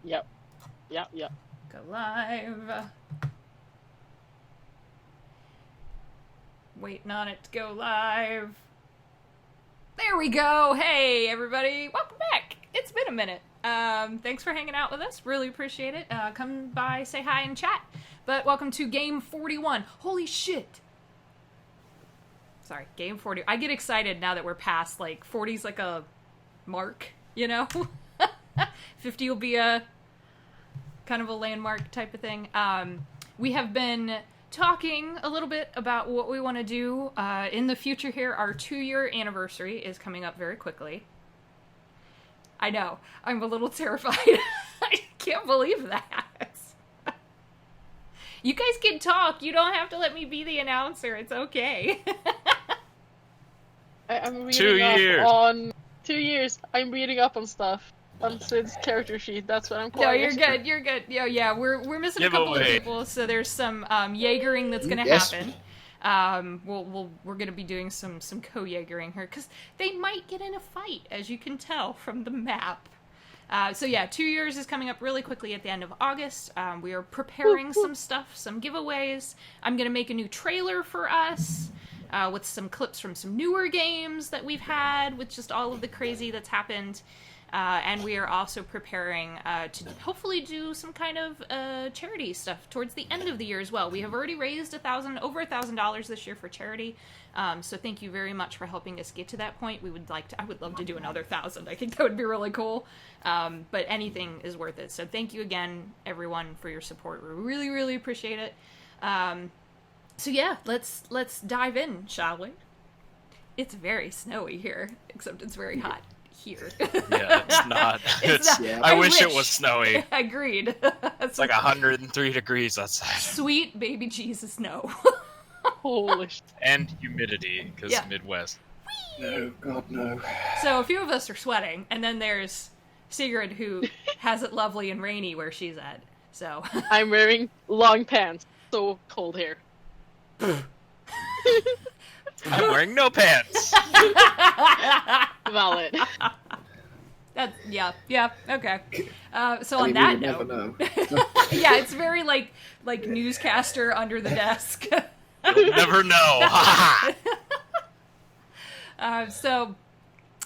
Yep. Yep. Go live. Waiting on it to go live. There we go. Hey, everybody. Welcome back. It's been a minute. Thanks for hanging out with us. Really appreciate it. Come by, say hi, and chat. But welcome to Game 41. Holy shit. Sorry, Game 40. I get excited now that we're past, 40's like a mark, you know? 50 will be a kind of a landmark type of thing. We have been talking a little bit about what we want to do in the future here. Our 2-year anniversary is coming up very quickly. I know. I'm a little terrified. I can't believe that. You guys can talk. You don't have to let me be the announcer. It's okay. I'm reading 2 years. up on 2 years. I'm reading up on stuff on Sid's character sheet. That's what I'm calling. No, you're good. You're good. Yeah. We're missing a couple of people, so there's some Jaegering that's gonna happen. We're gonna be doing some co-Jaegering here because they might get in a fight, as you can tell from the map. So yeah, 2 years is coming up really quickly at the end of August. We are preparing some stuff, some giveaways. I'm gonna make a new trailer for us. With some clips from some newer games that we've had, with just all of the crazy that's happened. And we are also preparing to hopefully do some kind of charity stuff towards the end of the year as well. We have already raised over $1,000 this year for charity. So thank you very much for helping us get to that point. I would love to do another 1,000. I think that would be really cool. But anything is worth it. So thank you again, everyone, for your support. We really, really appreciate it. So yeah, let's dive in, shall we? It's very snowy here, except it's very hot here. Yeah, it's not. Yeah. I wish it was snowy. Agreed. It's like 103 degrees outside. Sweet baby Jesus snow. Holy shit. And humidity, because Midwest. No, God, no. So a few of us are sweating, and then there's Sigrid, who has it lovely and rainy where she's at. So I'm wearing long pants. So cold here. I'm wearing no pants. Valid. That's yeah, okay. So on I mean, that you note, never know. yeah, it's very like newscaster under the desk. You'll never know. So,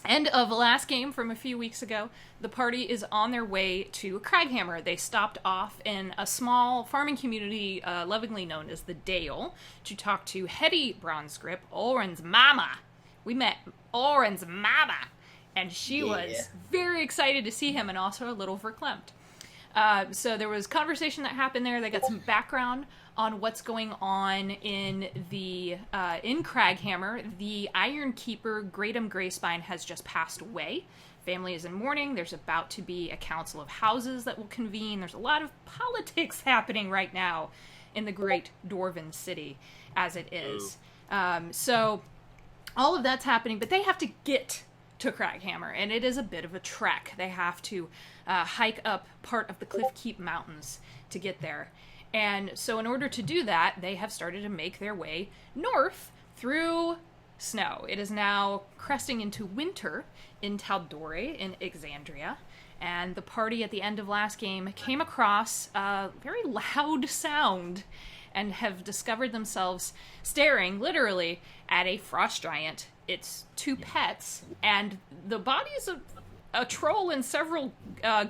end of last game from a few weeks ago, the party is on their way to Kraghammer. They stopped off in a small farming community lovingly known as the Dale to talk to Hetty Bronsgrip, Oren's mama. We met Oren's mama, and she was very excited to see him and also a little verklempt. So there was conversation that happened there. They got some background on what's going on in Kraghammer. The Iron Keeper, Greatham Greyspine, has just passed away. Family is in mourning. There's about to be a council of houses that will convene. There's a lot of politics happening right now in the Great Dwarven City, as it is. So all of that's happening, but they have to get to Kraghammer, and it is a bit of a trek. They have to hike up part of the Cliffkeep Mountains to get there. And so in order to do that, they have started to make their way north through snow. It is now cresting into winter in Taldore in Exandria, and the party at the end of last game came across a very loud sound and have discovered themselves staring, literally, at a frost giant, its 2 pets, and the bodies of a troll and several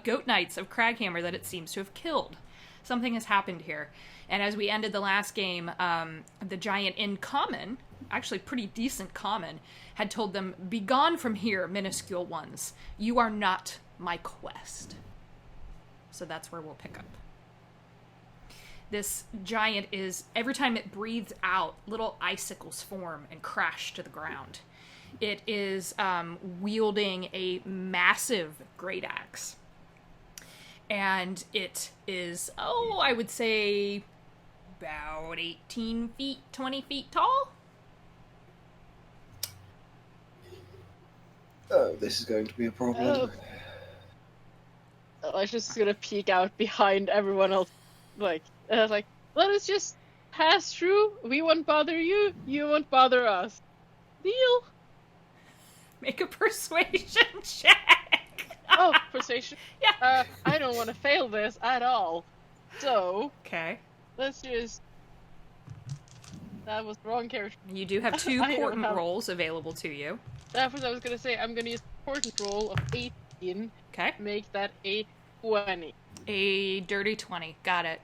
goat knights of Kraghammer that it seems to have killed. Something has happened here. And as we ended the last game, the giant in common, actually pretty decent common, had told them, "Be gone from here, minuscule ones. You are not my quest." So that's where we'll pick up. This giant is, every time it breathes out, little icicles form and crash to the ground. It is wielding a massive great axe. And it is, I would say about 18 feet, 20 feet tall. Oh, this is going to be a problem. I was just gonna peek out behind everyone else. Let us just pass through. We won't bother you. You won't bother us. Deal? Make a persuasion check. Oh, persuasion. Yeah. I don't want to fail this at all. So Okay. let's just. That was the wrong character. You do have 2 I don't portent have- rolls available to you. That was what I was gonna say. I'm gonna use a portent roll of 18. Okay. Make that a 20. A dirty 20. Got it.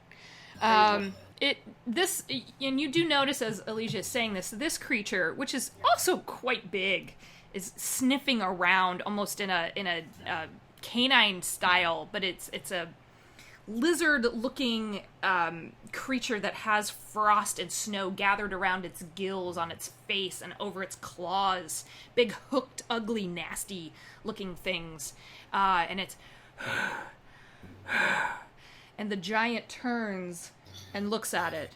This, and you do notice as Alicia is saying this creature, which is also quite big, is sniffing around almost in a canine style, but it's a lizard-looking creature that has frost and snow gathered around its gills, on its face, and over its claws. Big, hooked, ugly, nasty-looking things. And it's... And the giant turns and looks at it,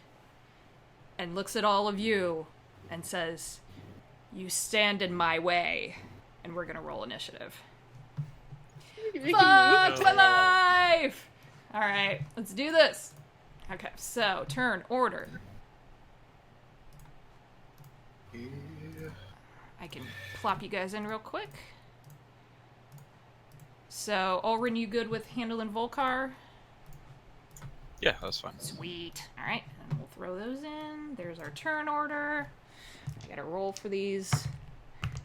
and looks at all of you, and says, "You stand in my way," and we're gonna roll initiative. Fuck my life! Alright, let's do this. Okay, so, turn, order. Yeah. I can plop you guys in real quick. So, Ulrin, you good with handling Volcar? Yeah, that's fine. Sweet. Alright, and we'll throw those in. There's our turn order. I gotta roll for these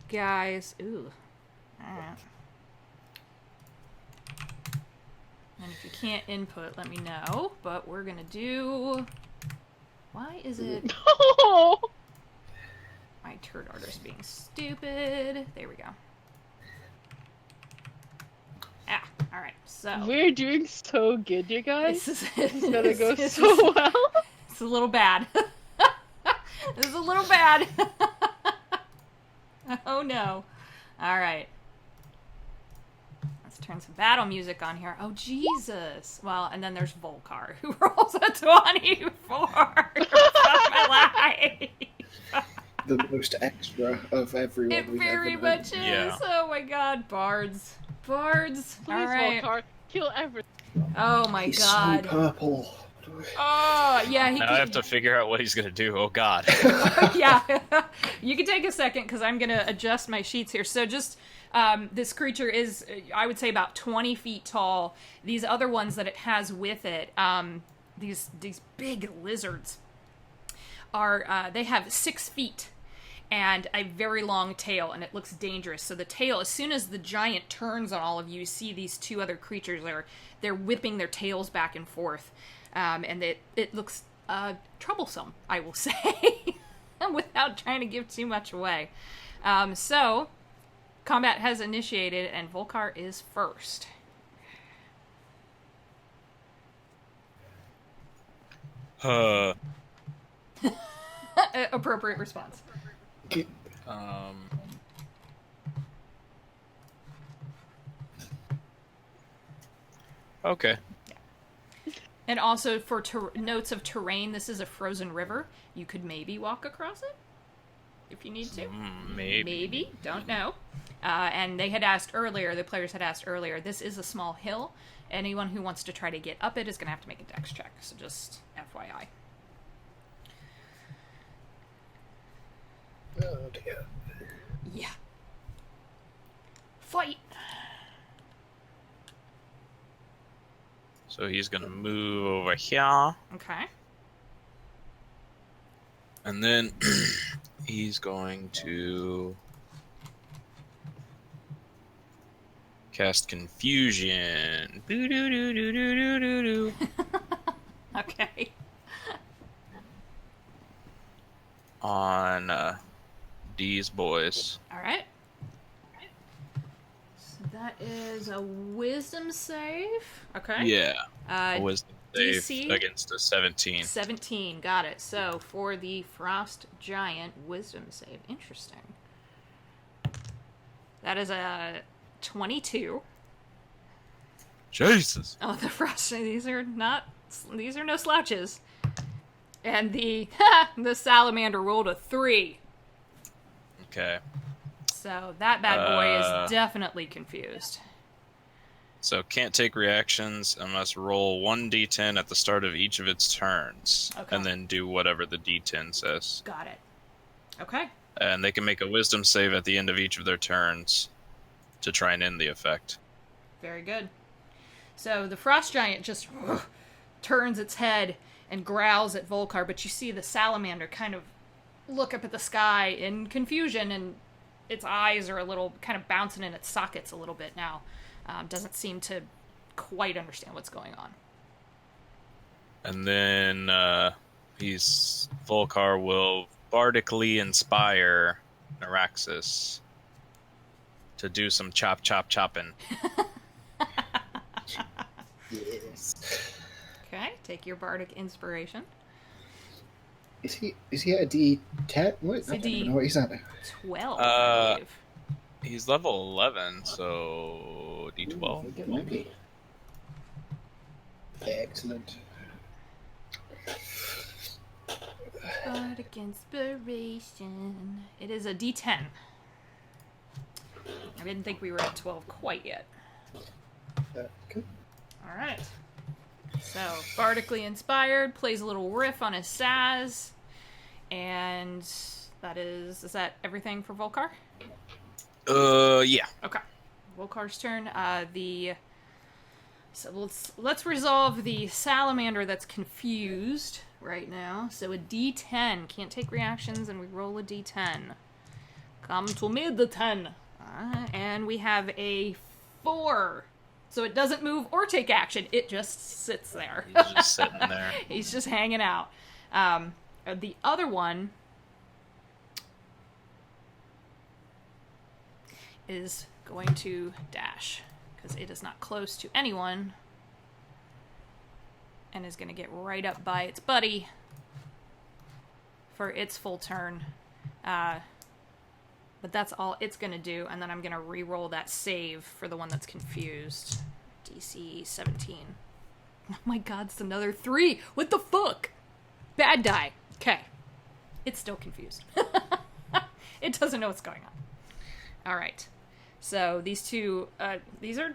guys. Ooh. Alright. And if you can't input, let me know. But we're gonna do... Why is it... Oh! My turn order's being stupid. There we go. Ah, alright, so... We're doing so good, you guys. This It's is gonna go this so is- well. It's a little bad. This is a little bad. Oh no. Alright. Let's turn some battle music on here. Oh Jesus. Well, and then there's Volcar, who rolls a 24. Fuck my life. The most extra of everyone It we've very ever much is. known. Yeah. Oh my god. Bards. Bards. Please, Alright. Volcar, kill everything. Oh my He's god. so purple. Oh, yeah, he Now I have to figure out what he's gonna do. Oh god. Yeah, you can take a second because I'm gonna adjust my sheets here. So just this creature is, I would say, about 20 feet tall. These other ones that it has with it, these big lizards, are they have 6 feet and a very long tail, and it looks dangerous. So the tail, as soon as the giant turns on all of you, you see these 2 other creatures they're whipping their tails back and forth. And it looks troublesome, I will say, without trying to give too much away. So, combat has initiated, and Volcar is first. Appropriate response. Okay. And also, for notes of terrain, this is a frozen river. You could maybe walk across it, if you need to. Maybe. Don't know. And they had asked earlier, the players had asked earlier, this is a small hill. Anyone who wants to try to get up it is going to have to make a dex check. So just FYI. Oh dear. Yeah. Fight! So he's gonna move over here, Okay. and then he's going to cast Confusion. Boo-doo-doo-doo-doo-doo-doo. Okay. On these boys. Alright. So that is a wisdom save. Okay. Yeah. A Uh, wisdom save DC? against a 17. 17. Got it. So for the Frost Giant wisdom save. Interesting. That is a 22. Jesus. Oh, the Frost. These are no slouches. And the Salamander rolled a 3. Okay. So that bad boy is definitely confused. So can't take reactions and must roll 1d10 at the start of each of its turns. Okay. And then do whatever the d10 says. Got it. Okay. And they can make a wisdom save at the end of each of their turns to try and end the effect. Very good. So the frost giant just turns its head and growls at Volcar, but you see the salamander kind of look up at the sky in confusion, and its eyes are a little kind of bouncing in its sockets a little bit now. Doesn't seem to quite understand what's going on. And then Volcar will bardically inspire Neuraxis to do some chopping. Yes. Okay, take your bardic inspiration. Is he at a D10? What? It's a I don't even know what he's at now. 12, I believe. He's level 11, so D12. Ooh, maybe. Excellent. Bardic inspiration. It is a D10. I didn't think we were at 12 quite yet. Cool. Alright. So, bardically inspired, plays a little riff on his saz, and is that everything for Volcar? Yeah. Okay. Volcar's turn. So let's resolve the salamander that's confused right now. So a D10. Can't take reactions, and we roll a D10. Come to me, the 10. And we have a 4. So it doesn't move or take action. It just sits there. He's just sitting there. He's just hanging out. The other one is going to dash because it is not close to anyone and is going to get right up by its buddy for its full turn. But that's all it's going to do, and then I'm going to re-roll that save for the one that's confused. DC 17. Oh my god, it's another 3! What the fuck? Bad die. Okay. It's still confused. It doesn't know what's going on. Alright. So these two, these are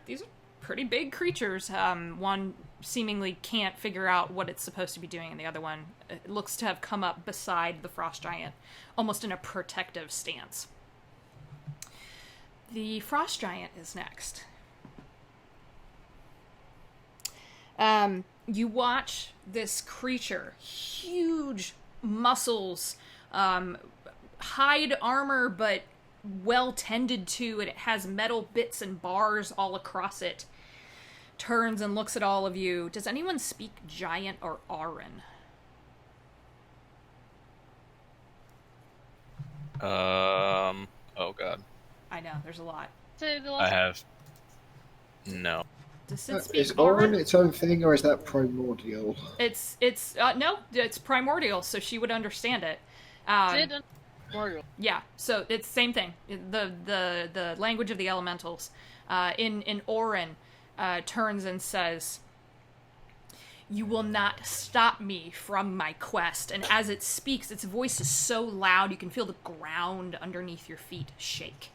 pretty big creatures. One seemingly can't figure out what it's supposed to be doing, and the other one looks to have come up beside the frost giant, almost in a protective stance. The frost giant is next. You watch this creature, huge muscles, hide armor, but well tended to, and it has metal bits and bars all across it, turns and looks at all of you. Does anyone speak giant or Auran? Oh god. I know, there's a lot. Say the I last have... No. Does it speak Is Auran Auran? its own thing, or is that primordial? It's no, it's primordial, so she would understand it. Sid and Memorial. Yeah, so it's the same thing. The language of the elementals. In Auran, turns and says, "You will not stop me from my quest." And as it speaks, its voice is so loud you can feel the ground underneath your feet shake.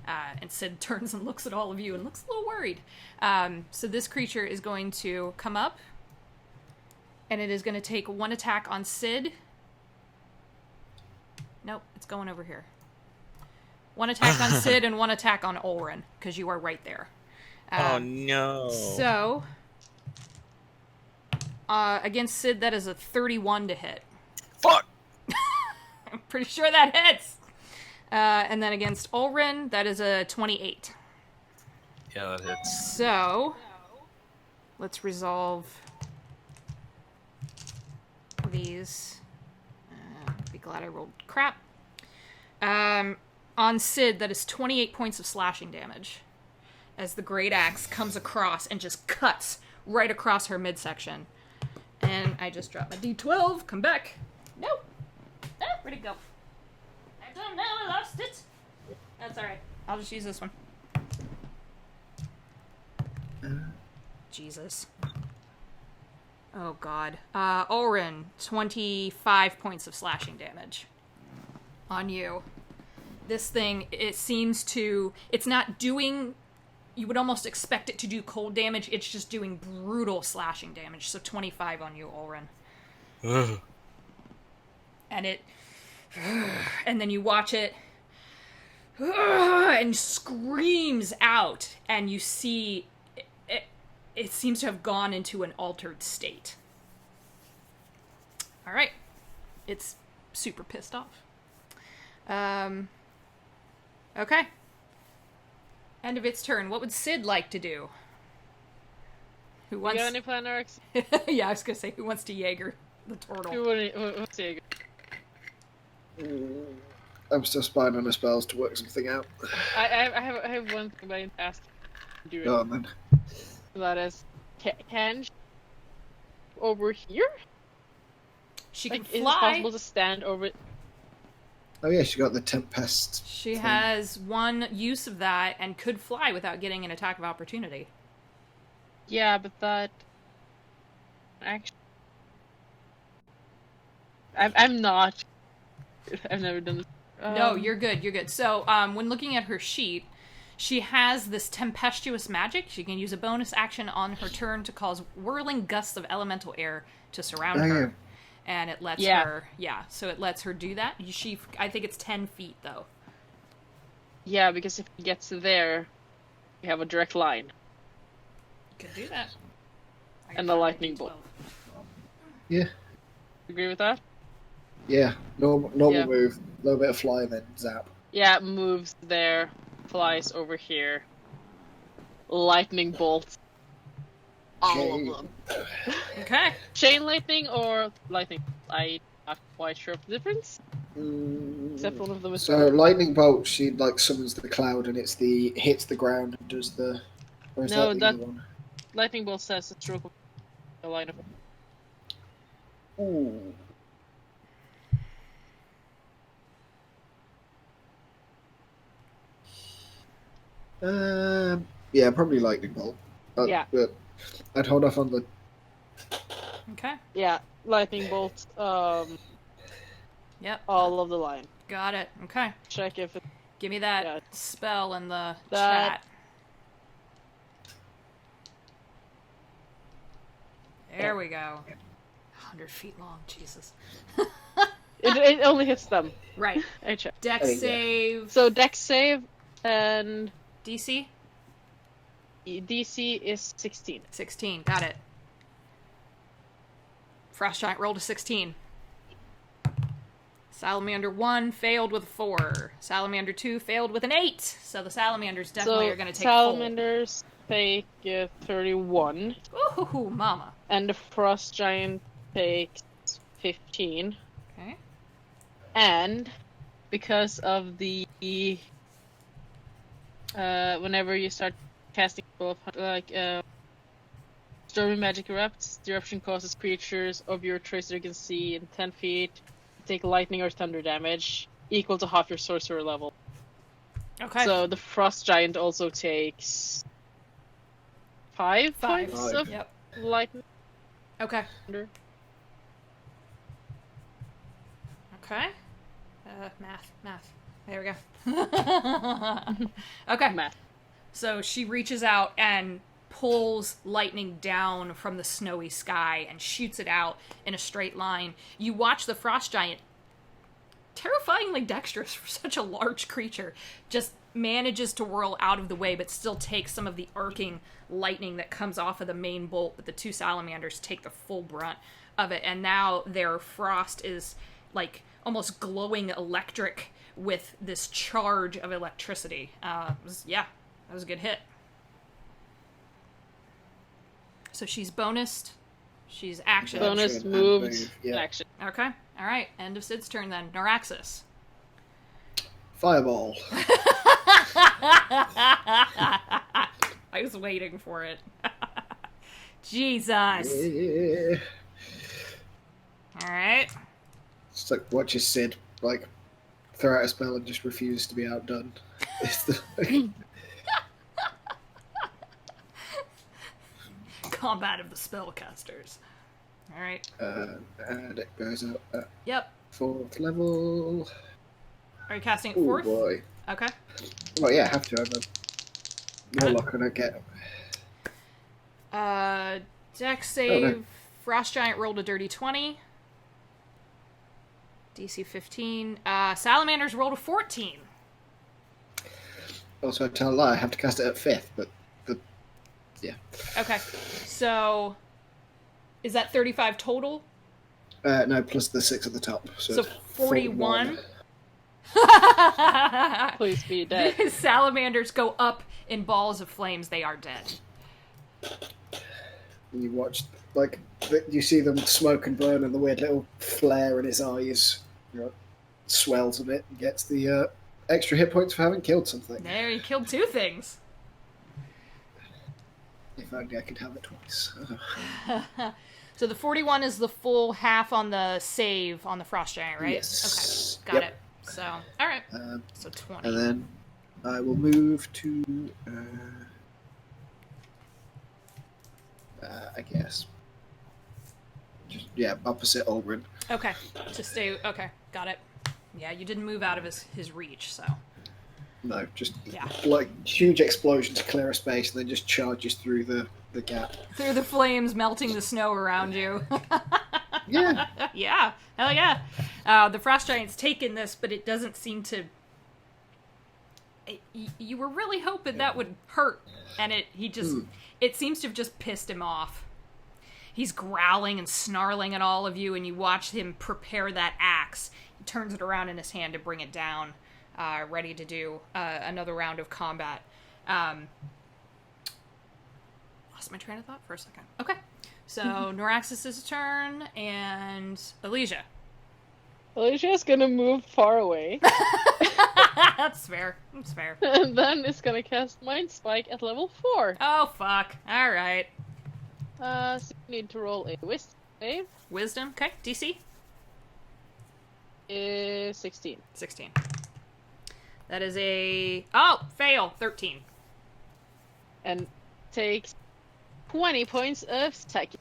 And Sid turns and looks at all of you and looks a little worried. So this creature is going to come up, and it is going to take one attack on Sid. Nope, it's going over here. One attack on Sid and one attack on Auran, because you are right there. Oh no. So, against Sid, that is a 31 to hit. Fuck! I'm pretty sure that hits. And then against Auran, that is a 28. Yeah, that hits. So, let's resolve these. Be glad I rolled crap. On Sid, that is 28 points of slashing damage as the great axe comes across and just cuts right across her midsection. And I just dropped my D12. Come back. No. Ah, where'd it go? I don't know. I lost it. That's alright. I'll just use this one. Jesus. Oh, God. Auran, 25 points of slashing damage on you. This thing, it seems to... It's not doing... You would almost expect it to do cold damage. It's just doing brutal slashing damage. So 25 on you, Auran. Ugh. And it... And then you watch it... And screams out. And you see it seems to have gone into an altered state. All right. It's super pissed off. Okay. End of its turn. What would Sid like to do? Who wants... You got any plan, Eric's? Yeah, I was gonna say, who wants to Jaeger the turtle? Who would say? I'm still spying on the spells to work something out. I have one thing I need to ask you to do it. Go on, then. That is, can she over here? She can Is it fly. possible to stand over it? Oh yeah, she got the Tempest. She thing. has one use of that and could fly without getting an attack of opportunity. Yeah, but that actually, I'm not. I've never done this. No, you're good. You're good. So, when looking at her sheet, she has this tempestuous magic. She can use a bonus action on her turn to cause whirling gusts of elemental air to surround Oh, her. yeah. And it lets Yeah. her, so it lets her do that. I think it's 10 feet, though. Yeah, because if it gets there, we have a direct line. You could do that. And the lightning bolt. Yeah. Agree with that? Yeah. Normal Yeah. move. A little bit of fly, then zap. Yeah, moves there, flies over here. Lightning bolt. All of them. Okay. Chain lightning or lightning? I'm not quite sure of the difference. Except one of them is. So lightning bolt, she like summons the cloud, and hits the ground and does the. Or is No, that the other one? Lightning bolt says a stroke of the line of. Ooh. Yeah, probably lightning bolt. Yeah. But I'd hold off on the. Okay. Yeah, lightning bolt. Yep. All of the line. Got it. Okay. Check if it. Give me that Yeah. spell in the That- chat. There we go. 100 feet long. Jesus. It only hits them. Right. I check. Dex Oh, yeah. save. So dex save and DC? DC is 16. 16. Got it. Frost Giant rolled a 16. Salamander 1 failed with a 4. Salamander 2 failed with an 8. So the salamanders definitely So are going to take salamanders take 31, full. Ooh, mama. and the frost giant takes 15. Okay. And because of the whenever you start casting both stormy magic erupts, the eruption causes creatures of your choice that you can see in 10 feet take lightning or thunder damage equal to half your sorcerer level. Okay. So the frost giant also takes 5 5. points of Yep. lightning. Okay. Thunder. Okay. Math. There we go. Okay. Math. So she reaches out and pulls lightning down from the snowy sky and shoots it out in a straight line. You watch the frost giant, terrifyingly dexterous for such a large creature, just manages to whirl out of the way but still takes some of the arcing lightning that comes off of the main bolt, but the two salamanders take the full brunt of it, and now their frost is like almost glowing electric with this charge of electricity. That was a good hit. So she's bonused. She's action. Bonus Action and moved move, yeah. action. Okay. All right. End of Sid's turn then. Noraxis. Fireball. I was waiting for it. Jesus. Yeah. All right. It's like watches Sid like throw out a spell and just refuse to be outdone. It's the Combat of the spellcasters. All right. and it goes up at Yep. 4th level. Are you casting it Oh fourth? boy. Okay. Well, yeah, have to. I'm a warlock and I get. Dex save. no. Frost Giant rolled a dirty 20. DC 15. Salamanders rolled a 14. Also, I tell a lie. I have to cast it at 5th, but Yeah. Okay. So, is that 35 total? No, plus the 6 at the top. So, So it's 41? Please be dead. The salamanders go up in balls of flames. They are dead. And you watch, like, you see them smoke and burn, and the weird little flare in his eyes, swells a bit and gets the extra hit points for having killed something. There, you killed 2 things. If only I could have it twice. So the 41 is the full half on the save on the frost giant, right? Yes. Okay, got Yep. it. So, all right. So 20. And then I will move to, I guess, just, opposite Ulrin. Okay, to stay. Okay, got it. Yeah, you didn't move out of his reach, so. No, just Yeah. like huge explosions clear a space and then just charges through the gap. Through the flames, melting the snow around you. Yeah. Yeah, hell yeah. The frost giant's taken this, but it doesn't seem to. You were really hoping that would hurt, and it seems to have just pissed him off. He's growling and snarling at all of you, and you watch him prepare that axe. He turns it around in his hand to bring it down, ready to do another round of combat. Lost my train of thought for a second. Okay, so Noraxis' turn, and Elysia. Alicia's gonna move far away, That's fair. That's fair. and then it's gonna cast Mind Spike at level 4. Oh, fuck. All right. So you need to roll a Wisdom save. Wisdom. Okay, DC? Is 16. 16. That is a... Oh, fail. 13. And takes 20 points of psychic.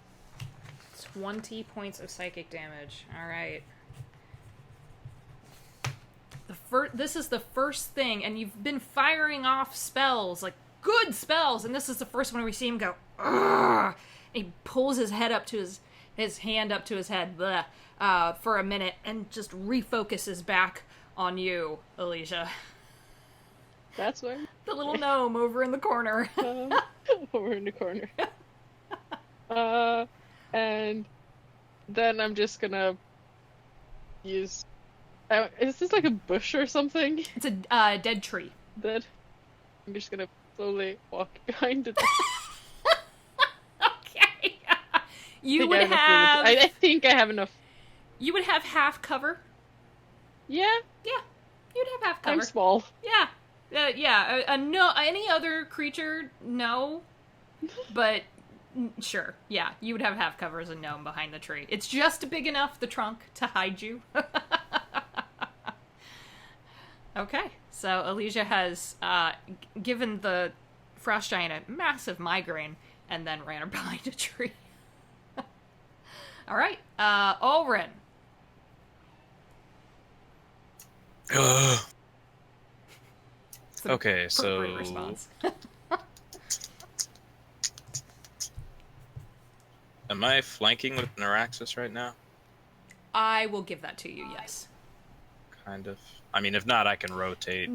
20 points of psychic damage. All right. This is the first thing, and you've been firing off spells, like good spells, and this is the first one where we see him go, "Ugh!" He pulls his head up to his hand up to his head for a minute, and just refocuses back on you, Elysia. That's where The little gnome over in the corner. over in the corner. And then I'm just gonna use. Is this like a bush or something? It's a dead tree. That I'm just gonna slowly walk behind it. Okay. You would have. I think I have enough. You would have half cover. Yeah, Yeah, you'd have half cover. I'm small. Yeah, no. Any other creature, no. But sure, yeah, you would have half cover as a gnome behind the tree. It's just big enough, the trunk, to hide you. Okay, so Elysia has given the frost giant a massive migraine and then ran her behind a tree. All right, Ulrin. Ugh. It's an Okay, appropriate so response. am I flanking with Noraxis right now? I will give that to you. Yes. Kind of. I mean, if not, I can rotate.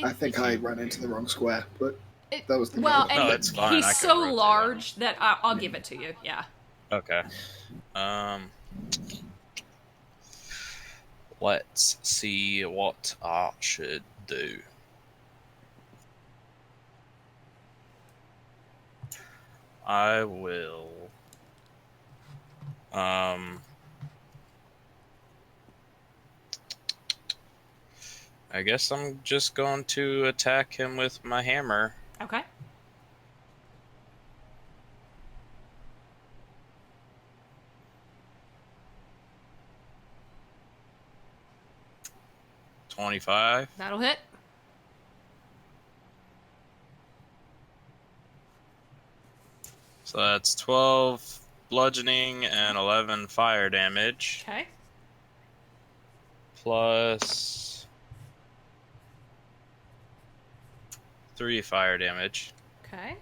I think I ran into the wrong square, but that was the well, goal. and No, it's fine. I he's can so rotate large that I'll give it to you. Yeah. Okay. Let's see what I should do. I will. I guess I'm just going to attack him with my hammer. Okay. $25. That'll hit. So that's 12 bludgeoning and 11 fire damage. Okay. Plus 3 fire damage. Okay.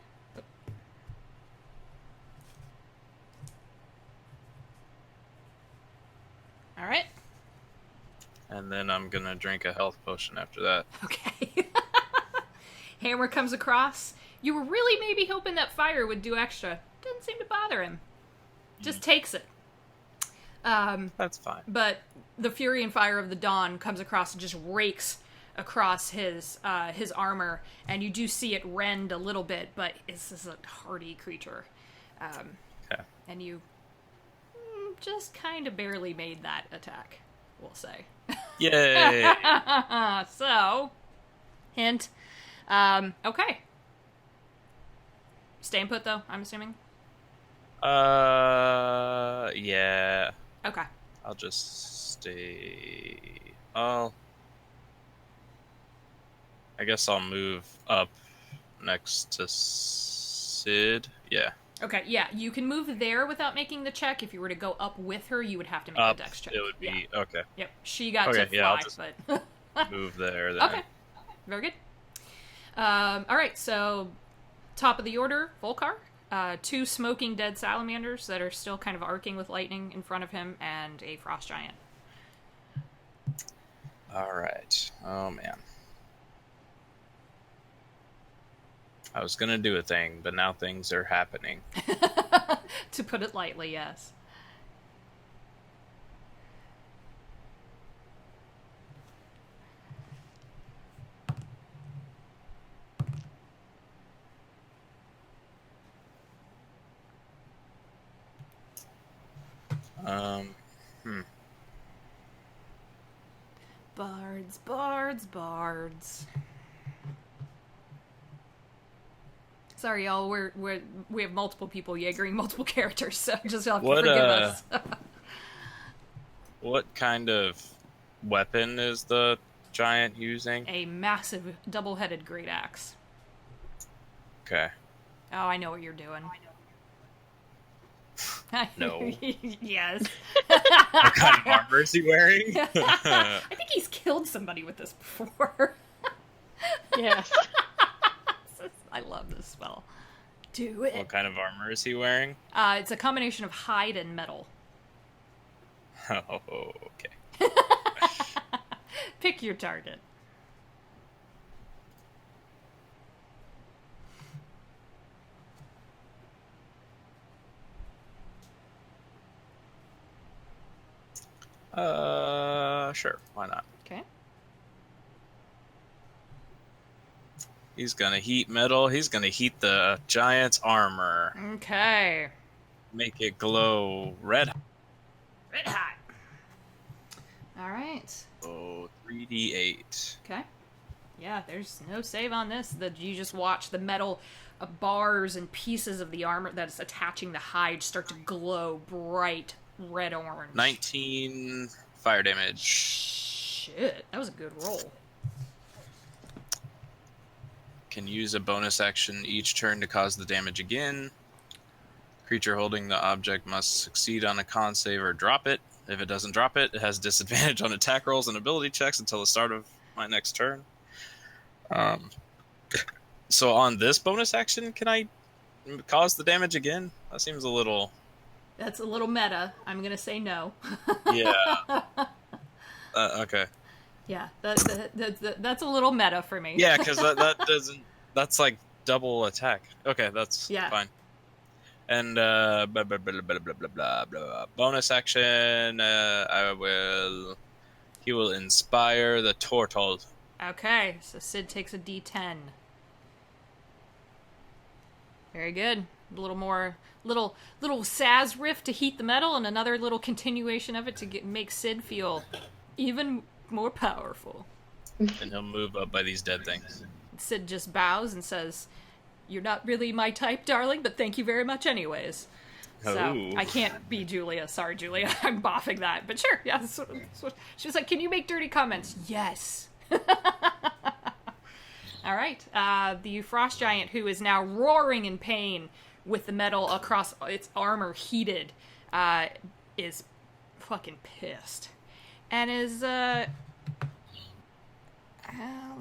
All right. And then I'm gonna drink a health potion after that. Okay. Hammer comes across. You were really maybe hoping that fire would do extra. Doesn't seem to bother him. Just takes it. That's fine. But the fury and fire of the dawn comes across and just rakes across his armor, and you do see it rend a little bit, but this is a hardy creature. Okay. And you just kind of barely made that attack, we'll say. Yay! So, hint. Okay. Staying put, though, I'm assuming? Yeah. Okay. I'll just stay. I guess I'll move up next to Sid. Yeah. Okay, yeah, you can move there without making the check. If you were to go up with her, you would have to make Up, a dex check. it would be okay. Yep, she got Okay, to fly, yeah, I'll just but... move there then. Okay, very good. Alright, so top of the order, Volcar. 2 smoking dead salamanders that are still kind of arcing with lightning in front of him, and a frost giant. Alright. Oh, man. I was gonna do a thing, but now things are happening. To put it lightly, yes. Bards, bards, bards. Sorry, y'all. We have multiple people Jaegering multiple characters, so just have to forgive us. What kind of weapon is the giant using? A massive double-headed great axe. Okay. Oh, I know what you're doing. No. Yes. What kind of armor is he wearing? I think he's killed somebody with this before. Yes. I love this spell. Do it. What kind of armor is he wearing? It's a combination of hide and metal. Oh, okay. Pick your target. Sure. Why not? Okay. He's gonna heat metal. He's gonna heat the giant's armor. Okay. Make it glow red. Red hot. All right. Oh, 3d8. Okay. Yeah, there's no save on this. You just watch the metal bars and pieces of the armor that is attaching the hide start to glow bright red-orange. 19 fire damage. Shit, that was a good roll. Can use a bonus action each turn to cause the damage again. Creature holding the object must succeed on a con save or drop it. If it doesn't drop it, it has disadvantage on attack rolls and ability checks until the start of my next turn. So on this bonus action, can I cause the damage again? That seems a little... That's a little meta. I'm going to say no. Yeah. Okay. Yeah, that's a little meta for me. Yeah, because that doesn't... That's like double attack. Okay, that's fine. And blah, blah, blah, blah, blah, blah, blah, blah. Bonus action, he will inspire the turtle. Okay, so Sid takes a D10. Very good. A little more, little Saz riff to heat the metal, and another little continuation of it to make Sid feel even more powerful. And he'll move up by these dead things. Sid just bows and says, "You're not really my type, darling, but thank you very much anyways." So, I can't be Julia. Sorry, Julia. I'm boffing that. But sure, yeah. She was like, "Can you make dirty comments?" Yes. All right. The frost giant, who is now roaring in pain with the metal across its armor heated, is fucking pissed. And is, let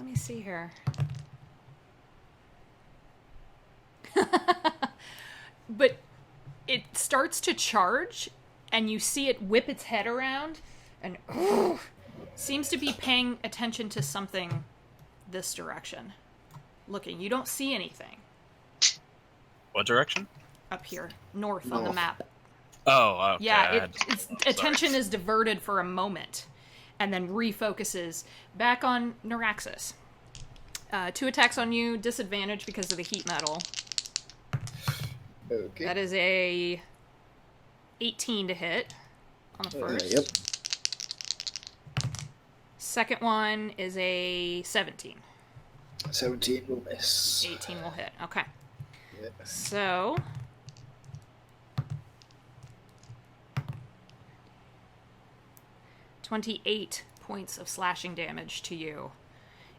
me see here. But it starts to charge, and you see it whip its head around, and seems to be paying attention to something this direction. looking. You don't see anything What direction? up here, north on the North. map. Oh, okay. Yeah, its Sorry. attention is diverted for a moment, and then refocuses back on Neuraxis. 2 attacks on you, disadvantage because of the heat metal. Okay. That is a 18 to hit on the first. Yep. Second one is a 17. 17 will miss. 18 will hit. Okay. Yep. So 28 points of slashing damage to you.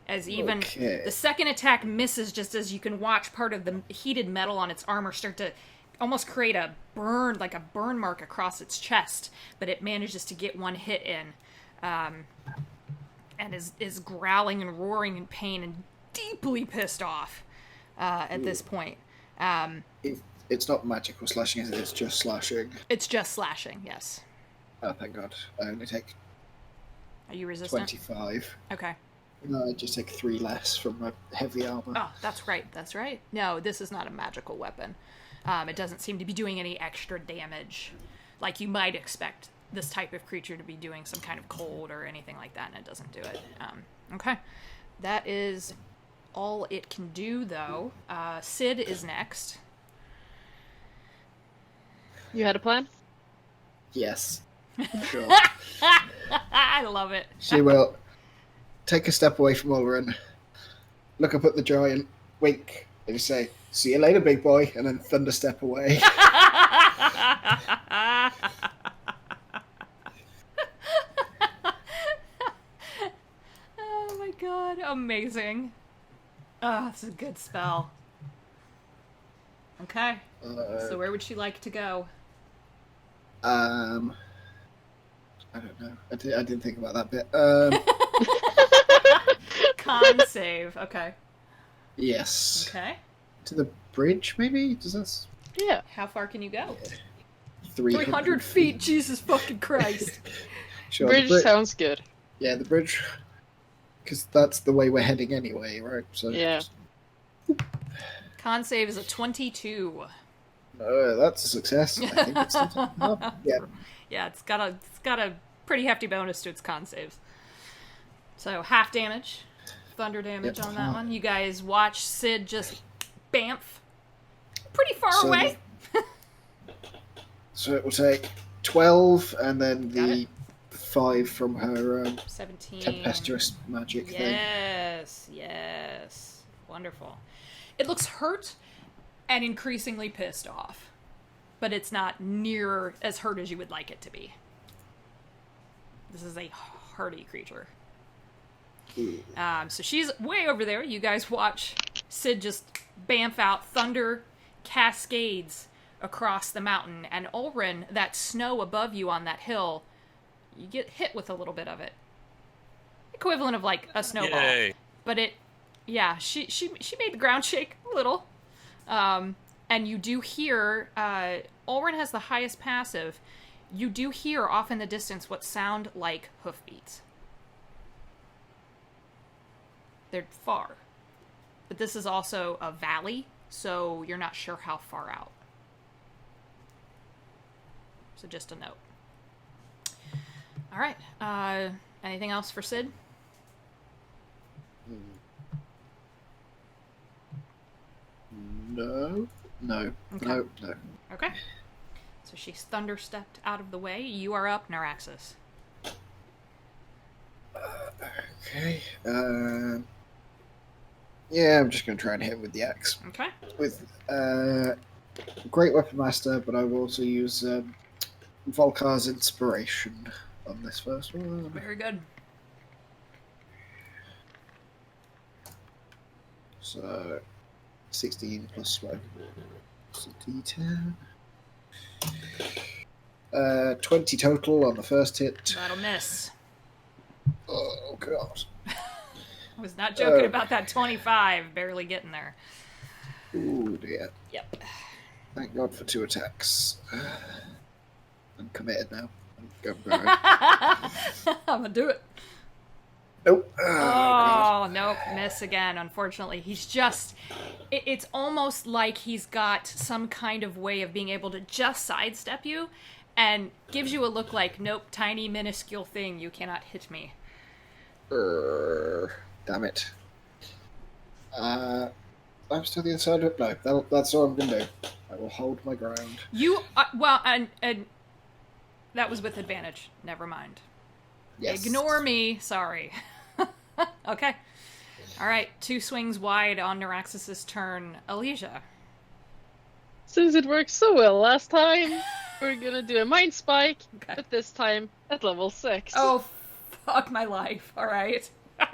As even Okay. the second attack misses, just as you can watch part of the heated metal on its armor start to almost create a burn, like a burn mark across its chest, but it manages to get one hit in, and is growling and roaring in pain and deeply pissed off at this point. It's not magical slashing, is it? It's just slashing. It's just slashing, yes. Oh, thank God. I only take Are you resistant? 25. Okay. No, I just take 3 less from my heavy armor. Oh, that's right. That's right. No, this is not a magical weapon. It doesn't seem to be doing any extra damage, like you might expect this type of creature to be doing some kind of cold or anything like that, and it doesn't do it. Okay. That is all it can do, though. Sid is next. You had a plan? Yes. Sure. I love it. She will take a step away from Ulrin, look up at the giant, wink, and say, "See you later, big boy," and then thunder step away. Oh my god, amazing. Oh, it's a good spell. Okay, so where would she like to go? I don't know. I didn't think about that bit. Con save, okay. Yes. Okay. To the bridge, maybe? Does that... Yeah. How far can you go? 300 feet, Jesus fucking Christ. Sure, Bridge the sounds good. Yeah, the bridge. Because that's the way we're heading anyway, right? So Yeah. Con save is a 22. That's a success. I think it's up. Yeah. Yeah, it's got a pretty hefty bonus to its con saves. So half damage, thunder damage Yep. on that one. You guys watch Sid just bamf pretty far So away. So it will take 12, and then Got the 5 from her 17. tempestuous magic thing. Yes. Wonderful. It looks hurt and increasingly pissed off, but it's not near as hurt as you would like it to be. This is a hardy creature. So she's way over there. You guys watch Sid just bamf out. Thunder cascades across the mountain, and Ulrin, that snow above you on that hill, you get hit with a little bit of it. Equivalent of like a snowball. Yay. But she made the ground shake a little. And you do hear, Ulrin has the highest passive. You do hear off in the distance what sound like hoofbeats. They're far. But this is also a valley, so you're not sure how far out. So just a note. All right. Anything else for Sid? No. Okay. Okay. So she's thunder stepped out of the way. You are up, Neuraxis. Okay. Yeah, I'm just going to try and hit him with the axe. Okay. With Great Weapon Master, but I will also use Volkar's Inspiration on this first one. Very good. So, 16 plus 1. So D10. 20 total on the first hit. That'll miss. Oh, God. I was not joking about that 25. Barely getting there. Ooh, dear. Yep. Thank God for 2 attacks. I'm committed now. I'm going. I'm gonna do it. Nope. Oh, God. Oh, nope, miss again, unfortunately. He's just. It's almost like he's got some kind of way of being able to just sidestep you and gives you a look like, nope, tiny, minuscule thing, you cannot hit me. Damn it. I'm still the other side of it. No, that's all I'm going to do. I will hold my ground. You. And that was with advantage. Never mind. Yes. Ignore me. Sorry. Okay. All right. 2 swings wide on Neuraxis' turn. Alicia. Since it worked so well last time, we're gonna do a mind spike, Okay. but this time at level 6. Oh, fuck my life. All right. All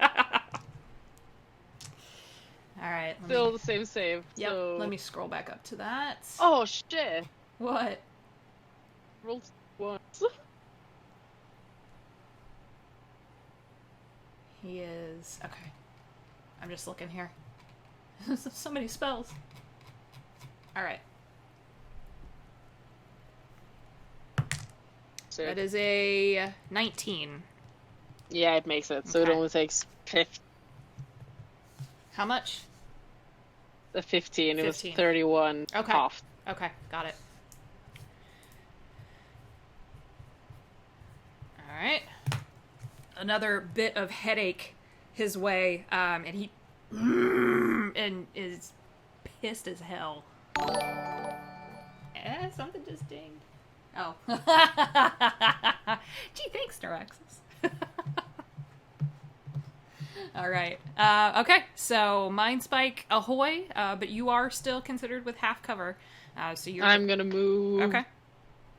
right. Still the same save. Yep. So... Let me scroll back up to that. Oh shit! What? Rolled once. He is. Okay. I'm just looking here. So many spells. All right. So, That is a 19. yeah, it makes it. So Okay. it only takes How much? the 15. It was 15. 31 Okay. half. Okay, got it. All right. Another bit of headache his way, and he and is pissed as hell. Something just dinged. Oh. Gee, thanks, Neuraxis. All right. Okay, so Mind Spike, ahoy, but you are still considered with half cover. So you're... I'm gonna move Okay.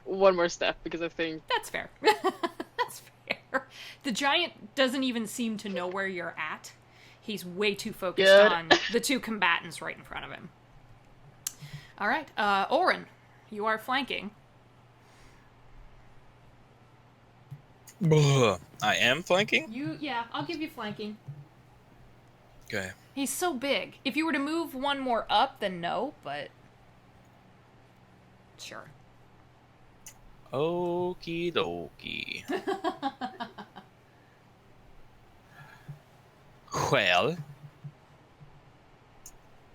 one more step because I think That's fair. That's fair. The giant doesn't even seem to know where you're at. He's way too focused Good. on the 2 combatants right in front of him. All right, Oren, you are flanking. I am flanking? Yeah, I'll give you flanking. Okay. He's so big. If you were to move one more up, then no, but sure. Okie dokie. Well,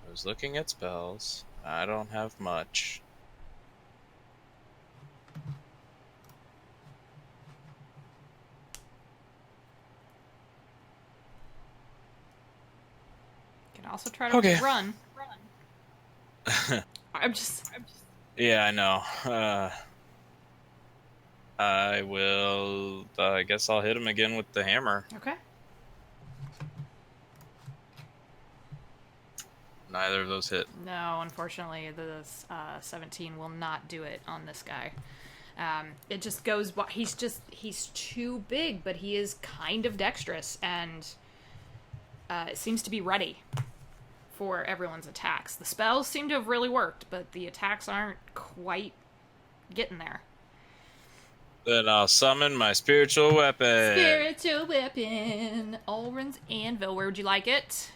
I was looking at spells. I don't have much. You can also try to Okay. run. I'm just Yeah, I know. I will. I guess I'll hit him again with the hammer. okay. Neither of those hit. No, unfortunately, the 17 will not do it on this guy. It just goes. He's too big, but he is kind of dexterous, and it seems to be ready for everyone's attacks. The spells seem to have really worked, but the attacks aren't quite getting there. Then I'll summon my spiritual weapon. Spiritual weapon, Ulrin's anvil. Where would you like it?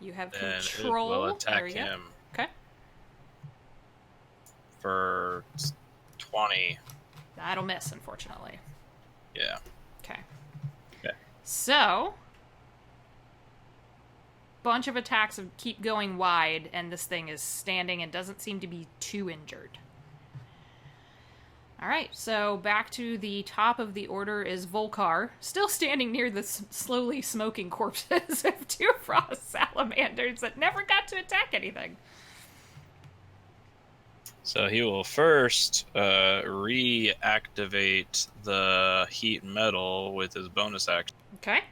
You have Then control. it will There attack you go. him Okay. for 20. That'll miss, unfortunately. Yeah. Okay. Okay. So, bunch of attacks keep going wide, and this thing is standing and doesn't seem to be too injured. All right, so back to the top of the order is Volkar, still standing near the slowly smoking corpses of 2 frost salamanders that never got to attack anything. So he will first reactivate the heat metal with his bonus action Okay.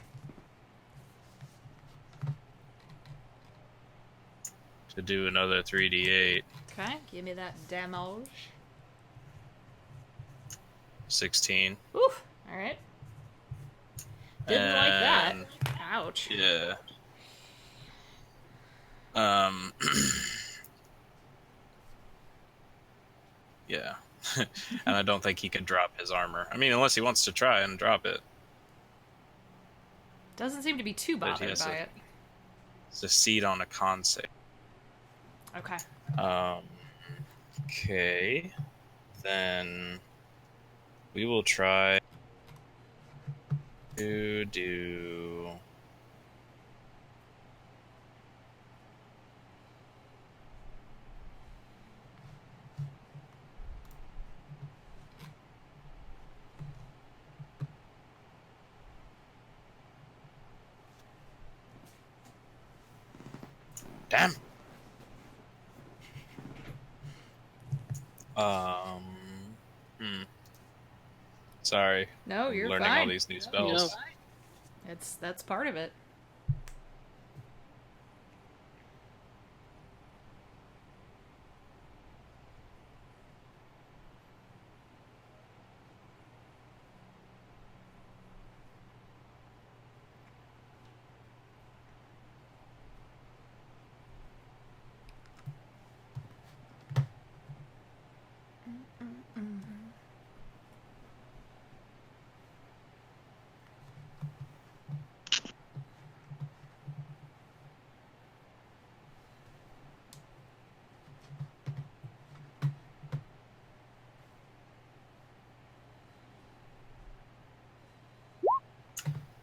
to do another 3d8. Okay, give me that damage. 16. Oof. All right. Didn't like that. And- Ouch. Yeah. Yeah. And I don't think he can drop his armor. I mean, unless he wants to try and drop it. Doesn't seem to be too But he bothered has by a- it. Succeed on a con save. Okay. Okay. Then We will try to do... Damn! Sorry. No, I'm you're learning fine. all these new spells. That's part of it.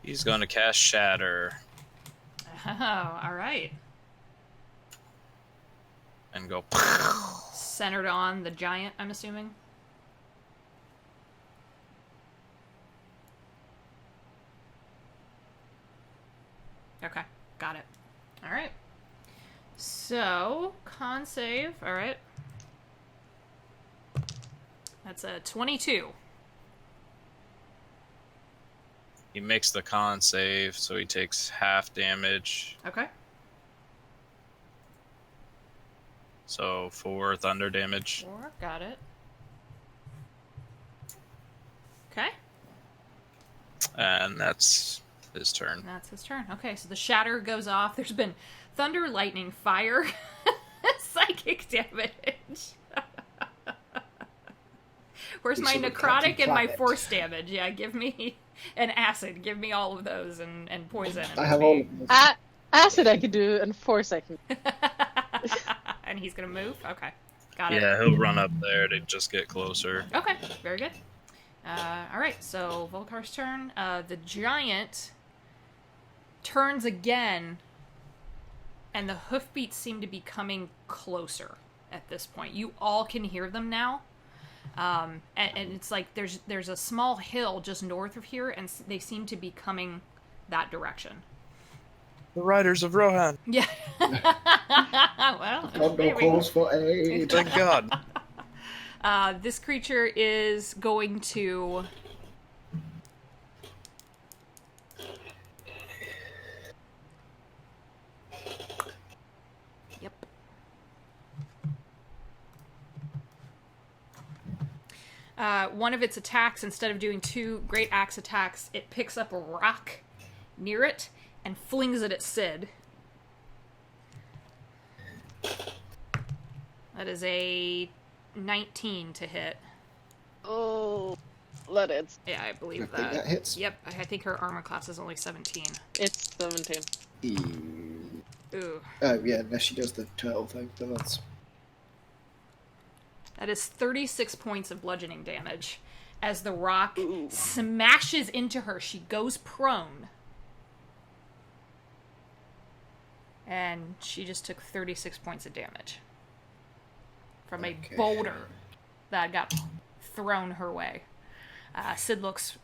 He's going to cast Shatter Oh, all right. and go... Centered on the giant, I'm assuming. Okay, got it. All right. So, con save. All right. That's a 22. He makes the con save, so he takes half damage. Okay. So 4 thunder damage. 4, got it. Okay. And that's his turn. That's his turn. Okay, so the shatter goes off. There's been thunder, lightning, fire, psychic damage. Where's my Sort of necrotic Captain and my Planet. force damage? Yeah, give me an acid. Give me all of those and poison. I have all of them. Acid I could do, and force I can. And he's gonna move? Okay. Got it. Yeah, he'll run up there to just get closer. Okay, very good. Alright, so Volkar's turn. The giant turns again, and the hoofbeats seem to be coming closer at this point. You all can hear them now. And it's like there's a small hill just north of here, and they seem to be coming that direction. The Riders of Rohan. Yeah. Well, God there no we go. calls for aid. Thank God. This creature is going to... Yep. One of its attacks, instead of doing 2 great axe attacks, it picks up a rock near it and flings it at Sid. That is a 19 to hit. Oh, let it. Yeah, I believe I think that hits. Yep, I think her armor class is only 17. It's 17. Ooh. Oh yeah, unless she does the turtle thing, then that's That is 36 points of bludgeoning damage. As the rock smashes into her, she goes prone. And she just took 36 points of damage. From a Okay. boulder that got thrown her way. Sid looks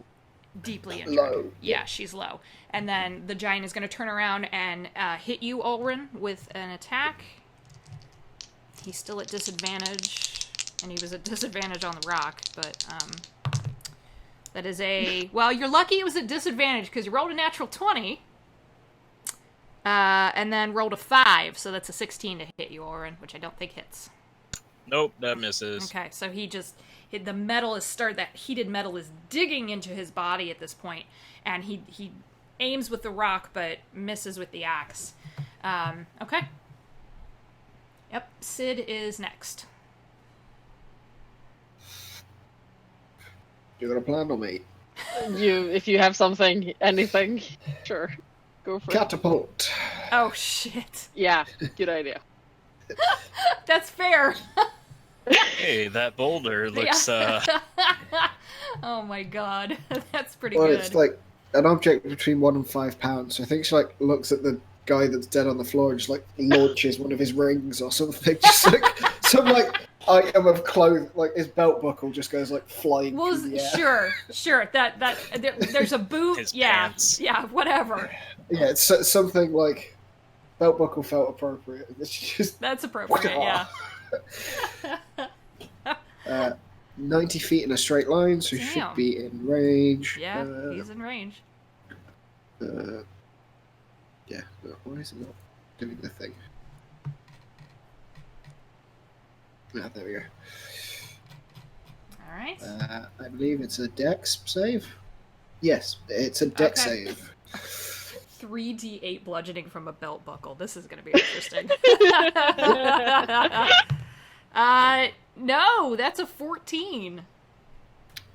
deeply injured. Low. Yeah, she's low. And then the giant is going to turn around and hit you, Ulrin, with an attack. He's still at disadvantage, and he was at disadvantage on the rock, but that is a... Well, you're lucky it was at disadvantage, because you rolled a natural 20, and then rolled a 5, so that's a 16 to hit you, Ulrin, which I don't think hits. Nope, that misses. Okay, so the metal that heated metal is digging into his body at this point, and he aims with the rock, but misses with the axe. Okay. Yep, Sid is next. you got a plan on me. If you have something, anything, sure, go for it. Catapult. Oh, shit. Yeah, good idea. That's fair. Hey, that boulder looks Oh my god, that's pretty Well, good. it's like an object between 1 and 5 pounds. So I think she like looks at the guy that's dead on the floor and just like launches one of his rings or something. Just like some like item of clothes, like his belt buckle just goes like flying Well, through the air. sure. There's a boot. His yeah, pants. yeah, whatever. Yeah, it's something like belt buckle felt appropriate. It's just That's appropriate. Yeah. 90 feet in a straight line, so Damn. should be in range. Yeah, he's in range. Yeah, why is it not doing the thing? Ah, there we go. All right. I believe it's a dex save. Yes, it's a dex Okay. save. 3d8 bludgeoning from a belt buckle. This is going to be interesting. No, that's a 14.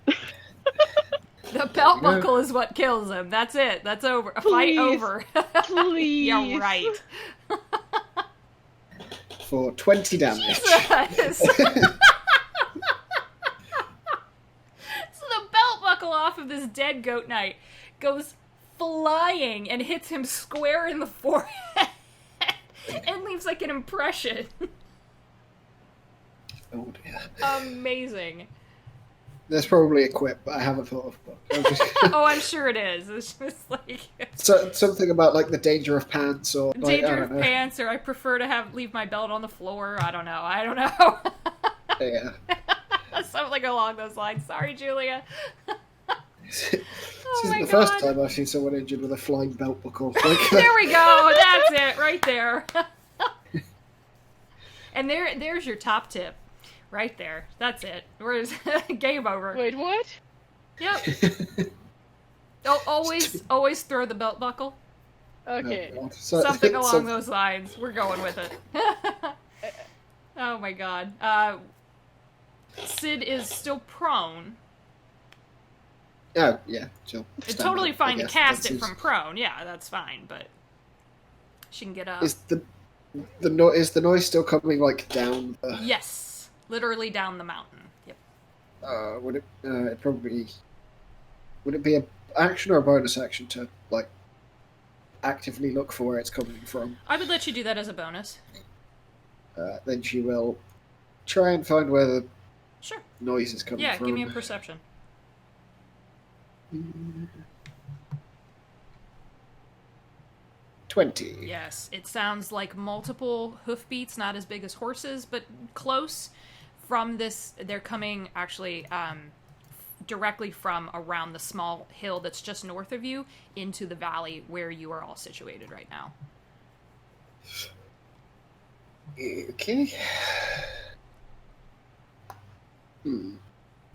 The belt buckle is what kills him. That's it. That's over. A fight Please. over. Please. Yeah, right. For 20 damage. So the belt buckle off of this dead goat knight goes flying and hits him square in the forehead and leaves like an impression. Oh dear. Amazing. There's probably a quip, but I haven't thought of one. Oh, I'm sure it is. It's just like Something about like the danger of pants or like, I danger don't of know. pants, or I prefer to leave my belt on the floor. I don't know. Yeah. Something along those lines. Sorry, Julia. This Oh isn't my the first God. time I've seen someone injured with a flying belt buckle. Like, There we go. That's it, right there. And there's your top tip, right there. That's it. Where's game over? Wait, what? Yep. Oh, always throw the belt buckle. Okay. Oh, God. So- Something along so- those lines. We're going with it. Oh my god. Sid is still prone. Oh, yeah, sure. It's Stand totally up, fine I to guess. cast That it seems- from prone. Yeah, that's fine, but she can get up. Is the noise still coming like down? Yes, literally down the mountain. Yep. Would it? It probably. Would it be a action or a bonus action to like actively look for where it's coming from? I would let you do that as a bonus. Then she will try and find where the Sure. noise is coming Yeah, from. give me a perception. 20. Yes, it sounds like multiple hoofbeats, not as big as horses, but close. From this, they're coming actually directly from around the small hill that's just north of you into the valley where you are all situated right now. Okay.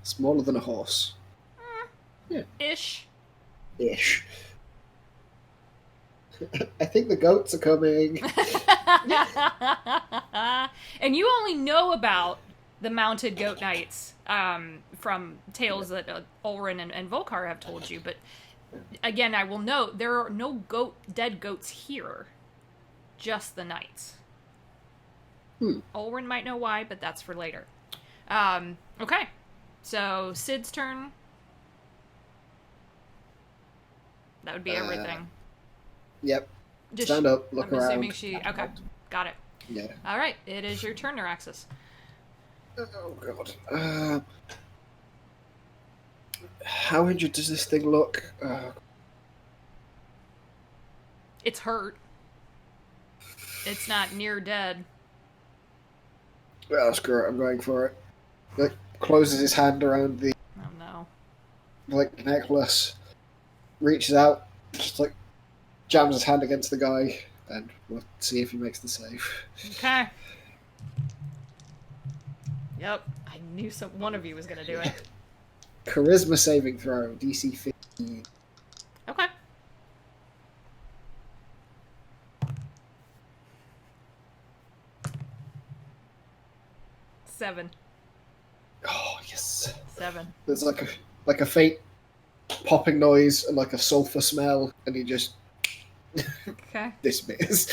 Smaller than a horse. Ish. Ish. I think the goats are coming. And you only know about the mounted goat knights from tales that Ulrin and Volkar have told you, but again, I will note there are no dead goats here, just the knights. Ulrin might know why, but that's for later. Okay, so Sid's turn. That would be everything. Yep. Just Stand up, look I'm around. assuming she. Okay, got it. Yeah. All right, it is your turn, Neuraxis. Oh god. How injured does this thing look? It's hurt. It's not near dead. Well, screw it. I'm going for it. Like, closes his hand around the Oh no. like necklace, reaches out, just like jams his hand against the guy, and we'll see if he makes the save. Okay. Yep, I knew one of you was gonna do it. Charisma saving throw, DC 15. Okay. Seven. Oh yes. 7. There's like a faint popping noise and like a sulfur smell, and he just Okay. disappears.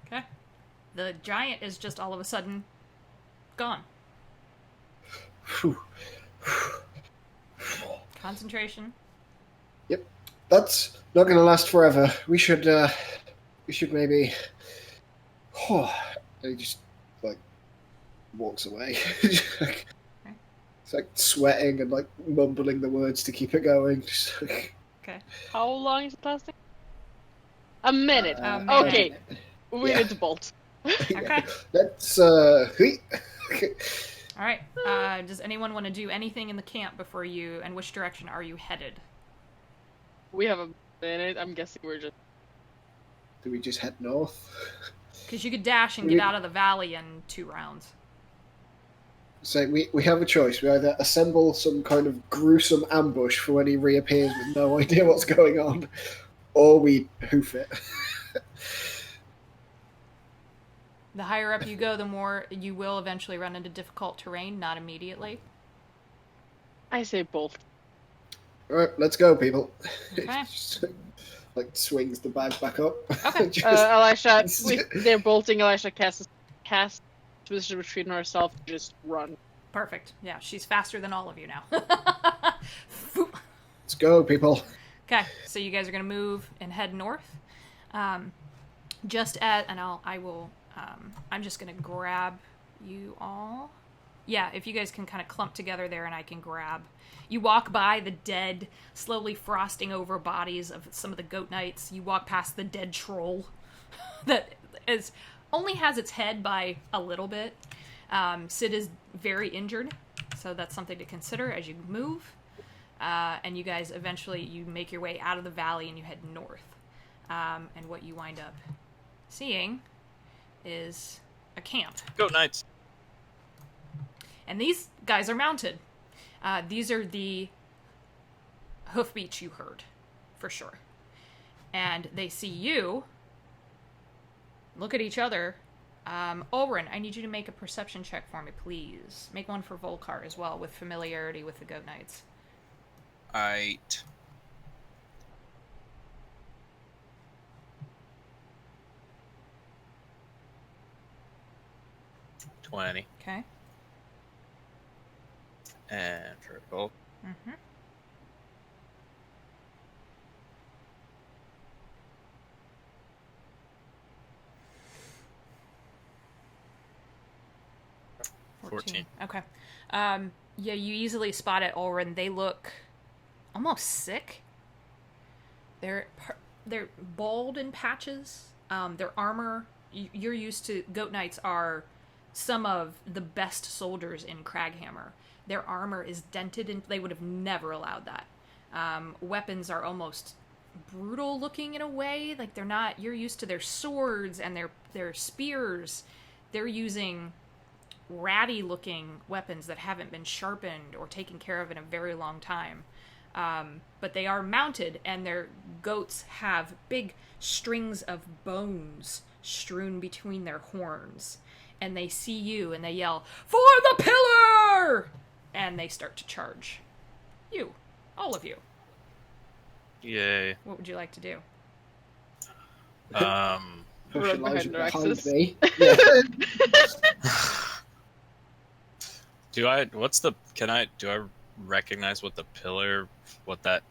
Okay. The giant is just all of a sudden gone. Whew. Concentration. Yep, that's not going to last forever. We should maybe. And he just like walks away. It's like sweating and like mumbling the words to keep it going. Just, like, Okay. How long is it lasting? A minute. A minute. Okay, we Yeah. need to bolt. Okay. Let's All right. Does anyone want to do anything in the camp before you? And which direction are you headed? We have a minute. I'm guessing we're just. Do we just head north? Because you could dash and get out of the valley in 2 rounds. So we have a choice. We either assemble some kind of gruesome ambush for when he reappears with no idea what's going on, or we hoof it. The higher up you go, the more you will eventually run into difficult terrain, not immediately. I say bolt. All right, let's go, people. Okay. Just, like swings the bag back up. Okay. Just- Elisha, they're bolting. Elisha casts position between herself to just run. Perfect. Yeah, she's faster than all of you now. Let's go, people. Okay, so you guys are gonna move and head north. I'm just gonna grab you all. Yeah, if you guys can kind of clump together there, and I can grab. You walk by the dead, slowly frosting over bodies of some of the goat knights. You walk past the dead troll that only has its head by a little bit. Sid is very injured, so that's something to consider as you move. And you guys eventually you make your way out of the valley and you head north. And what you wind up seeing is a camp. Goat Knights. And these guys are mounted. These are the hoofbeats you heard, for sure. And they see you, look at each other. Ulrin, I need you to make a perception check for me, please. Make one for Volkar as well, with familiarity with the Goat Knights. 8. $20. Okay. And for Volk, Mm-hmm. 14. Okay. Yeah, you easily spot it, Ulrin. They look almost sick. They're bald in patches. Their armor, you're used to, Goat Knights are some of the best soldiers in Kraghammer. Their armor is dented, and they would have never allowed that. Weapons are almost brutal looking in a way. Like, they're not, you're used to their swords and their spears. They're using ratty looking weapons that haven't been sharpened or taken care of in a very long time. But they are mounted, and their goats have big strings of bones strewn between their horns. And they see you and they yell, "For the pillar!" And they start to charge you. All of you. Yay. What would you like to do? Push Run Elijah behind behind Raxus. me. Yeah. Do I recognize what the pillar, what that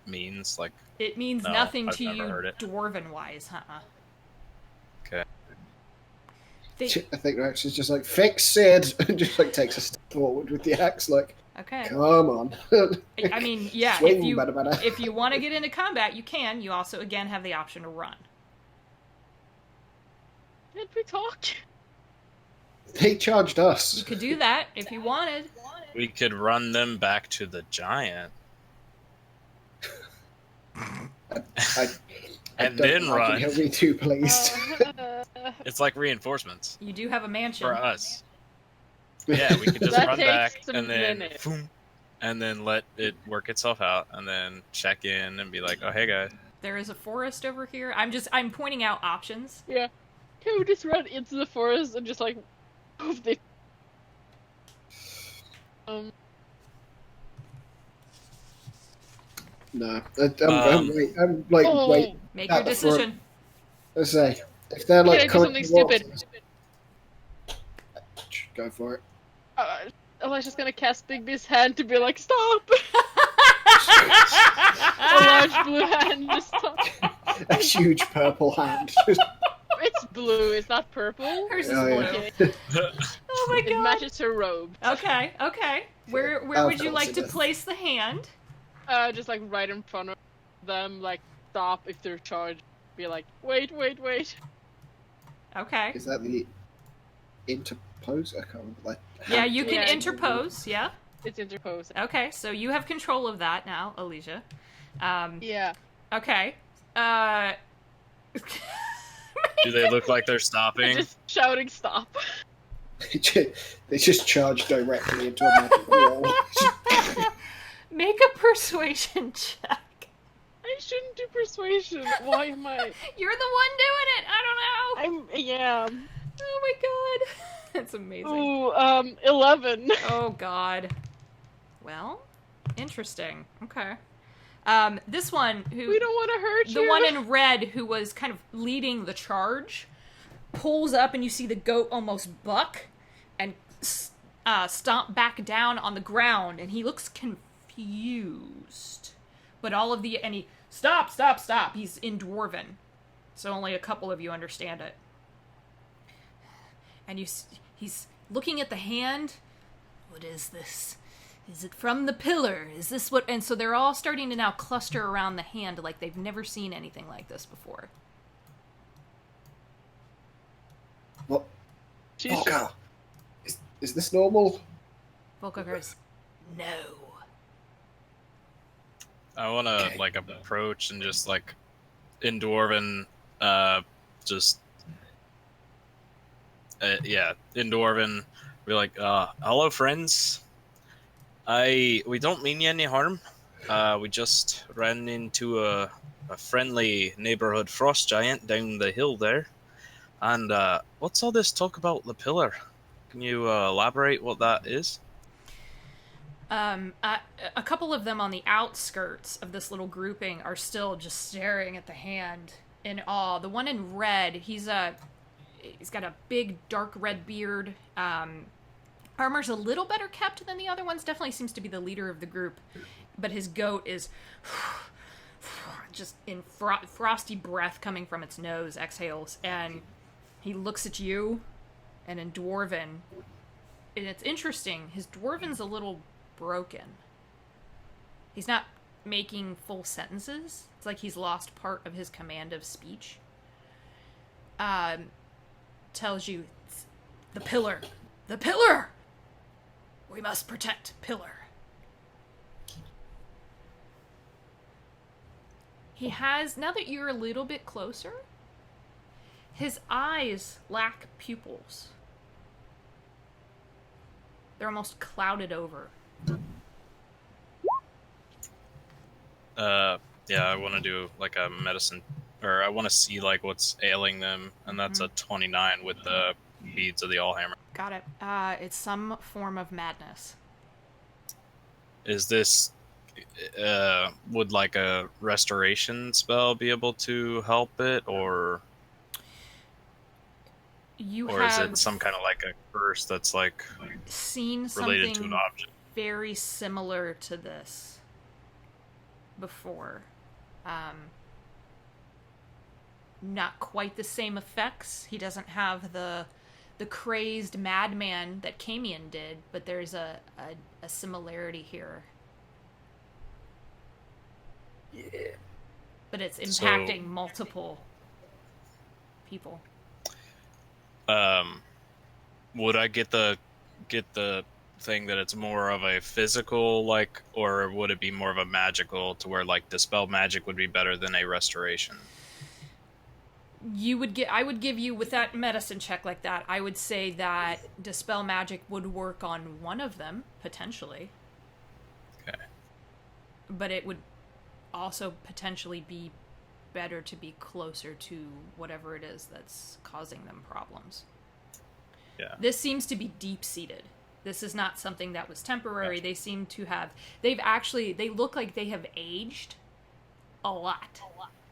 means? Like, It means No, nothing I've to never you heard it. dwarven-wise, huh? okay. I think Rex is just like, fix Sid, and just like takes a step forward with the axe, like, Okay. come on. I mean, yeah, Swing, if bada. you want to get into combat, you can. You also, again, have the option to run. Did we talk? They charged You us. could do that if you wanted. We could run them back to the giant. I And don't then imagine run. He'll be too pleased. It's like reinforcements You do have a mansion. for us. Yeah, we could just That run takes back a and then minute. boom, and then let it work itself out, and then check in and be like, "Oh, hey guys." There is a forest over here. I'm pointing out options. Yeah. Can we just run into the forest and just like move the No, I'm like, Oh. wait. Make At your the front. decision. Let's say, if they're Can I like do coming something towards stupid? us, go for it. Elijah's gonna cast Bigby's hand to be like, stop! A large blue hand, just stop. A huge purple hand. It's blue, it's not purple. Hers is Oh, blue. yeah. Okay. Oh my It god. matches her robe. Okay, okay. Where Of would you course like it to does. place the hand? Just like right in front of them, like stop if they're charged. Be like, wait. Okay. Is that the interpose? I can't remember. Like, Yeah, you can Yeah. interpose, yeah. It's interposed. Okay, so you have control of that now, Alicia. Yeah. Okay. Do they look like they're stopping? Just shouting stop. They just charge directly into a magic wall. Make a persuasion check. I shouldn't do persuasion. Why am I? You're the one doing it. I don't know. Yeah. Oh my god. That's amazing. Ooh, 11. Oh god. Well, interesting. Okay. This one who We don't want to hurt you. the one in red who was kind of leading the charge pulls up and you see the goat almost buck and stomp back down on the ground and he looks confused. But he stop. He's in Dwarven. So only a couple of you understand it. And he's looking at the hand. What is this? Is it from the pillar? Is this what? And so they're all starting to now cluster around the hand like they've never seen anything like this before. What? She's Volker! Is this normal? Volker goes, no. I want to Okay. like approach and just like in Dwarven, just in Dwarven, be like, hello friends. We don't mean you any harm. We just ran into a friendly neighborhood frost giant down the hill there. And what's all this talk about the pillar? Can you elaborate what that is? A couple of them on the outskirts of this little grouping are still just staring at the hand in awe. The one in red, he's got a big dark red beard. Armor's a little better kept than the other ones. Definitely seems to be the leader of the group, but his goat is just in frosty breath coming from its nose, exhales, and he looks at you, and in Dwarven, and it's interesting. His Dwarven's a little broken. He's not making full sentences. It's like he's lost part of his command of speech. Tells you, the pillar. The pillar! We must protect pillar. He has, now that you're a little bit closer, his eyes lack pupils. They're almost clouded over. Yeah, I want to do like a medicine, or I want to see like what's ailing them, and that's a 29 with the beads of the Allhammer. Got it. It's some form of madness. Is this would like a restoration spell be able to help it, or You is have it some kind of like a curse that's like seen related to something an object? very similar to this before. Not quite the same effects. He doesn't have the crazed madman that Camion did, but there's a similarity here. Yeah. But it's impacting multiple people. Would I get the thing that it's more of a physical, like, or would it be more of a magical, to where like dispel magic would be better than a restoration? I would give you, with that medicine check like that, I would say that dispel magic would work on one of them potentially. Okay. But it would also potentially be better to be closer to whatever it is that's causing them problems. Yeah. This seems to be deep-seated. This is not something that was temporary. Gotcha. They seem to have... They look like they have aged a lot.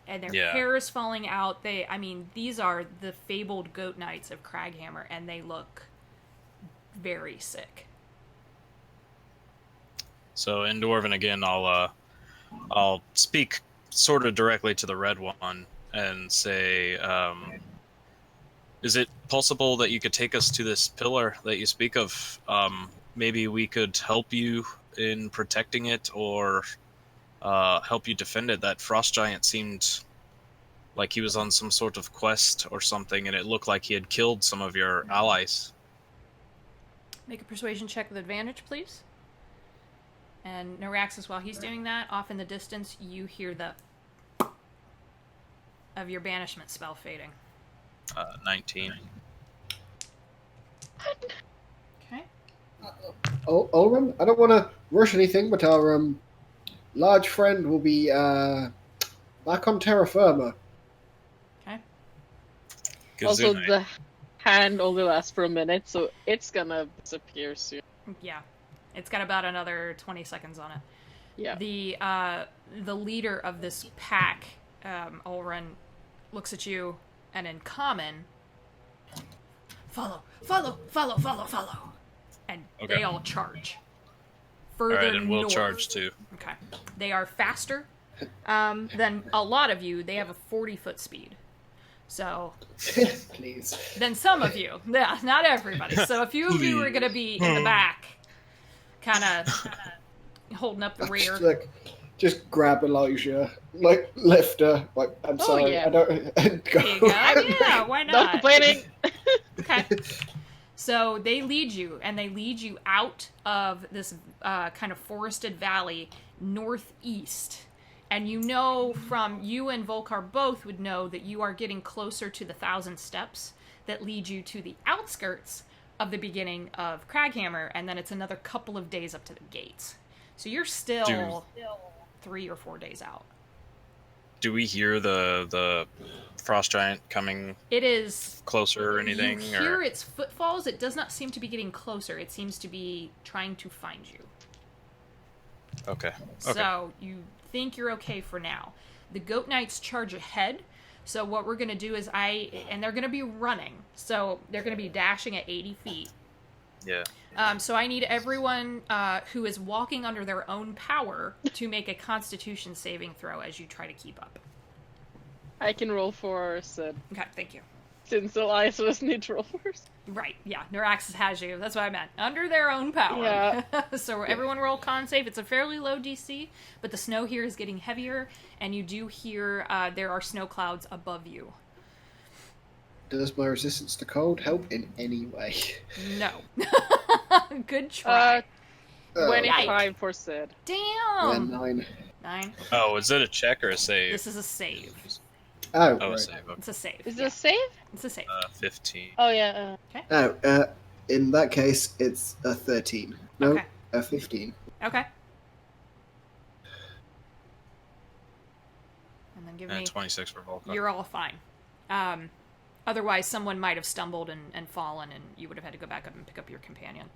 And their Yeah. hair is falling out. These are the fabled goat knights of Kraghammer, and they look very sick. So in Dwarven again, I'll speak sort of directly to the red one and say, is it possible that you could take us to this pillar that you speak of? Maybe we could help you in protecting it, or help you defend it. That frost giant seemed like he was on some sort of quest or something, and it looked like he had killed some of your allies. Make a persuasion check with advantage, please. And Noraxis, while he's doing that, off in the distance, you hear the of your banishment spell fading. 19. Okay. Ulrim, I don't want to rush anything, but our large friend will be back on terra firma. Okay. Also, Kazune. the hand only lasts for a minute, so it's gonna disappear soon. Yeah. It's got about another 20 seconds on it. Yeah. The leader of this pack, Ulrun, looks at you, and in common, follow, and Okay. they all charge. Further All right, and we'll north. charge too. Okay. They are faster than a lot of you. They have a 40-foot speed. So, Please. than some of you. Yeah, not everybody. So a few of you are going to be in the back, kind of holding up the rear. Just grab Elijah, lift her, I'm sorry, yeah. I don't, and go. There you go. Yeah, why Not not? complaining. Okay. So they lead you, and they lead you out of this kind of forested valley northeast. And you know from you and Volkar both would know that you are getting closer to the 1,000 steps that lead you to the outskirts of the beginning of Kraghammer, and then it's another couple of days up to the gates. So you're still 3 or 4 days out. Do we hear the frost giant coming It is closer or anything? You hear its footfalls. It does not seem to be getting closer. It seems to be trying to find you. Okay. So you think you're okay for now. The Goat Knights charge ahead. So what we're going to do is and they're going to be running. So they're going to be dashing at 80 feet. Yeah. So I need everyone who is walking under their own power to make a Constitution saving throw as you try to keep up. I can roll for Sid, Okay, thank you. since Elias was need to roll first. Right, yeah, Neuraxis has you. That's what I meant. Under their own power. Yeah. So everyone roll con save. It's a fairly low DC, but the snow here is getting heavier, and you do hear there are snow clouds above you. Does my resistance to cold help in any way? No. Good try. 25 for Sid. Damn! 9. 9. Oh, is it a check or a save? This is a save. Oh, Oh, a right. save. Okay. It's a save. Is yeah. it a save? It's a save. 15. Oh, yeah. Oh, in that case, it's a 13. No, Okay. a 15. Okay. And then give me... 26 for Volkar. You're all fine. Otherwise, someone might have stumbled and fallen, and you would have had to go back up and pick up your companion.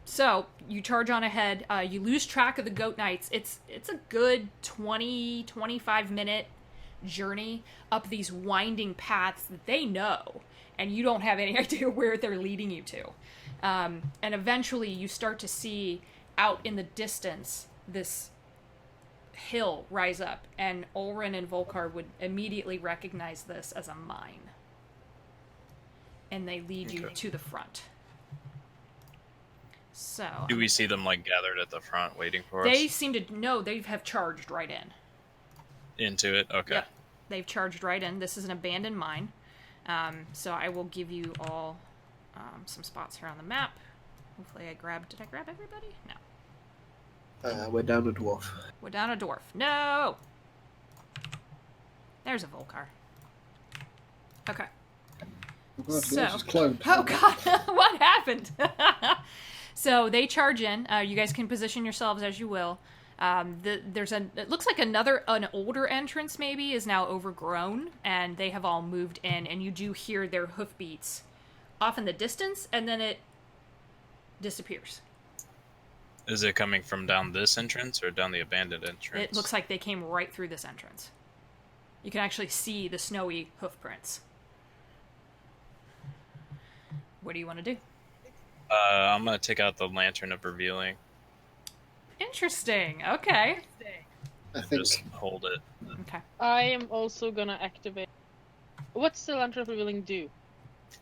So you charge on ahead. You lose track of the Goat Knights. It's a good 20, 25-minute journey up these winding paths that they know, and you don't have any idea where they're leading you to. And eventually, you start to see out in the distance this hill rise up, and Ulrun and Volkar would immediately recognize this as a mine. And they lead you Okay. to the front. So Do we see them gathered at the front waiting for they us? seem to know they have charged right in. Into it? Okay. Yep. They've charged right in. This is an abandoned mine. So I will give you all some spots here on the map. Hopefully did I grab everybody? No. We're down a dwarf. We're down a dwarf. No! There's a Volkar. Okay. Oh, God, So- yours is cloned. Oh god, what happened? So they charge in. You guys can position yourselves as you will. It looks like an older entrance maybe is now overgrown, and they have all moved in, and you do hear their hoofbeats off in the distance, and then it disappears. Is it coming from down this entrance or down the abandoned entrance? It looks like they came right through this entrance. You can actually see the snowy hoofprints. What do you want to do? I'm going to take out the Lantern of Revealing. Interesting. Okay. I And think just hold it. Okay. I am also gonna activate. What's the lantern revealing do?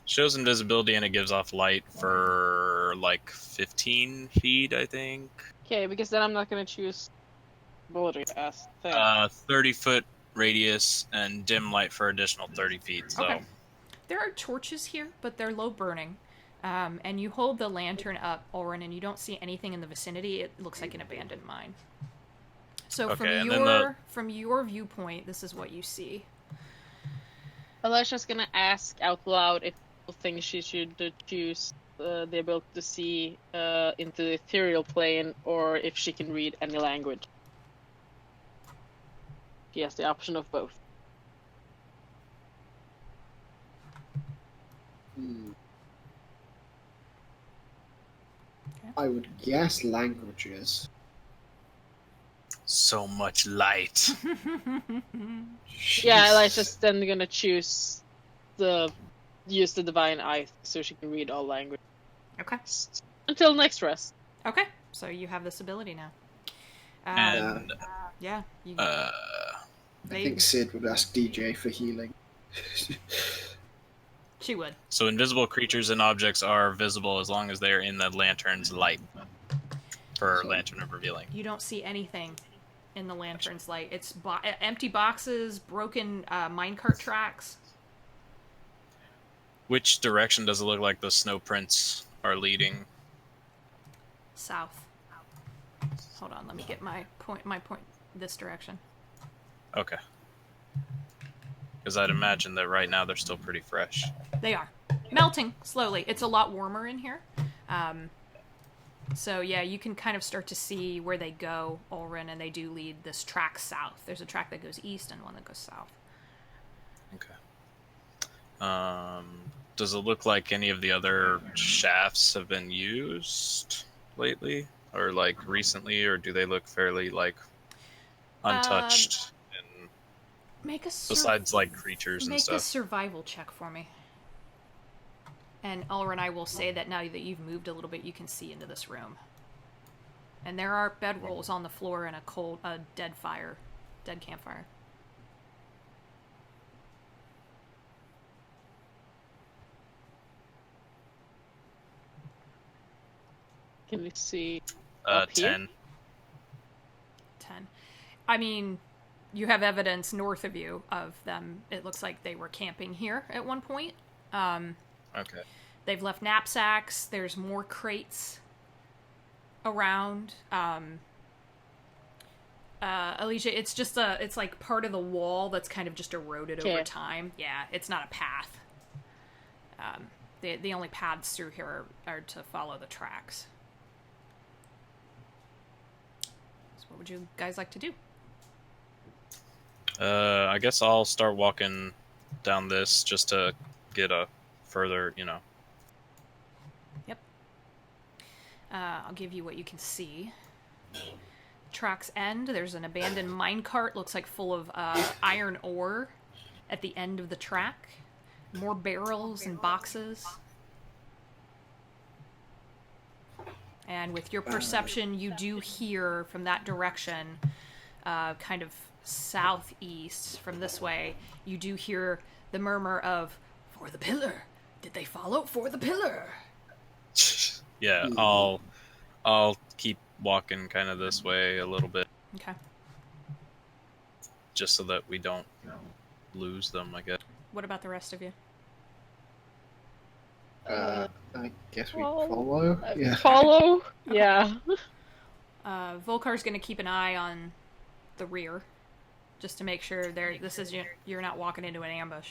Shows invisibility and it gives off light for like 15 feet, I think. Okay, because then I'm not gonna choose ability as thing. 30-foot radius and dim light for additional 30 feet. So Okay. There are torches here, but they're low burning. And you hold the lantern up, Ulrin, and you don't see anything in the vicinity. It looks like an abandoned mine. So okay, and then from your viewpoint, this is what you see. Alicia's gonna ask out loud if people think she should choose the ability to see into the ethereal plane, or if she can read any language. She has the option of both. I would guess languages. so much light. Yeah, Alicia's then gonna choose use the divine eye so she can read all language. Okay. Until next rest. Okay. So you have this ability now. And Yeah. I think Sid would ask DJ for healing. She would. So invisible creatures and objects are visible as long as they are in the lantern's light. For lantern of revealing. You don't see anything in the lantern's light. It's empty boxes, broken minecart tracks. Which direction does it look like the snow prints are leading? South. Hold on, let me get my point this direction. Okay. Because I'd imagine that right now they're still pretty fresh. They are. Melting slowly. It's a lot warmer in here. So yeah, you can kind of start to see where they go, Ulrin, and they do lead this track south. There's a track that goes east and one that goes south. Okay. Does it look like any of the other shafts have been used lately? Or like recently, or do they look fairly like untouched? And besides like creatures and Make stuff. a survival check for me. And Ulrin, I will say that now that you've moved a little bit, you can see into this room. And there are bedrolls on the floor and a dead campfire. Can we see up here? 10. 10. I mean, you have evidence north of you of them. It looks like they were camping here at one point. Okay. They've left knapsacks. There's more crates around. Alicia, it's just it's like part of the wall that's kind of just eroded over time. Yeah, it's not a path. The only paths through here are to follow the tracks. So what would you guys like to do? I guess I'll start walking down this just to get a further, Yep. I'll give you what you can see. Track's end, there's an abandoned minecart, looks like full of iron ore at the end of the track. More barrels and boxes. And with your perception, you do hear from that direction, kind of southeast from this way, you do hear the murmur of, "For the pillar! Did they follow? For the pillar!" Yeah, I'll keep walking kind of this way a little bit. Okay. Just so that we don't lose them, I guess. What about the rest of you? I guess we follow. Yeah. Follow? Yeah. Volkar's going to keep an eye on the rear, just to make sure you're not walking into an ambush.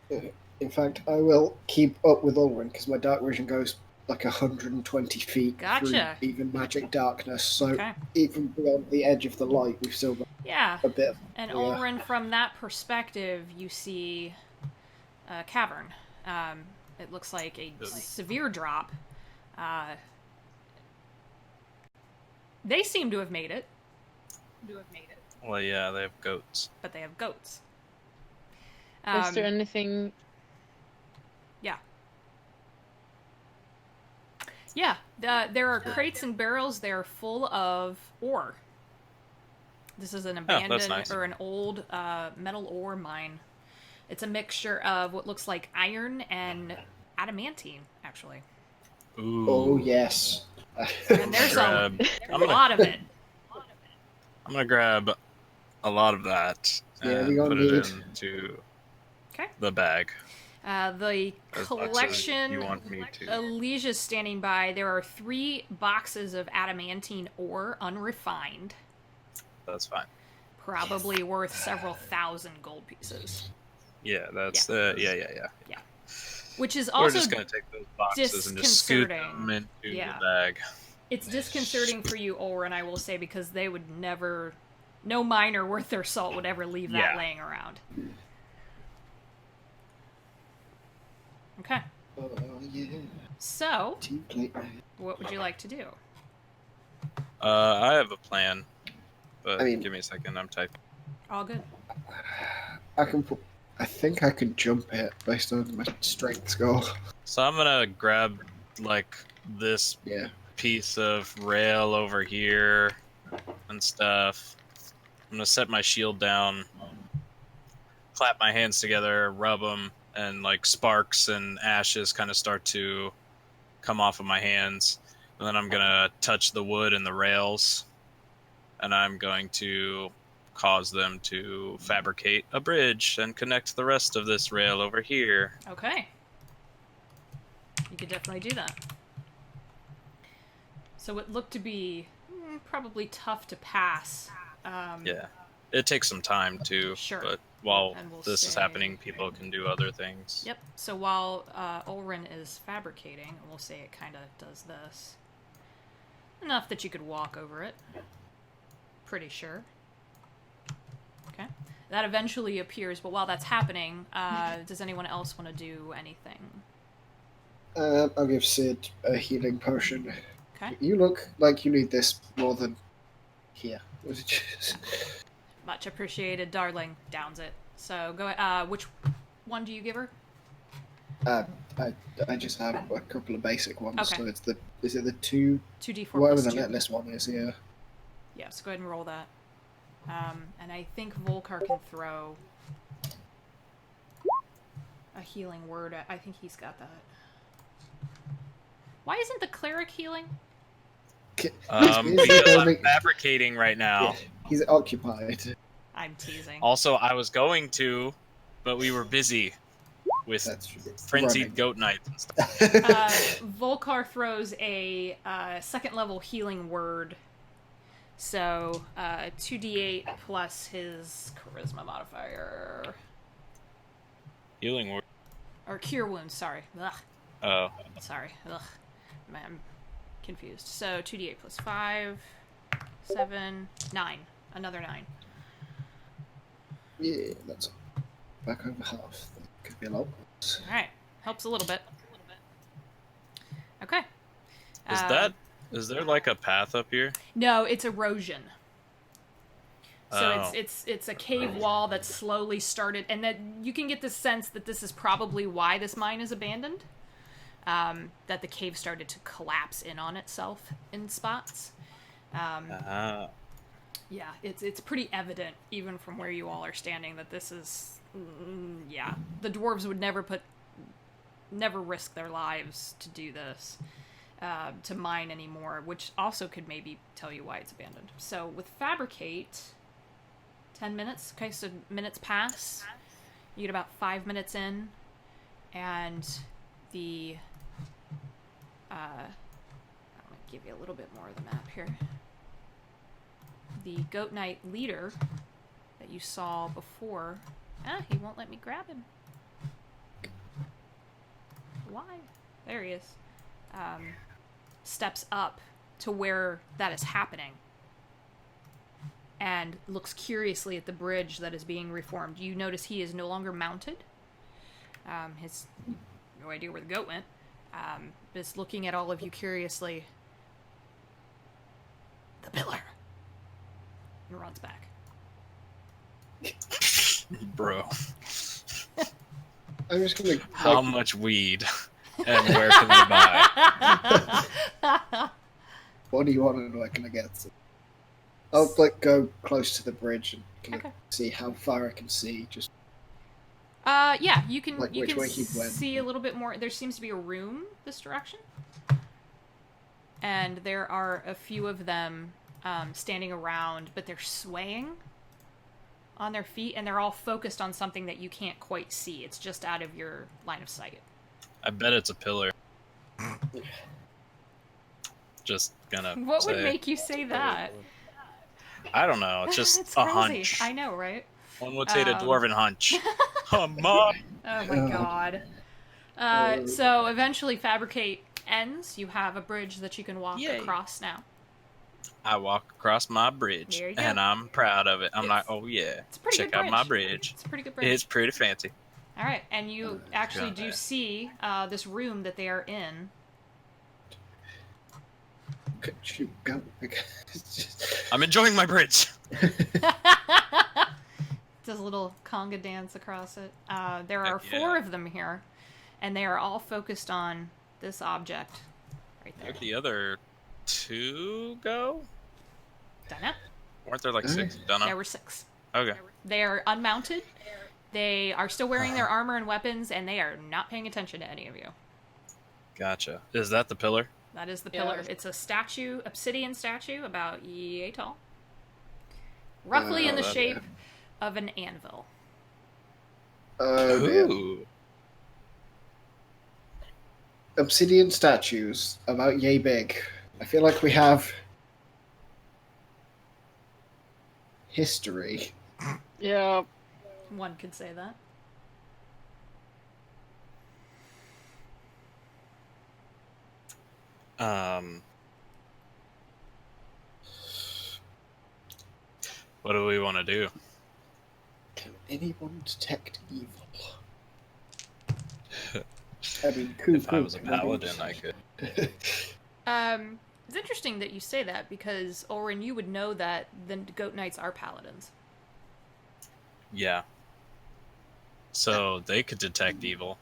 In fact, I will keep up with Ulrin because my dark vision goes like 120 feet Gotcha. through even magic darkness. So Okay. even beyond the edge of the light, we've still got a bit of... And Ulrin, from that perspective, you see a cavern. It looks like a severe drop. They seem to have made it. Well, yeah, they have goats. But they have goats. Is there anything... Yeah. Yeah, there are crates and barrels. They're full of ore. This is an abandoned nice. or an old metal ore mine. It's a mixture of what looks like iron and adamantine, actually. Ooh. Oh yes. And there's a lot of it. I'm gonna grab a lot of that Yeah, and we gonna put need- it into the bag. The As much as collection you want me to. Alicia's standing by, there are 3 boxes of adamantine ore, unrefined. That's fine. Probably worth several thousand gold pieces. Yeah, that's Yeah. Which is We're also just gonna take those boxes and just scoot them into the bag. It's disconcerting for you, Ulrin, I will say, because they would never... No miner worth their salt would ever leave that laying around. Okay. Oh yeah. So, Team plate. what would you like to do? I have a plan, but I mean- give me a second. I'm typing. All good. I think I could jump it based on my strength score. So I'm gonna grab like this Yeah. piece of rail over here and stuff. I'm gonna set my shield down, clap my hands together, rub them, and like sparks and ashes kind of start to come off of my hands. And then I'm gonna touch the wood and the rails, and I'm going to cause them to fabricate a bridge and connect the rest of this rail over here. Okay. You could definitely do that. So it looked to be probably tough to pass. Yeah. It takes some time too, Sure. but while And we'll this is say- happening, people can do other things. Yep. So while Ulrin is fabricating, we'll say it kind of does this. Enough that you could walk over it. Pretty sure. Okay. That eventually appears, but while that's happening, does anyone else want to do anything? I'll give Sid a healing potion. Okay. You look like you need this more than here. Much appreciated, darling. Downs it. So go. Which one do you give her? I just have a couple of basic ones. Okay. So it's the is it the 2 2d4 whatever plus the 2. netlist one is? Yeah. Yeah, so go ahead and roll that. And I think Volkar can throw a healing word. I think he's got that. Why isn't the cleric healing? He's Because I'm fabricating right now. Yeah, he's occupied. I'm teasing. Also, I was going to, but we were busy with That's frenzied goat nights and stuff. Volkar throws a second level healing word. So 2d8 plus his charisma modifier. Healing word. Or cure wounds, sorry. Ugh. Oh. Sorry. Ugh. Man, I'm confused. So 2d8 plus 5, 7, 9. Another 9. Yeah, that's back over half. That could be a lot. Alright. Helps a little bit. Okay. Is there like a path up here? No, it's erosion. So Oh. it's a cave wall that's slowly started, and that you can get the sense that this is probably why this mine is abandoned. That the cave started to collapse in on itself in spots. Yeah, it's pretty evident even from where you all are standing that this is the dwarves would never risk their lives to do this. To mine anymore, which also could maybe tell you why it's abandoned. So with fabricate, 10 minutes. Okay, so minutes pass. You get about 5 minutes in, and the I'm gonna give you a little bit more of the map here. The Goat Knight leader that you saw before. He won't let me grab him. Why? There he is. Steps up to where that is happening and looks curiously at the bridge that is being reformed. You notice he is no longer mounted. His no idea where the goat went. Is looking at all of you curiously. The pillar. And runs back. Bro. I'm just gonna. How much weed? And where can we buy? What do you want and where can I get to? I'll like go close to the bridge and Okay. see how far I can see. Just Yeah, you can Like, you which can way he went. see a little bit more. There seems to be a room this direction, and there are a few of them standing around, but they're swaying on their feet, and they're all focused on something that you can't quite see. It's just out of your line of sight. I bet it's a pillar. Just gonna What say. would make you say that? I don't know. It's just It's a crazy. hunch. I know, right? One would say the dwarven hunch. Mom. Oh my god. So eventually Fabricate ends. You have a bridge that you can walk Yay. across now. I walk across my bridge, There you go. and I'm proud of it. I'm like, It's- oh yeah, It's a pretty check good out bridge. my bridge. It's a pretty good bridge. It's pretty fancy. All right, and you actually got do that. see this room that they are in. could you go? I'm enjoying my bridge. Does a little conga dance across it. There are Heck yeah. 4 of them here, and they are all focused on this object right there. Where'd the other 2 go? Dunno. Weren't there like 6? Don't know. There were 6. Okay. They are unmounted. They are still wearing their armor and weapons, and they are not paying attention to any of you. Gotcha. Is that the pillar? That is the Yeah. pillar. It's a statue, obsidian statue, about yay tall. Roughly in the that- shape of an anvil. Oh dear. Ooh. Obsidian statues about yay big. I feel like we have history. Yeah. One could say that. What do we want to do? Can anyone detect evil? I mean, Coop, If I was a paladin, I could. It's interesting that you say that because, Orin, you would know that the Goat Knights are paladins. Yeah. So they could detect evil.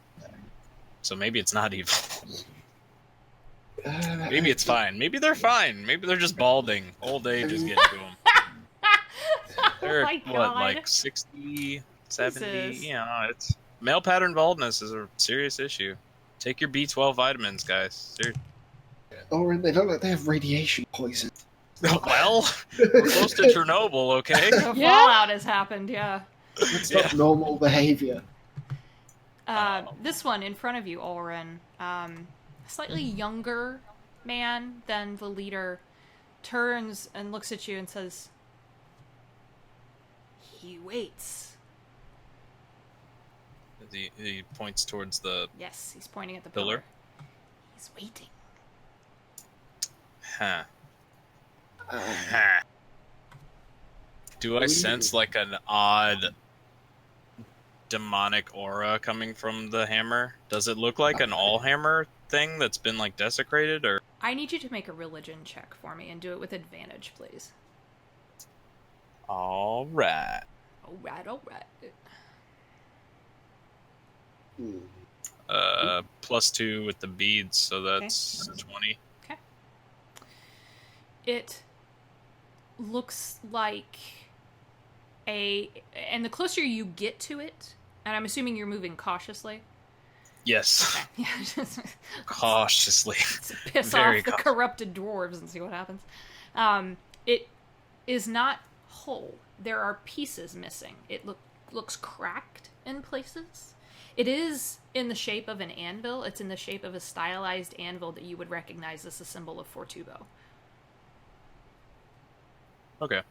So maybe it's not evil. Maybe it's fine. Maybe they're fine. Maybe they're just balding. Old age is getting to them. They're, Oh my what, God. like 60, 70? Jesus. You know, it's... Male pattern baldness is a serious issue. Take your B12 vitamins, guys. Or they look like they have radiation poison. Well, we're close to Chernobyl, okay? The Yeah. fallout has happened, yeah. It's not normal behavior. This one in front of you, Orin, slightly younger man than the leader, turns and looks at you and says, "He waits." He points towards the... Yes, he's pointing at the Pillar? pillar. He's waiting. Huh. Um, Huh. Do I sense like an odd demonic aura coming from the hammer? Does it look like an all hammer thing that's been like desecrated, or? I need you to make a religion check for me and do it with advantage, please. All right. Alright, alright. +2 with the beads, so that's 20. Okay. It looks like and the closer you get to it, and I'm assuming you're moving cautiously. Yes. Yeah, just Cautiously. to piss Very off the cautious. corrupted dwarves and see what happens. It is not whole. There are pieces missing. It looks cracked in places. It is in the shape of an anvil. It's in the shape of a stylized anvil that you would recognize as a symbol of Fortubo. Okay.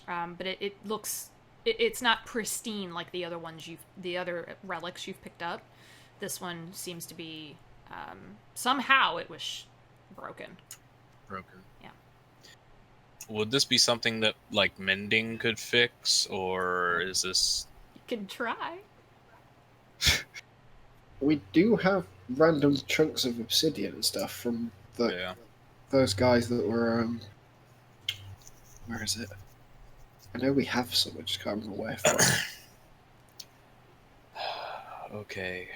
But it looks... It's not pristine like the other relics you've picked up. This one seems to be... somehow it was broken. Broken. Yeah. Would this be something that like mending could fix, or is this... You can try. we do have random chunks of obsidian and stuff from those guys that were. Where is it? I know we have some. I just can't remember where from. Okay.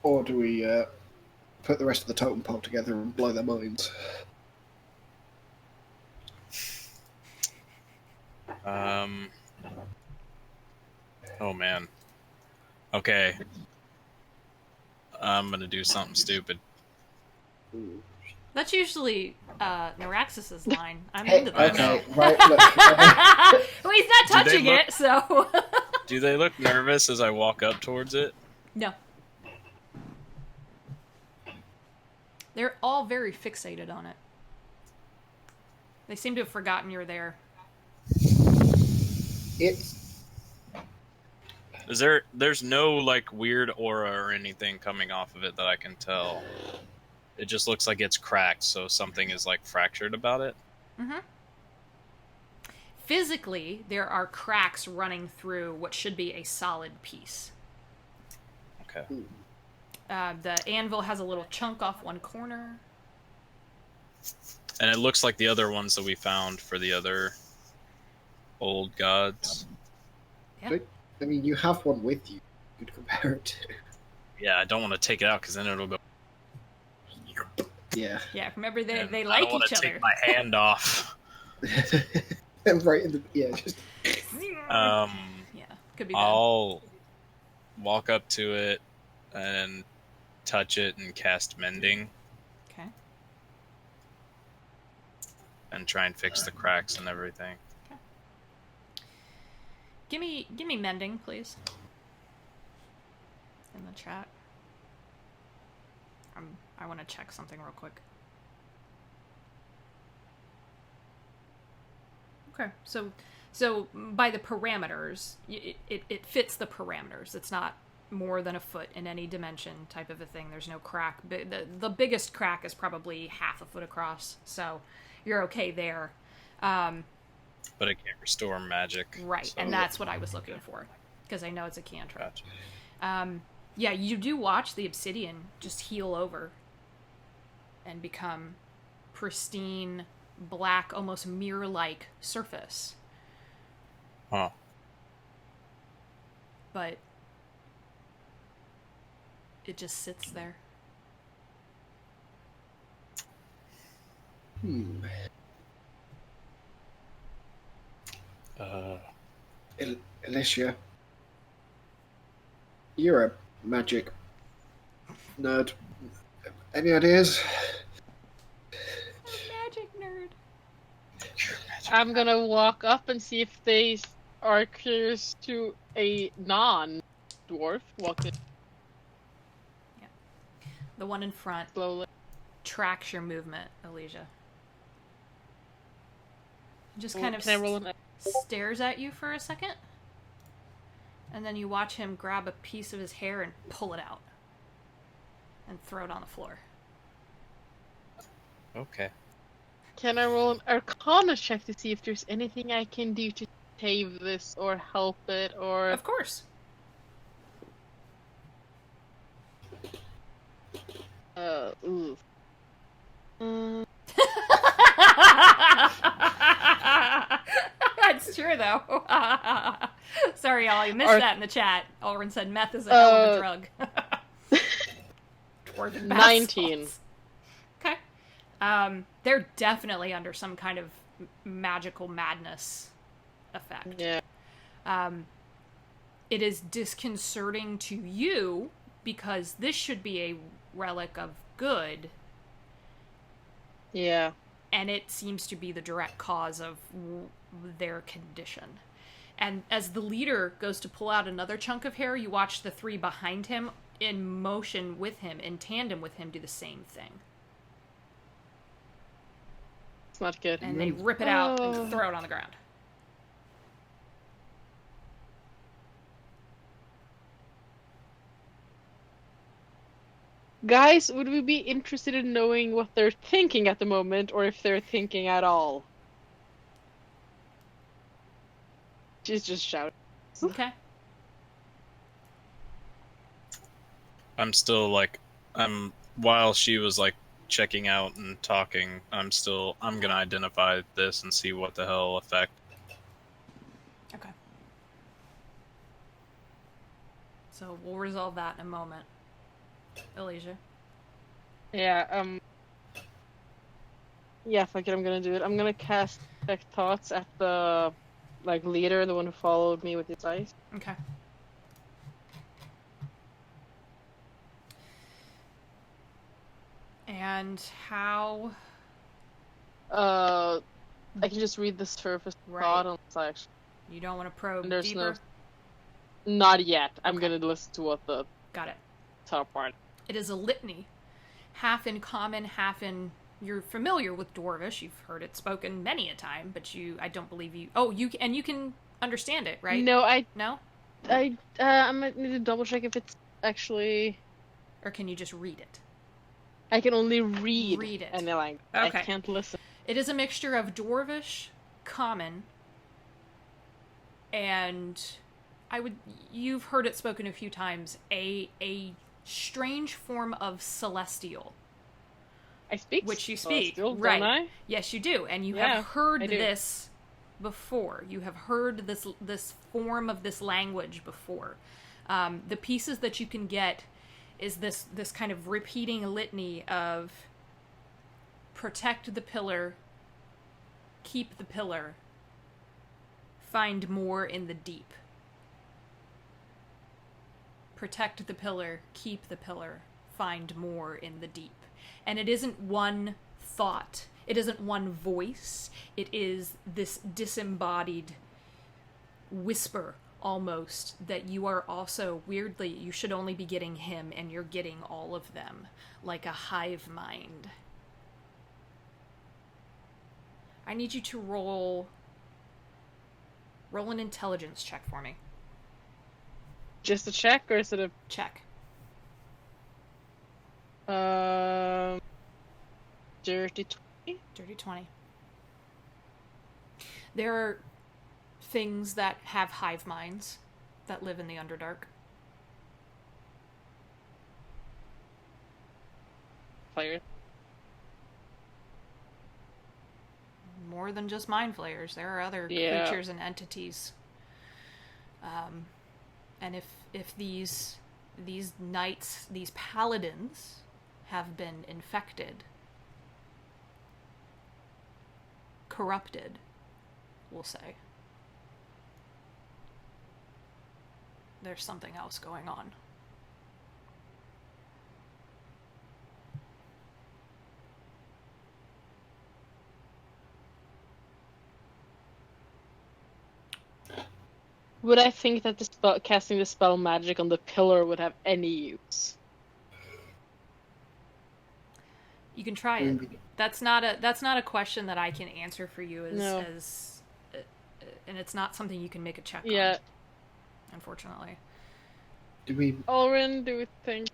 Or do we put the rest of the totem pole together and blow their minds? Oh man. Okay. I'm gonna do something stupid. That's usually Neuraxis's line. I'm Hey, into that. know. okay, right, look. Well, he's not Do they touching look- it, so. Do they look nervous as I walk up towards it? No. They're all very fixated on it. They seem to have forgotten you're there. It's There's no like weird aura or anything coming off of it that I can tell. It just looks like it's cracked, so something is like fractured about it. Mm-hmm. Physically, there are cracks running through what should be a solid piece. Okay. The anvil has a little chunk off one corner. And it looks like the other ones that we found for the other old gods. Yeah. I mean, you have one with you. You could compare it to. Yeah, I don't want to take it out because then it'll go. Yeah. Yeah, remember they I like don't want each to other. take my hand off. Right in the just. Yeah, could be bad. I'll walk up to it and touch it and cast mending Okay. and try and fix the cracks and everything. Give me mending, please. In the chat. I want to check something real quick. Okay, so by the parameters, it fits the parameters. It's not more than a foot in any dimension type of a thing. There's no crack. The biggest crack is probably half a foot across, so you're okay there. But it can't restore magic. Right, so- and that's what I was looking for, because I know it's a cantrip. Gotcha. Yeah, you do watch the obsidian just heal over and become pristine, black, almost mirror-like surface. Huh. But it just sits there. Alicia, you're a magic nerd. Any ideas? Magic nerd. I'm gonna walk up and see if they are close to a non-dwarf walking The one in front slowly. tracks your movement, Alicia. Just kind of Can I roll an stares at you for a second, and then you watch him grab a piece of his hair and pull it out and throw it on the floor. Okay. Can I roll an Arcana check to see if there's anything I can do to save this or help it or... Of course. Ooh. That's true, though. Sorry, y'all. You missed that in the chat. Olrin said meth is a hell of a drug. Dwarven 19. bastards. Okay. They're definitely under some kind of magical madness effect. Yeah. It is disconcerting to you because this should be a relic of good, Yeah. and it seems to be the direct cause of their condition. And as the leader goes to pull out another chunk of hair, you watch the three behind him in motion with him, in tandem with him, do the same thing. It's not good. And they rip it out Oh. and throw it on the ground. Guys, would we be interested in knowing what they're thinking at the moment, or if they're thinking at all? She's just shouting. Okay. I'm still like, while she was like checking out and talking, I'm gonna identify this and see what the hell effect. Okay. So we'll resolve that in a moment. Alicia. Yeah, yeah, fuck it, I'm gonna do it. I'm gonna cast Detect Thoughts at the, like, leader, the one who followed me with his eyes. Okay. And how... I can just read the surface Right. thought on the section. You don't want to probe There's deeper? Not yet. I'm Okay. gonna listen to what the Got it. top part. It is a litany, half in common, half in... You're familiar with Dwarvish. You've heard it spoken many a time, but I don't believe you... Oh, you can understand it, right? No, No? I might need to double check if it's actually... Or can you just read it? I can only read it. any language. Okay. I can't listen. It is a mixture of Dwarvish, Common, and you've heard it spoken a few times, a strange form of Celestial. I speak Which you Celestial, speak, don't right? I? Yes, you do, and you Yeah, have heard I do. this before. You have heard this form of this language before. The pieces that you can get is this kind of repeating litany of protect the pillar, keep the pillar, find more in the deep. Protect the pillar, keep the pillar, find more in the deep. And it isn't one thought. It isn't one voice. It is this disembodied whisper, almost, that you are also, weirdly, you should only be getting him, and you're getting all of them, like a hive mind. I need you to roll an intelligence check for me. Just a check, or is it a... Check. Dirty 20? Dirty 20. There are things that have hive minds that live in the Underdark. Fire. More than just mind flayers. There are other creatures and entities. And if these knights, these paladins, have been infected, corrupted, we'll say, there's something else going on. Would I think that casting the spell magic on the pillar would have any use? You can try it. That's not a question that I can answer for you as and it's not something you can make a check on. Unfortunately. Ulrin, do we think?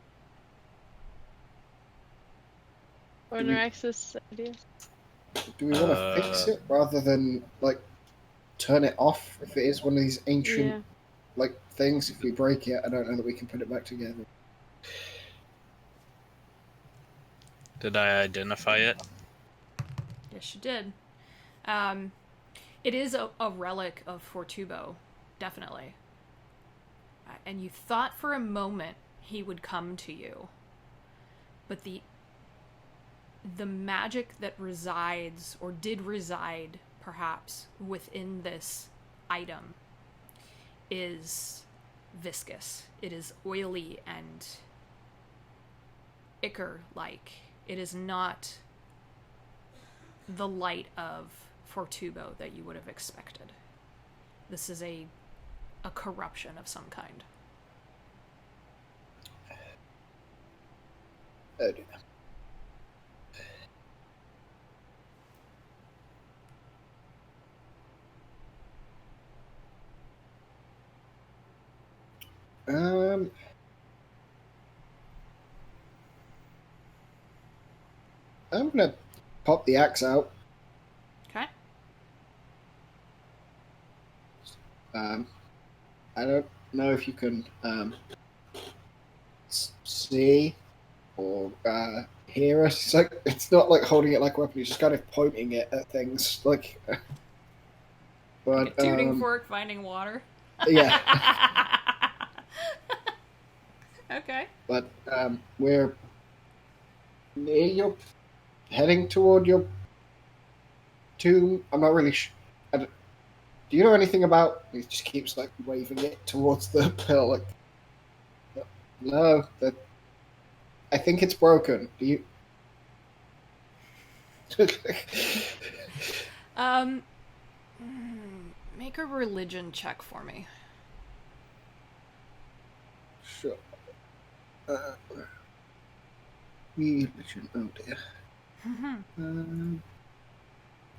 Or Naraxis ideas? Do we want to fix it rather than turn it off if it is one of these ancient things? If we break it, I don't know that we can put it back together. Did I identify it? Yes, you did. It is a relic of Fortubo, definitely. And you thought for a moment he would come to you. But the magic that resides, or did reside, perhaps, within this item is viscous. It is oily and ichor-like. It is not the light of Fortubo that you would have expected. This is a corruption of some kind. Oh dear. I'm gonna pop the axe out. Okay. I don't know if you can see or hear us. It's not like holding it like a weapon. You're just kind of pointing it at things, but like a tuning fork finding water. Yeah. Okay. but we're near your heading toward your tomb. I'm not really sure. Do you know anything about? He just keeps like waving it towards the pill. Like, no, that I think it's broken. Do you? Make a religion check for me. Sure. Religion. Oh dear.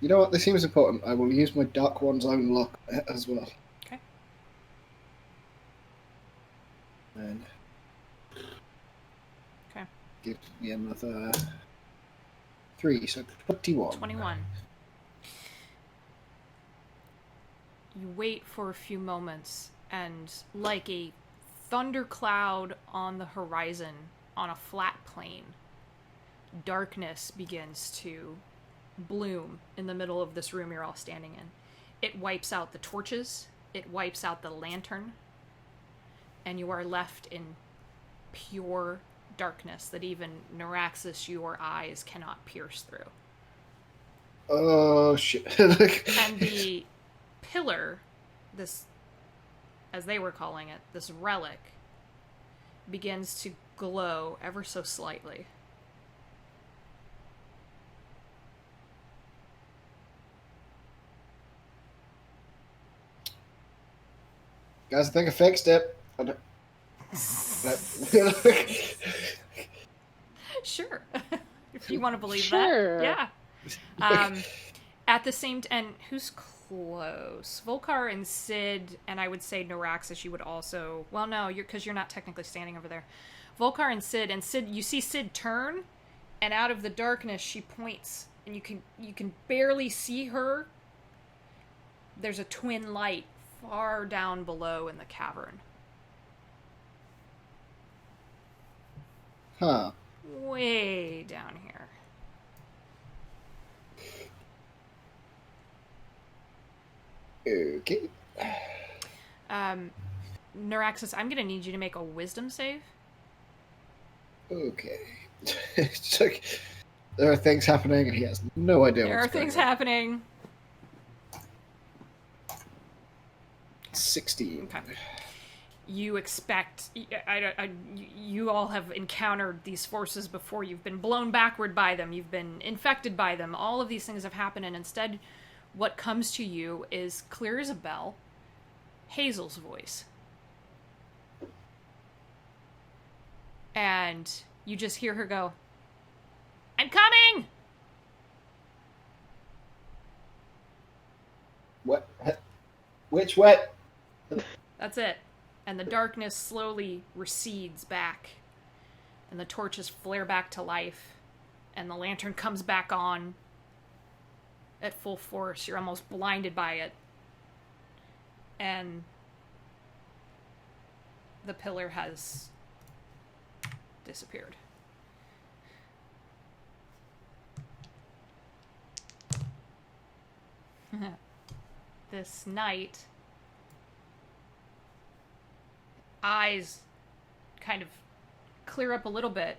You know what? This seems important. I will use my Dark One's own luck as well. Okay. And Okay. give me another 3, so 21. 21. You wait for a few moments, and like a thundercloud on the horizon on a flat plain, darkness begins to bloom in the middle of this room you're all standing in. It wipes out the torches, it wipes out the lantern, and you are left in pure darkness that even Neuraxis, your eyes cannot pierce through. Oh shit. And the pillar, this, as they were calling it, this relic, begins to glow ever so slightly. Guys, I think I fixed it. Sure. If you want to believe Sure. that. Yeah. At the same and who's close? Volkar and Sid, and I would say Neuraxis, you would also... Well, no, because you're not technically standing over there. Volkar and Sid, you see Sid turn, and out of the darkness she points, and you can barely see her. There's a twin light far down below in the cavern. Huh. Way down here. Okay. Neuraxis, I'm gonna need you to make a wisdom save. Okay. It's like there are things happening and he has no idea There are what's things going on. happening. 16. Okay. You expect... you all have encountered these forces before. You've been blown backward by them. You've been infected by them. All of these things have happened, and instead what comes to you is clear as a bell, Hazel's voice. And you just hear her go, "I'm coming!" What? Which what? That's it. And the darkness slowly recedes back. And the torches flare back to life. And the lantern comes back on at full force. You're almost blinded by it. And the pillar has disappeared. This night, eyes kind of clear up a little bit,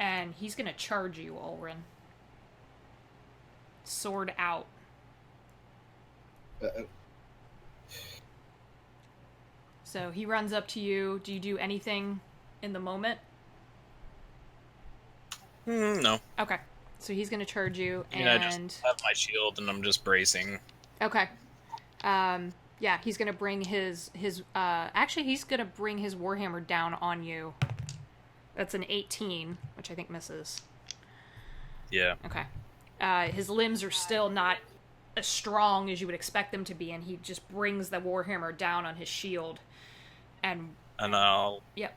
and he's gonna charge you, Ulrin. Sword out. Uh-oh. So he runs up to you. Do you do anything in the moment? No. Okay. So he's gonna charge you, I mean, and I just have my shield and I'm just bracing. okay. Yeah, he's gonna bring his actually he's gonna bring his warhammer down on you. That's an 18, which I think misses. Yeah. Okay. His limbs are still not as strong as you would expect them to be, and he just brings the warhammer down on his shield. And I'll... Yep.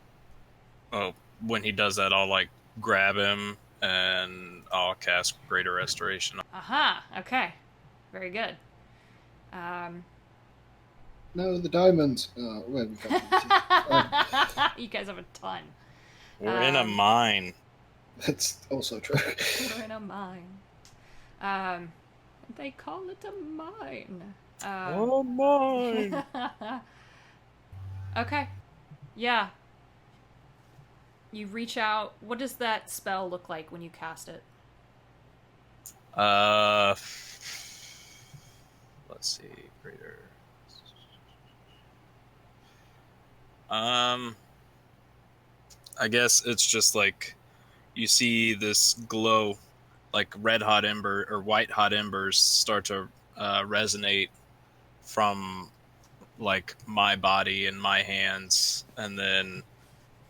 Oh, when he does that, I'll, like, grab him, and I'll cast Greater Restoration. Aha, okay. Very good. No, the diamonds. Oh, where have we got You guys have a ton. We're in a mine. That's also true. We're in a mine. They call it a mine. Oh, mine! Okay. Yeah. You reach out. What does that spell look like when you cast it? Let's see, greater. I guess it's just like you see this glow, like red hot ember or white hot embers start to resonate from like my body and my hands, and then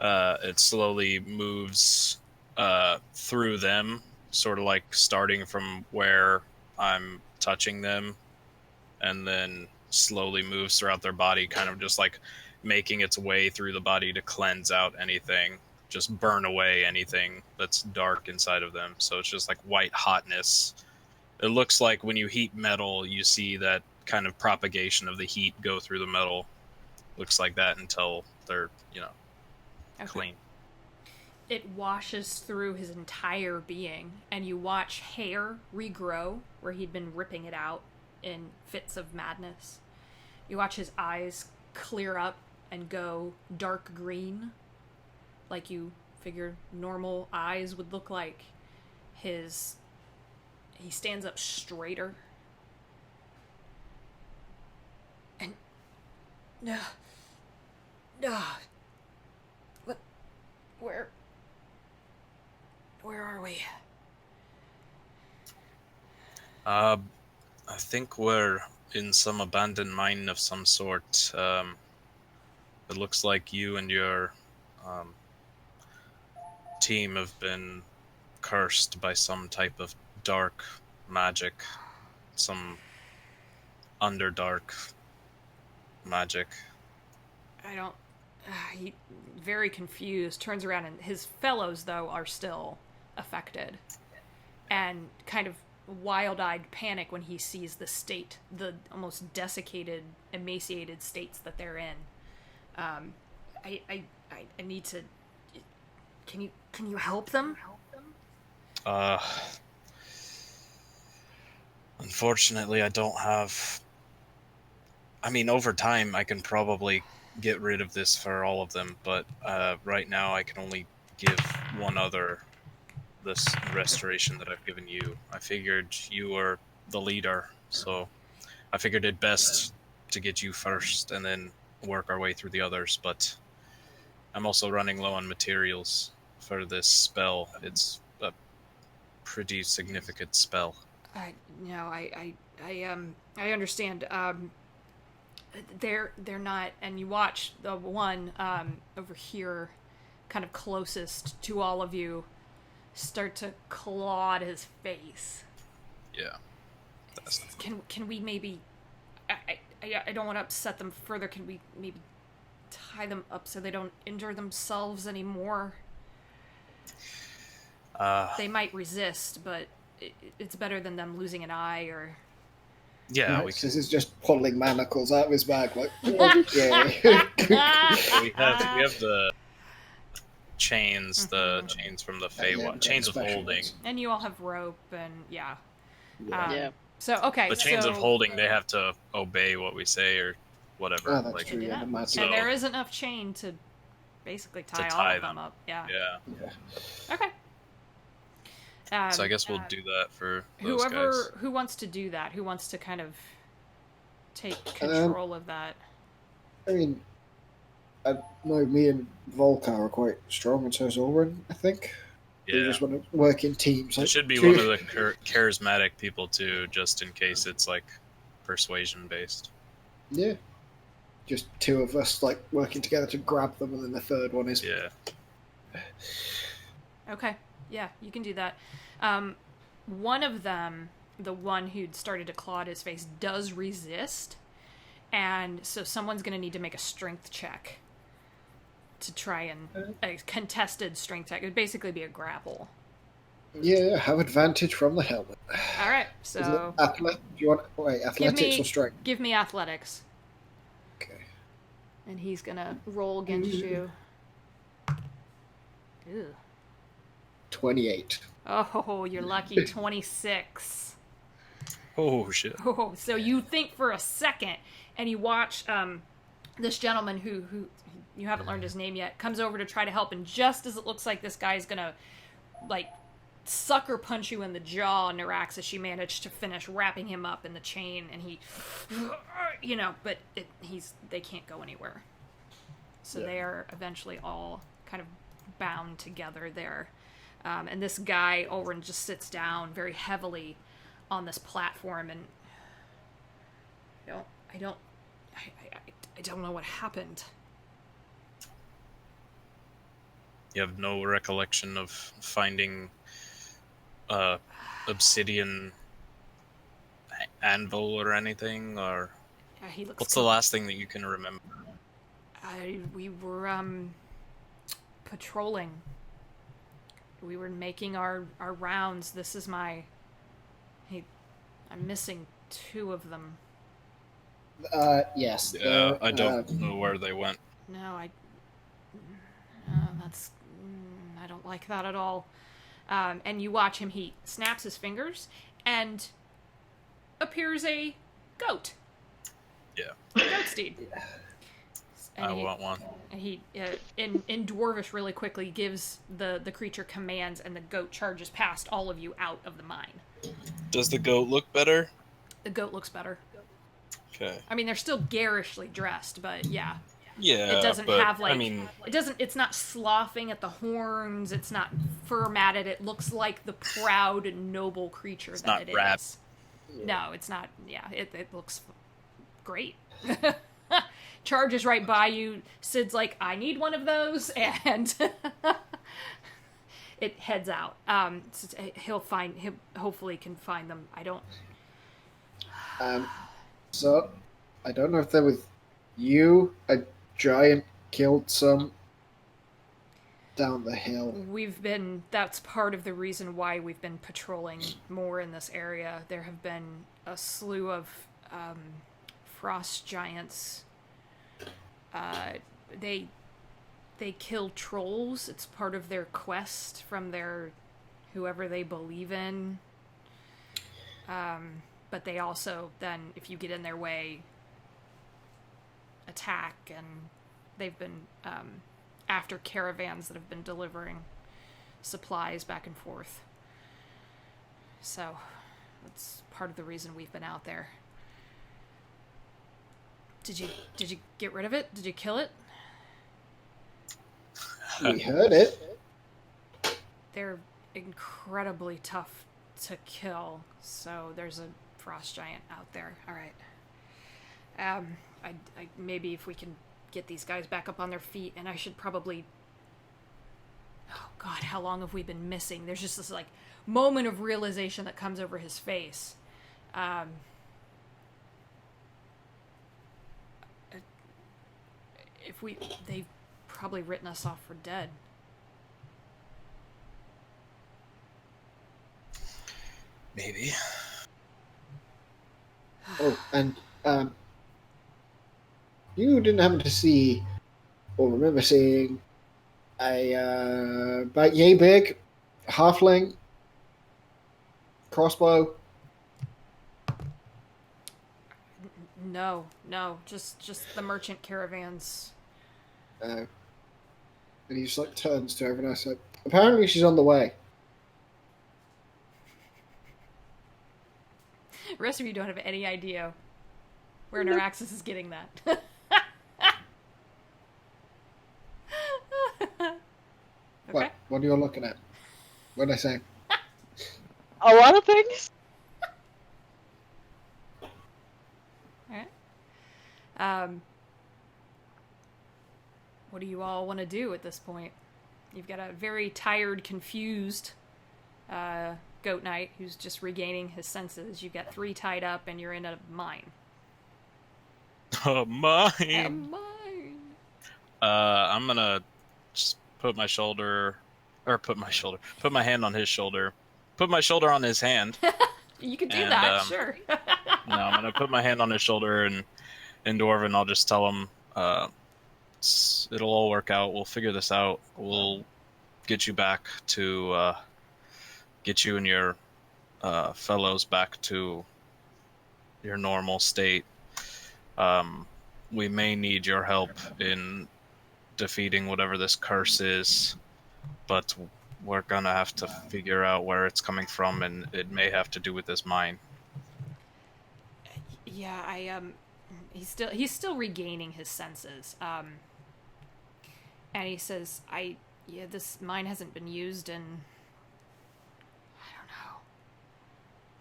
it slowly moves through them, sort of like starting from where I'm touching them, and then slowly moves throughout their body, kind of just like making its way through the body to cleanse out anything, just burn away anything that's dark inside of them. So it's just like white hotness. It looks like when you heat metal, you see that kind of propagation of the heat go through the metal. Looks like that until they're, clean. It washes through his entire being, and you watch hair regrow where he'd been ripping it out in fits of madness. You watch his eyes clear up and go dark green, like you figure normal eyes would look like. He stands up straighter. And no. What? Where are we? I think we're in some abandoned mine of some sort. It looks like you and your team have been cursed by some type of dark magic, some underdark magic. I don't. He very confused, turns around, and his fellows, though, are still affected. And kind of wild-eyed panic when he sees the almost desiccated, emaciated states that they're in. I need to. Can you help them? Unfortunately, I don't have. I mean, over time, I can probably get rid of this for all of them, but right now, I can only give one other this restoration that I've given you. I figured you were the leader, so I figured it best to get you first and then work our way through the others, but I'm also running low on materials for this spell. It's a pretty significant spell. I understand. They're not, and you watch the one over here, kind of closest to all of you, start to claw at his face. Yeah. Can we maybe? I don't want to upset them further. Can we maybe tie them up so they don't injure themselves anymore? They might resist, but it's better than them losing an eye or. Yeah, This is just pulling manacles out of his bag, like, okay. we have the chains, chains from the Feywild, chains of holding. Ones. And you all have rope, and yeah. Yeah. So, okay. The chains of holding, they have to obey what we say or whatever. Oh, that's true, yeah, and there is enough chain to basically tie all of them up. Yeah. Okay. So I guess we'll do that for those guys. Who wants to do that? Who wants to kind of take control of that? I mean, I know me and Volkar are quite strong, and so is Oren, I think. Yeah. We just want to work in teams. It should be one of the charismatic people, too, just in case it's, like, persuasion-based. Yeah. Just two of us, like, working together to grab them, and then the third one is... Yeah. Okay. Yeah, you can do that. One of them, the one who'd started to claw at his face, does resist. And so someone's going to need to make a strength check to try and... a contested strength check. It would basically be a grapple. Yeah, have advantage from the helmet. All right, so... Do you want... Wait, athletics or strength? Give me athletics. Okay. And he's going to roll against you. Ew. 28. Oh, you're lucky. 26. Oh, shit. Oh, so you think for a second, and you watch this gentleman who you haven't learned his name yet, comes over to try to help, and just as it looks like this guy's gonna, like, sucker punch you in the jaw, Naraxis, she managed to finish wrapping him up in the chain, and he, but they can't go anywhere. So they are eventually all kind of bound together there. And this guy, Ulrin, just sits down very heavily on this platform, and I don't know what happened. You have no recollection of finding obsidian anvil or anything, or what's the last thing that you can remember? We were patrolling. We were making our rounds. This is I'm missing 2 of them. Yes. Yeah, I don't know where they went. No, I don't like that at all. And you watch him, he snaps his fingers, and appears a goat. Yeah. A goat steed. I want one. And he, in Dwarvish, really quickly gives the creature commands, and the goat charges past all of you out of the mine. Does the goat look better? The goat looks better. Okay. I mean, they're still garishly dressed, but yeah. Yeah, it doesn't have, like, I mean, it's not sloughing at the horns, it's not fur matted, it looks like the proud and noble creature that it is. No, it's not, it looks great. Charges right by you, Sid's like, I need one of those, and it heads out. He'll hopefully can find them. I don't... So, I don't know if they're with you. A giant killed some down the hill. That's part of the reason why we've been patrolling more in this area. There have been a slew of frost giants. They kill trolls. It's part of their quest from their whoever they believe in. But they also then, if you get in their way, attack, and they've been after caravans that have been delivering supplies back and forth. So that's part of the reason we've been out there. Did you get rid of it? Did you kill it? We heard it. They're incredibly tough to kill, so there's a frost giant out there. All right. I maybe if we can get these guys back up on their feet, and I should probably... Oh, God, how long have we been missing? There's just this, like, moment of realization that comes over his face. They've probably written us off for dead. Maybe. Oh, and you didn't happen to see or remember seeing a about yay big halfling crossbow? No, just the merchant caravans. And he just like turns to everyone else like, apparently she's on the way. The rest of you don't have any idea where Naraxis is getting that. Okay. What are you all looking at? What did I say? A lot of things. Alright. What do you all want to do at this point? You've got a very tired, confused Goat Knight who's just regaining his senses. You've got 3 tied up, and you're in a mine. A mine. A mine. I'm gonna just put my hand on his shoulder, put my shoulder on his hand. You can do that, sure. No, I'm gonna put my hand on his shoulder, and in Dwarven, I'll just tell him, it'll all work out. We'll figure this out. We'll get you back to, get you and your fellows back to your normal state. We may need your help in defeating whatever this curse is, but we're gonna have to figure out where it's coming from, and it may have to do with this mine. Yeah, he's still regaining his senses. And he says, this mine hasn't been used in, I don't know,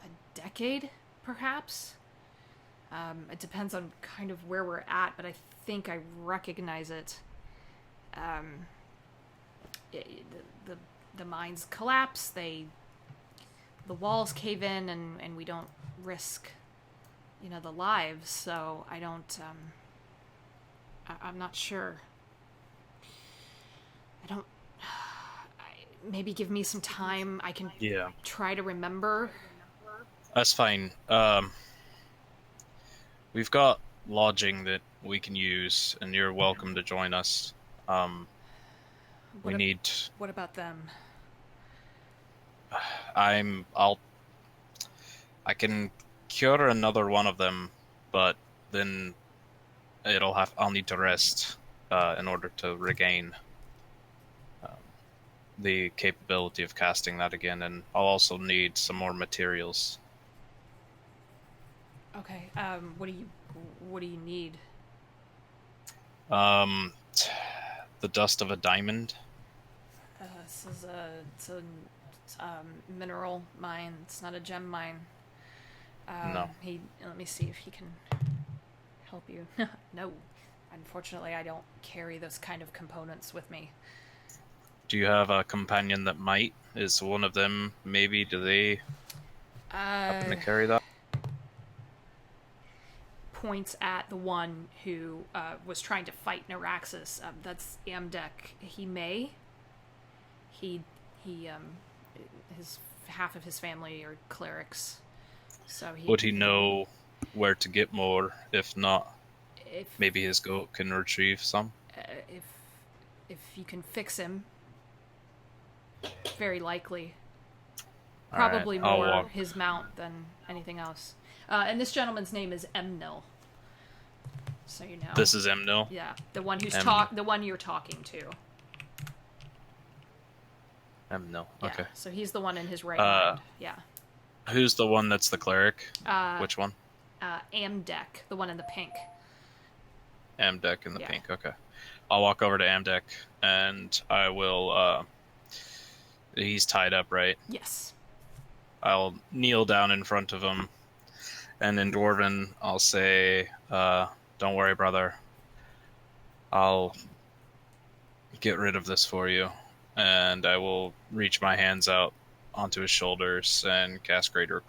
a decade, perhaps? It depends on kind of where we're at, but I think I recognize it. The mines collapse, the walls cave in, and we don't risk, the lives, so I don't, I'm not sure. Maybe give me some time. I can try to remember. That's fine. We've got lodging that we can use, and you're welcome to join us. What about them? I can cure another one of them, but then I'll need to rest in order to regain the capability of casting that again, and I'll also need some more materials. Okay. What do you need? The dust of a diamond. This is a mineral mine. It's not a gem mine. No. Let me see if he can help you. No. Unfortunately, I don't carry those kind of components with me. Do you have a companion that might? Is one of them, maybe, do they happen to carry that? Points at the one who was trying to fight Neuraxis. That's Amdek. He may. His half of his family are clerics, so would he know where to get more? If not, maybe his goat can retrieve some. If you can fix him, very likely. All Probably right, more his mount than anything else. And this gentleman's name is Emnil. So you know. This is Emnil? Yeah, the one who's the one you're talking to. Emnil, Yeah, okay. so he's the one in his right mind. Yeah. Who's the one that's the cleric? Which one? Amdek, the one in the pink. Amdek in the pink, okay. I'll walk over to Amdek, and I will, he's tied up, right? Yes. I'll kneel down in front of him, and in Dwarven, I'll say, don't worry, brother. I'll get rid of this for you. And I will reach my hands out onto his shoulders and cast greater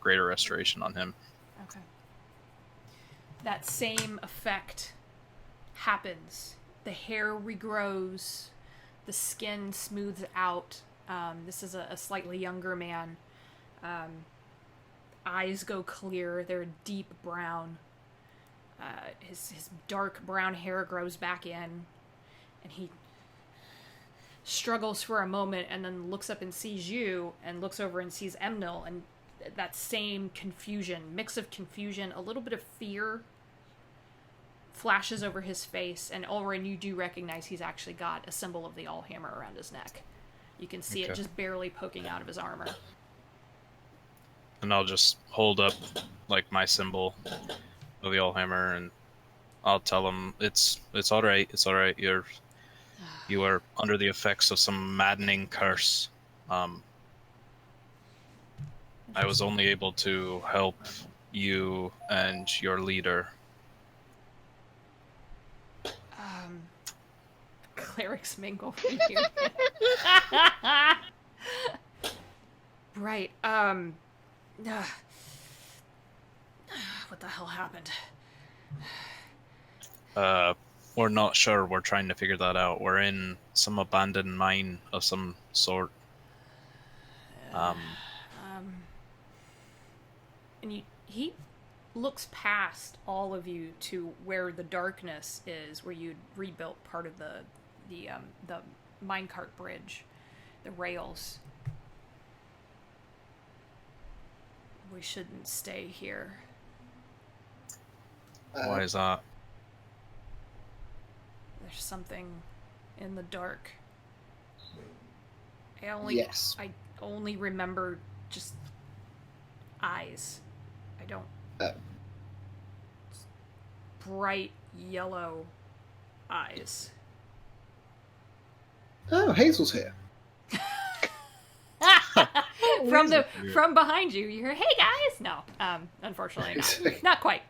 restoration on him. Okay. That same effect happens. The hair regrows, the skin smooths out. This is a slightly younger man. Eyes go clear. They're deep brown. His dark brown hair grows back in, and he struggles for a moment and then looks up and sees you and looks over and sees Emnil, and that same mix of confusion, a little bit of fear flashes over his face, and Ulrich, you do recognize he's actually got a symbol of the Allhammer around his neck. You can see it just barely poking out of his armor. And I'll just hold up like my symbol of the Allhammer, and I'll tell him it's all right. It's all right. You are under the effects of some maddening curse. I was only able to help you and your leader. Clerics mingle for you. Right. What the hell happened? We're not sure. We're trying to figure that out. We're in some abandoned mine of some sort. And he looks past all of you to where the darkness is, where you'd rebuilt part of the minecart bridge, the rails. We shouldn't stay here. Why is that? There's something in the dark. Yes. I only remember just eyes. I don't. Uh, Bright yellow eyes. Oh, Hazel's here. From behind you, you hear, "Hey guys!" No, unfortunately not. Not quite.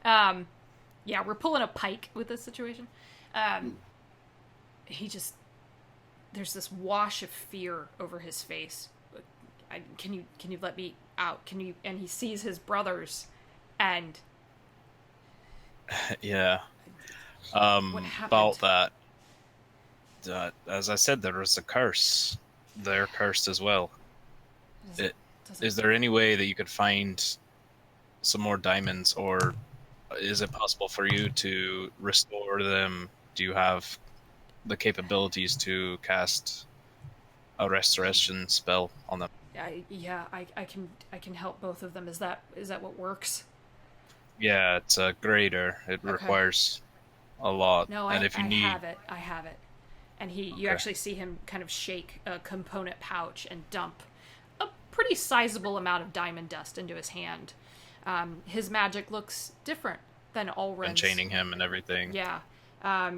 Yeah, we're pulling a Pike with this situation. There's this wash of fear over his face. Can you let me out? And he sees his brothers, and Yeah. what happened? About that, as I said, there was a curse. They're cursed as well. Is there any way that you could find some more diamonds, or is it possible for you to restore them? Do you have the capabilities to cast a restoration spell on them? I can help both of them. Is that what works? Yeah, it's a greater. It Okay. requires a lot. No, and I if you need, have it. I have it. And you Okay. actually see him kind of shake a component pouch and dump a pretty sizable amount of diamond dust into his hand. His magic looks different than Ulrin's. and chaining him and everything. Yeah.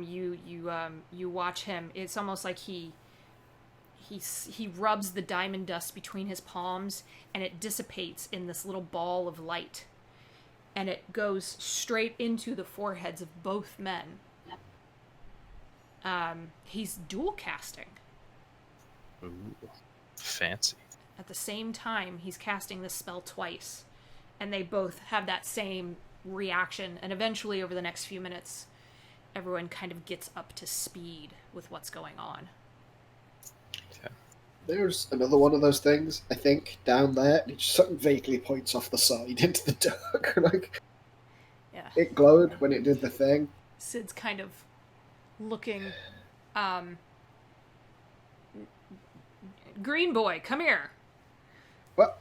You watch him. It's almost like he rubs the diamond dust between his palms, and it dissipates in this little ball of light, and it goes straight into the foreheads of both men. He's dual casting. Ooh, fancy. At the same time, he's casting this spell twice, and they both have that same reaction, and eventually over the next few minutes, everyone kind of gets up to speed with what's going on. There's another one of those things, I think, down there. It just sort of vaguely points off the side into the dark. Like, Yeah. it glowed when it did the thing. Sid's kind of looking. Green boy, come here. Well,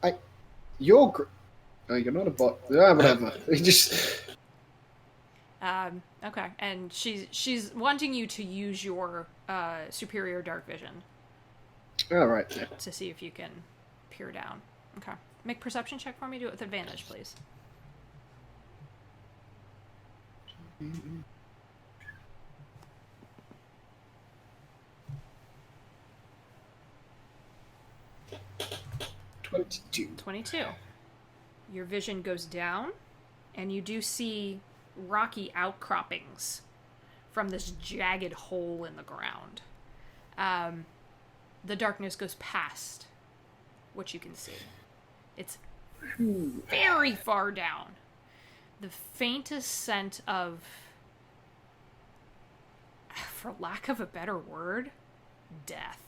you're you're not a bot. Ah, whatever. He just. Okay, and she's wanting you to use your superior dark vision All right. Yeah. to see if you can peer down. Okay, make perception check for me. Do it with advantage, please. $22. 22. Your vision goes down, and you do see rocky outcroppings from this jagged hole in the ground. The darkness goes past what you can see. It's very far down. The faintest scent of, for lack of a better word, death.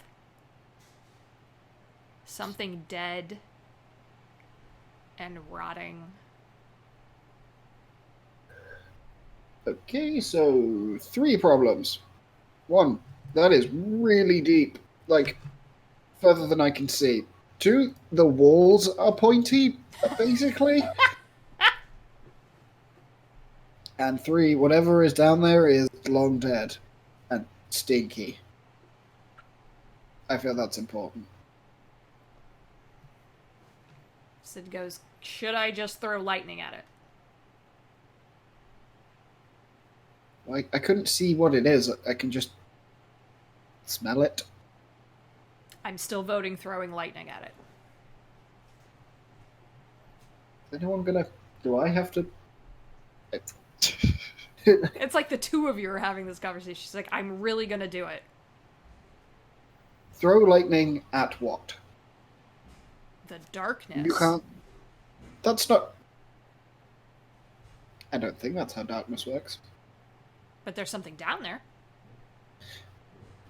Something dead and rotting. Okay, so 3 problems. 1, that is really deep, like further than I can see. 2, the walls are pointy, basically. And 3, whatever is down there is long dead and stinky. I feel that's important. Sid goes, should I just throw lightning at it? Like, I couldn't see what it is. I can just smell it. I'm still voting throwing lightning at it. Is anyone gonna... Do I have to... It's like the two of you are having this conversation. She's like, I'm really gonna do it. Throw lightning at what? The darkness. You can't... That's not... I don't think that's how darkness works. But there's something down there.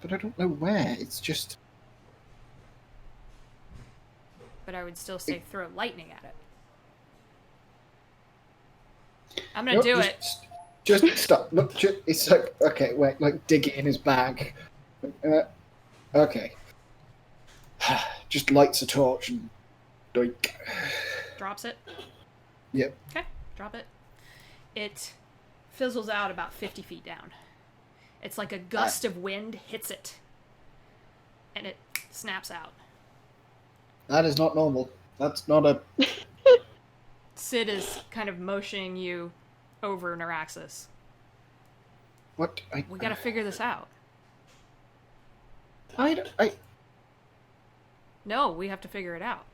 But I don't know where. It's just... But I would still say throw lightning at it. I'm gonna do it. Just stop. Look, it's like... Okay, wait, like dig it in his bag. Okay. Just lights a torch and... Doink. Drops it. Yep. Okay, drop it. It fizzles out about 50 feet down. It's like a gust of wind hits it, and it snaps out. That is not normal. That's not a... Sid is kind of motioning you over Neuraxis. What? We gotta figure this out. No, we have to figure it out.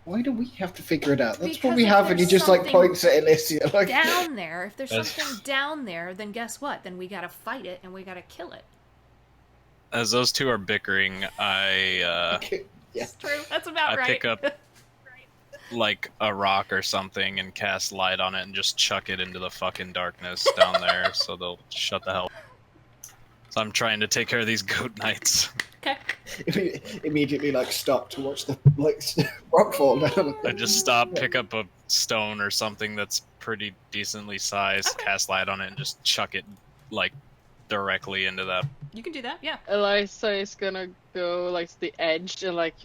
Why do we have to figure it out? That's Because what we if have, and he there's just like something points at Elysia. Like, Down there, if there's That's- something down there, then guess what? Then we gotta fight it and we gotta kill it. As those two are bickering, yeah. It's true. That's about I right. pick up like a rock or something and cast light on it and just chuck it into the fucking darkness down there, so they'll shut the hell. So I'm trying to take care of these goat knights. Okay. Immediately, like, stop to watch the like rock fall down. I just stop, pick up a stone or something that's pretty decently sized, Okay. cast light on it, and just chuck it like directly into that. You can do that, yeah. Eliza is gonna go like to the edge and like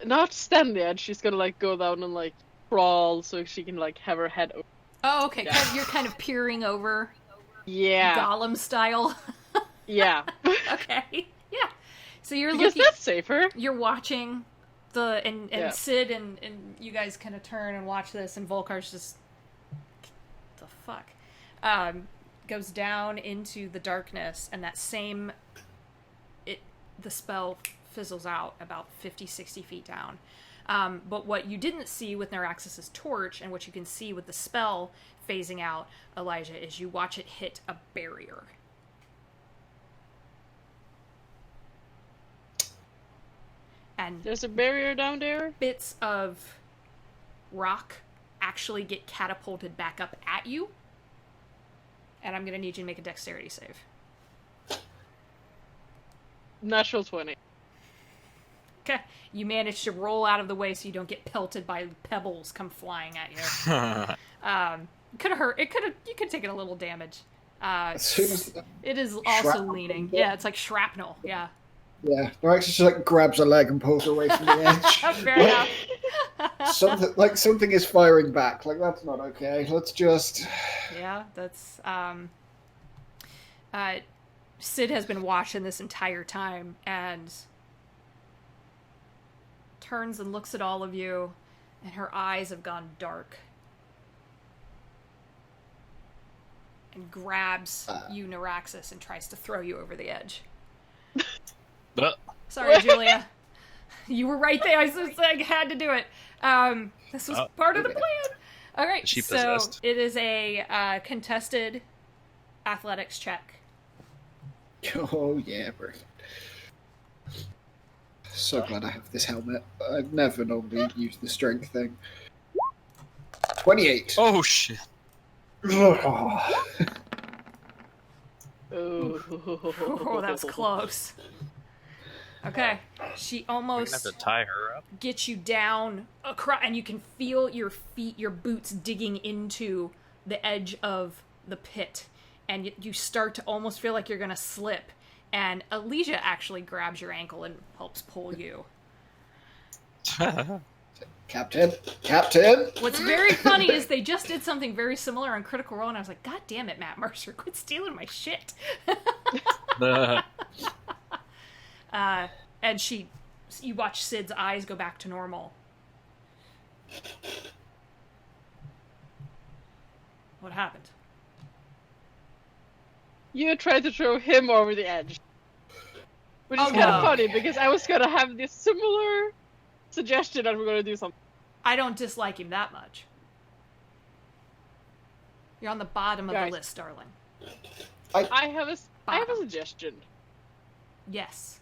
not stand the edge. She's gonna like go down and like crawl so she can like have her head over. Oh, okay. Yeah. You're kind of peering over, Yeah, Gollum style. yeah. Okay. Yeah. So you're Because looking. that's safer. You're watching and Yeah. Sid and you guys kind of turn and watch this, and Volkar's just the fuck goes down into the darkness, and that same the spell fizzles out about 50-60 feet down. But what you didn't see with Neuraxis' torch, and what you can see with the spell phasing out, Elijah, is you watch it hit a barrier. And There's a barrier down there. bits of rock actually get catapulted back up at you. And I'm going to need you to make a dexterity save. Natural 20. Okay. You manage to roll out of the way so you don't get pelted by pebbles come flying at you. Could have hurt. You could have taken a little damage. As soon as It is also Shrapnel leaning. comes up. Yeah, it's like shrapnel. Yeah. yeah, Noraxis just like grabs her leg and pulls her away from the edge. Fair enough. Something is firing back. Like, that's not okay. Let's just... Yeah, that's Sid has been watching this entire time and turns and looks at all of you, and her eyes have gone dark. And grabs you, Neuraxis, and tries to throw you over the edge. Sorry, Julia. You were right there. I had to do it. This was part of the plan. All right, She so possessed. it is a contested athletics check. Oh, yeah, perfect. So glad I have this helmet. I've never normally used the strength thing. 28. Oh shit! Oh. Oh, that was close. Okay, she We're almost gonna have to tie her up. gets you down across, and you can feel your feet, your boots digging into the edge of the pit, and you start to almost feel like you're gonna slip. And Alicia actually grabs your ankle and helps pull you. Captain! What's very funny is they just did something very similar on Critical Role, and I was like, God damn it, Matt Mercer, quit stealing my shit. And you watch Sid's eyes go back to normal. What happened? You tried to throw him over the edge. Which is Oh, kind of no. funny because I was gonna have this similar suggestion that we're gonna do something. I don't dislike him that much. You're on the bottom of Guys. the list, darling. I have a suggestion. Yes.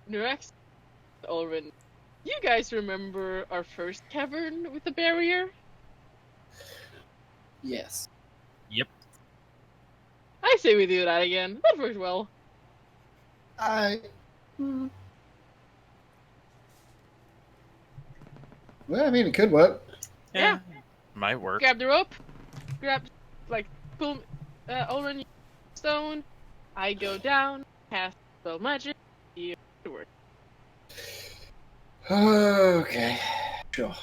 Nurex, Olrin, you guys remember our first cavern with the barrier? Yes. Yep. I say we do that again. That worked well. Well, I mean, it could work. Yeah. Might work. Grab the rope, pull Olrin stone, I go down, cast spell magic, you work. Okay. Sure.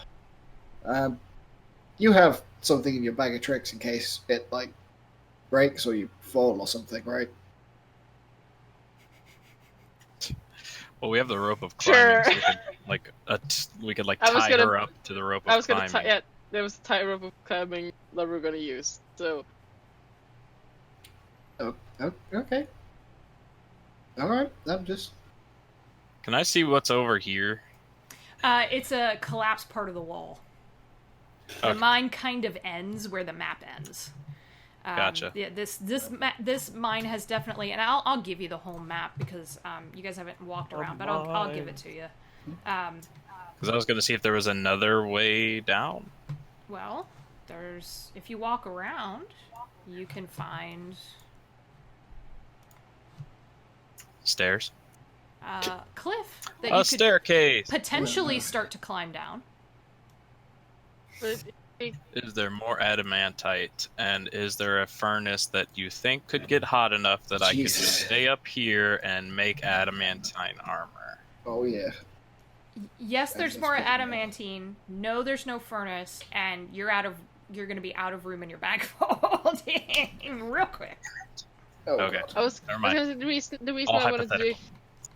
You have something in your bag of tricks in case it, like, breaks or you fall or something, right? Well, we have the rope of climbing, Sure. so we could we could I was tie gonna- her up to the rope I of was gonna climbing. tie. Yeah, there was a tie rope of climbing that we're gonna use. So Oh, okay. All right. I'm just. Can I see what's over here? It's a collapsed part of the wall. The Okay. mine kind of ends where the map ends. Gotcha. Yeah, this mine has definitely, and I'll give you the whole map because you guys haven't walked around, but I'll give it to you. Because I was going to see if there was another way down. Well, if you walk around, you can find Stairs. cliff that A you could staircase. potentially start to climb down. Is there more adamantite? And is there a furnace that you think could get hot enough that I could Jesus. just stay up here and make adamantine armor? Oh yeah. Yes, there's That's more pretty bad. adamantine. No, there's no furnace, and you're going to be out of room in your bag folding real quick. Oh, Okay. God. I was Never mind. gonna say the reason All I wanted to do it hypothetical.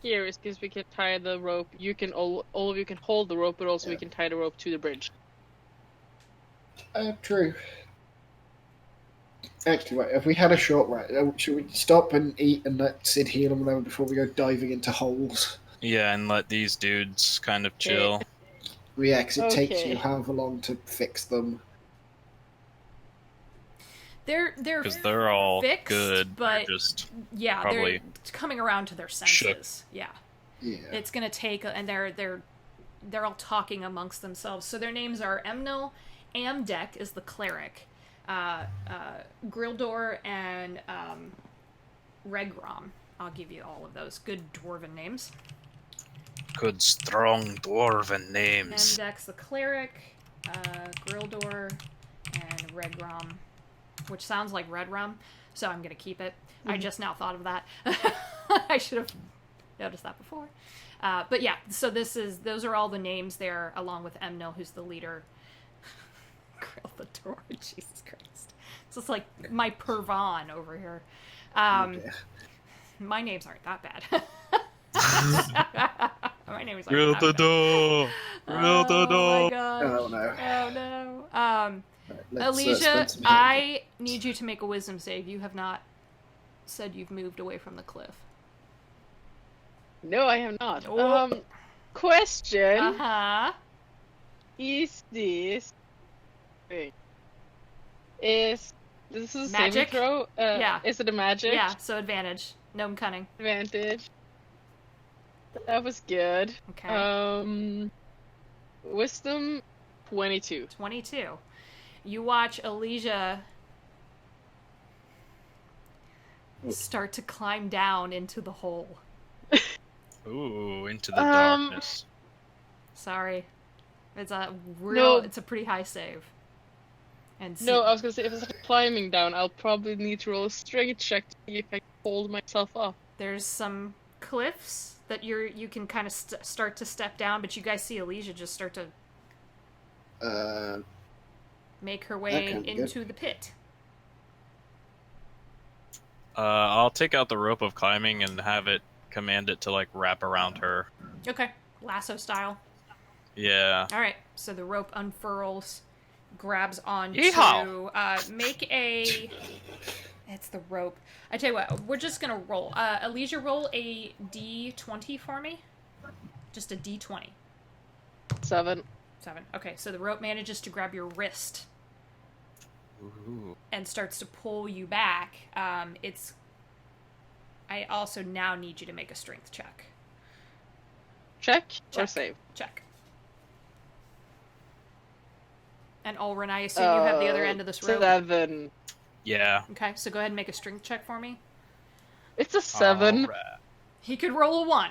here is because we can tie the rope. You can all of you can hold the rope, but also we Yeah. can tie the rope to the bridge. True. Actually, wait, if we had a short rest, should we stop and eat and let Sid heal him over before we go diving into holes? Yeah, and let these dudes kind of chill. Yeah, 'cause it takes Okay. you however long to fix them. They're Because they're all fixed, good. but They're just yeah, probably they're coming around to their senses. shook. Yeah, Yeah. it's gonna take, and they're all talking amongst themselves. So their names are Emnil, Amdek is the cleric, Grildor, and Regrom. I'll give you all of those good dwarven names. good, strong dwarven names. Amdek's the cleric, Grildor, and Regrom, which sounds like Red Rum, so I'm gonna keep it. I just now thought of that. I should have noticed that before. But yeah, so those are all the names there, along with Emnil, who's the leader. Grill the door, Jesus Christ. So it's like my Pervan over here. Yeah. My names aren't that bad. My names aren't Grill that the bad. door! Grill the Oh door! my gosh. Oh, no. Oh no. Right, let's, Alicia, spend some I need you to make a wisdom save. You have not said you've moved away from the cliff. No, I have not. Oh. Question: Uh-huh. Is this wait? Is this is a saving Magic? throw? Yeah. Is it a magic Yeah, so advantage. Gnome cunning. advantage? That was good. Okay. Wisdom 22. 22. You watch Alicia start to climb down into the hole. Ooh, into the Um, darkness. Sorry. It's a No. it's a pretty high save. And No, I was gonna say if it's climbing down, I'll probably need to roll a strength check to see if I can hold myself up. there's some cliffs that you can kind of start to step down, but you guys see Alicia just start to make her way can't be good. into the pit. I'll take out the rope of climbing and have it command it to like wrap around her. Okay, lasso style. Yeah. All right, so the rope unfurls, grabs onto. Yeehaw! Make a. It's the rope. I tell you what, we're just gonna roll. Alicia, roll a d20 for me. Just a d20. 7. 7. Okay, so the rope manages to grab your wrist Ooh. and starts to pull you back. I also now need you to make a strength check. Check or Check. save? Check. And Olrin, I assume you have the other end of this rope. 7. Yeah. Okay, so go ahead and make a strength check for me. It's a 7. Alright. He could roll a 1.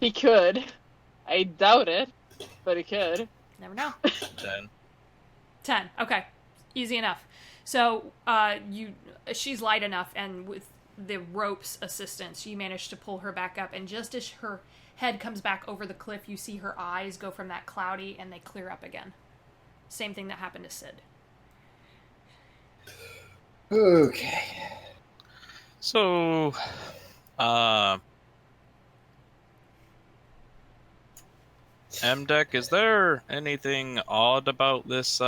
He could. I doubt it, but he could. Never know. 10. 10. Okay. Easy enough. So, she's light enough, and with the rope's assistance, you manage to pull her back up, and just as her head comes back over the cliff, you see her eyes go from that cloudy, and they clear up again. Same thing that happened to Sid. Okay. So, MDEC, is there anything odd about this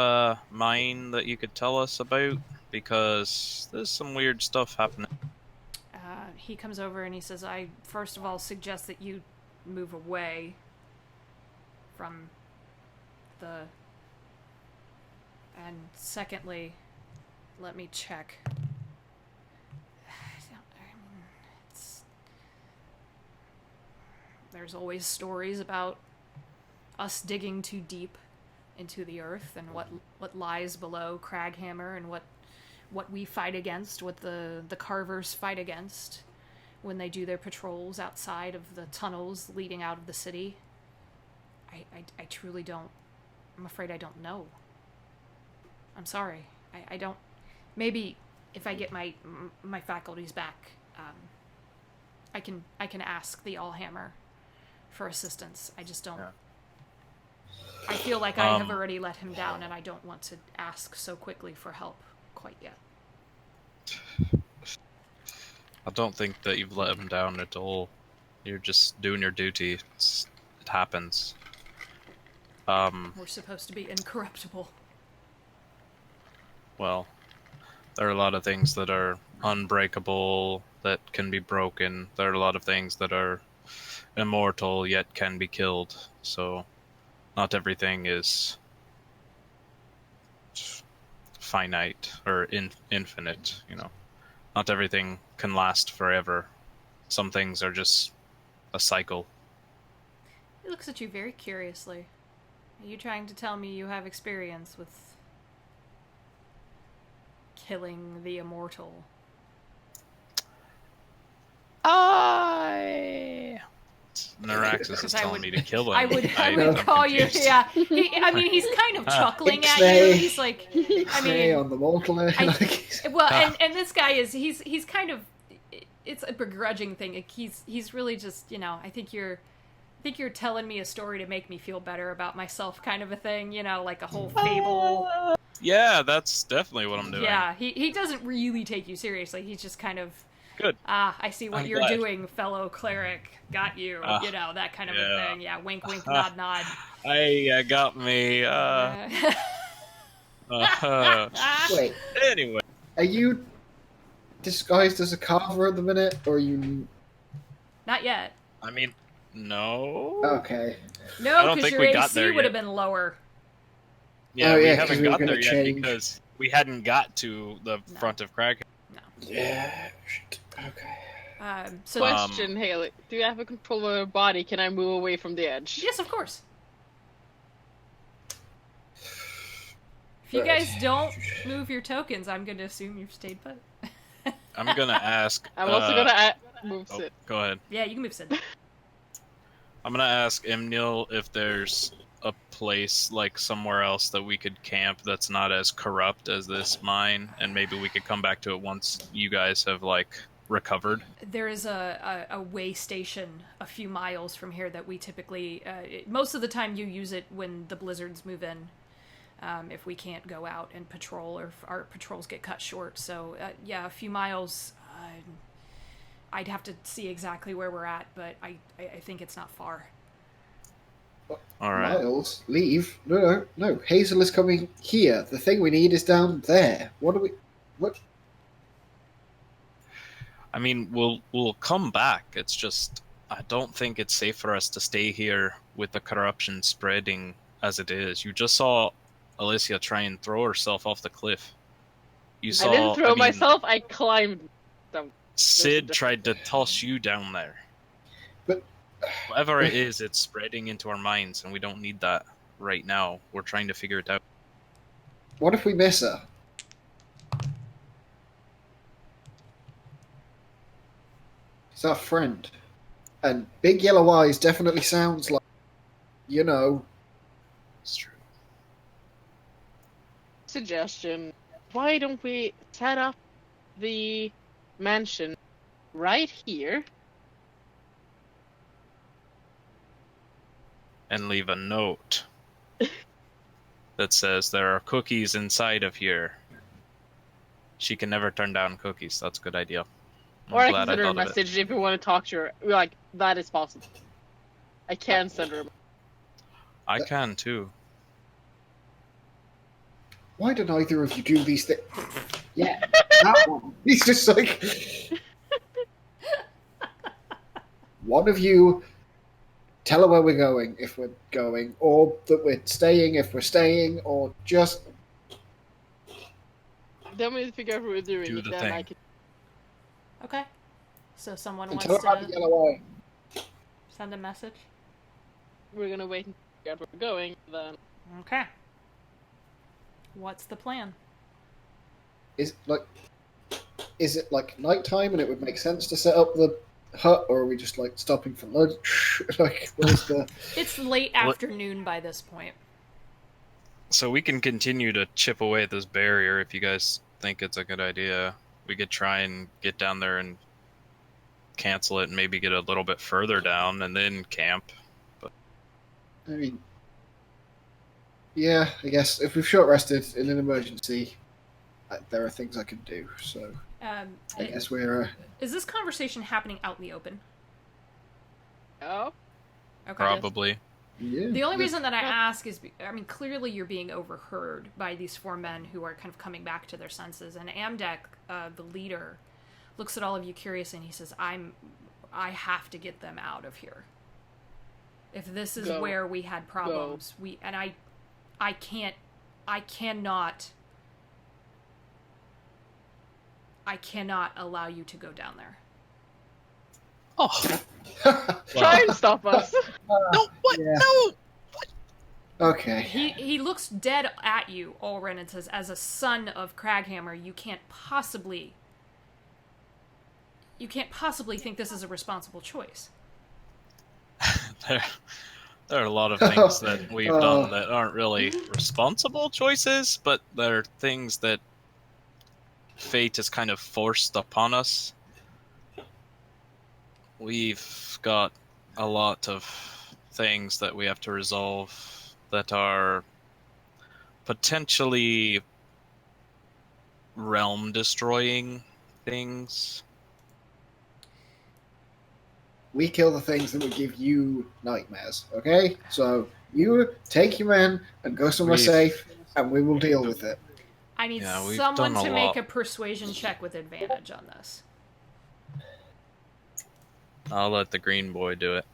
mine that you could tell us about? Because there's some weird stuff happening. He comes over and he says, I first of all suggest that you move away from the... And secondly, let me check. There's always stories about us digging too deep into the earth and what lies below Kraghammer and what we fight against, what the carvers fight against when they do their patrols outside of the tunnels leading out of the city. I truly don't. I'm afraid I don't know. I'm sorry. I don't. Maybe if I get my faculties back, I can ask the Allhammer for assistance. I just don't. Yeah. I feel like I have already let him down, and I don't want to ask so quickly for help quite yet. I don't think that you've let him down at all. You're just doing your duty. It happens. We're supposed to be incorruptible. Well, there are a lot of things that are unbreakable that can be broken. There are a lot of things that are immortal yet can be killed. So, not everything is finite or infinite, you know. Not everything can last forever. Some things are just a cycle. He looks at you very curiously. Are you trying to tell me you have experience with killing the immortal? Naraxis is telling me to kill him. I would I'm call confused. you. Yeah, I mean, he's kind of chuckling at you. Ixnay. He's like, I Ixnay mean, on the mortal. well, and this guy is he's kind of, it's a begrudging thing. Like, he's really just, you know, I think you're telling me a story to make me feel better about myself, kind of a thing. You know, like a whole fable. Yeah, that's definitely what I'm doing. Yeah, he doesn't really take you seriously. He's just kind of. Good. I see what I'm you're glad. doing, fellow cleric. Got you. You know, that kind of a yeah. thing. Yeah, wink, wink, nod, nod. Hey, got me. Wait, Anyway, are you disguised as a carver at the minute, or are you? Not yet. I mean, no. Okay. I No, don't because think your we got AC there would have yet. been lower. Yeah, Oh, we yeah, 'cause haven't we were got gonna there yet change. because we hadn't got to the front of Krag. No. Yeah. Shit. Okay. So Question, Haley. Do you have a control of your body? Can I move away from the edge? yes, of course. If you guys don't move your tokens, I'm going to assume you've stayed put. I'm gonna ask. I'm also gonna move Oh, Sid. go ahead. Yeah, you can move Sid. I'm gonna ask Imnil if there's a place like somewhere else that we could camp that's not as corrupt as this mine, and maybe we could come back to it once you guys have like recovered. There is a way station a few miles from here that we typically, most of the time you use it when the blizzards move in, if we can't go out and patrol or if our patrols get cut short. So yeah, a few miles. I'd have to see exactly where we're at, but I think it's not far. All right. Miles, leave. No. Hazel is coming here. The thing we need is down there. What do we? What? I mean, we'll come back. It's just I don't think it's safe for us to stay here with the corruption spreading as it is. You just saw Alicia try and throw herself off the cliff. You saw. I didn't throw mean, myself. I climbed down. Sid tried to toss you down there. But Whatever it is, it's spreading into our minds, and we don't need that right now. We're trying to figure it out. what if we miss her? She's our friend, and Big Yellow Eyes definitely sounds like, you know. It's true. Suggestion. Why don't we set up the mansion right here? And leave a note that says there are cookies inside of here. She can never turn down cookies. That's a good idea. I'm Or I can glad I send her a thought of it. message if you want to talk to her. Like, that is possible. I can send her a I can too. Why do neither of you do these things? Yeah, that one. He's just like... One of you tell her where we're going if we're going, or that we're staying if we're staying, or just... Then we figure out what we're doing. Do the Then I thing. can. Okay. So someone And wants tell her about the to yellow eye. send a message. We're gonna wait and figure out where we're going. Then Okay. What's the plan? Is it like nighttime and it would make sense to set up the hut, or are we just like stopping for lunch? Like, where's the... It's late What- afternoon by this point. So we can continue to chip away at this barrier if you guys think it's a good idea. We could try and get down there and cancel it and maybe get a little bit further down and then camp. I mean, yeah, I guess if we've short rested in an emergency, there are things I can do. So I guess we're... Is this conversation happening out in the open? oh, Okay. Probably. yeah. The only reason that I ask is, I mean, clearly you're being overheard by these four men who are kind of coming back to their senses. And Amdek, the leader, looks at all of you curiously and he says, I have to get them out of here. If this is Go. where we had problems, I cannot allow you to go down there. Oh, try and stop us. no, what? Yeah. No! Okay. He looks dead at you, Ulrin, and says, as a son of Kraghammer, you can't possibly think this is a responsible choice. There are a lot of things that we've done that aren't really responsible choices, but they're things that fate has kind of forced upon us. We've got a lot of things that we have to resolve that are potentially realm destroying things. We kill the things that would give you nightmares, okay? So you take your men and go somewhere We've- safe, and we will deal with it. I need Yeah, we've someone done a to make lot. a persuasion check with advantage on this. I'll let the green boy do it.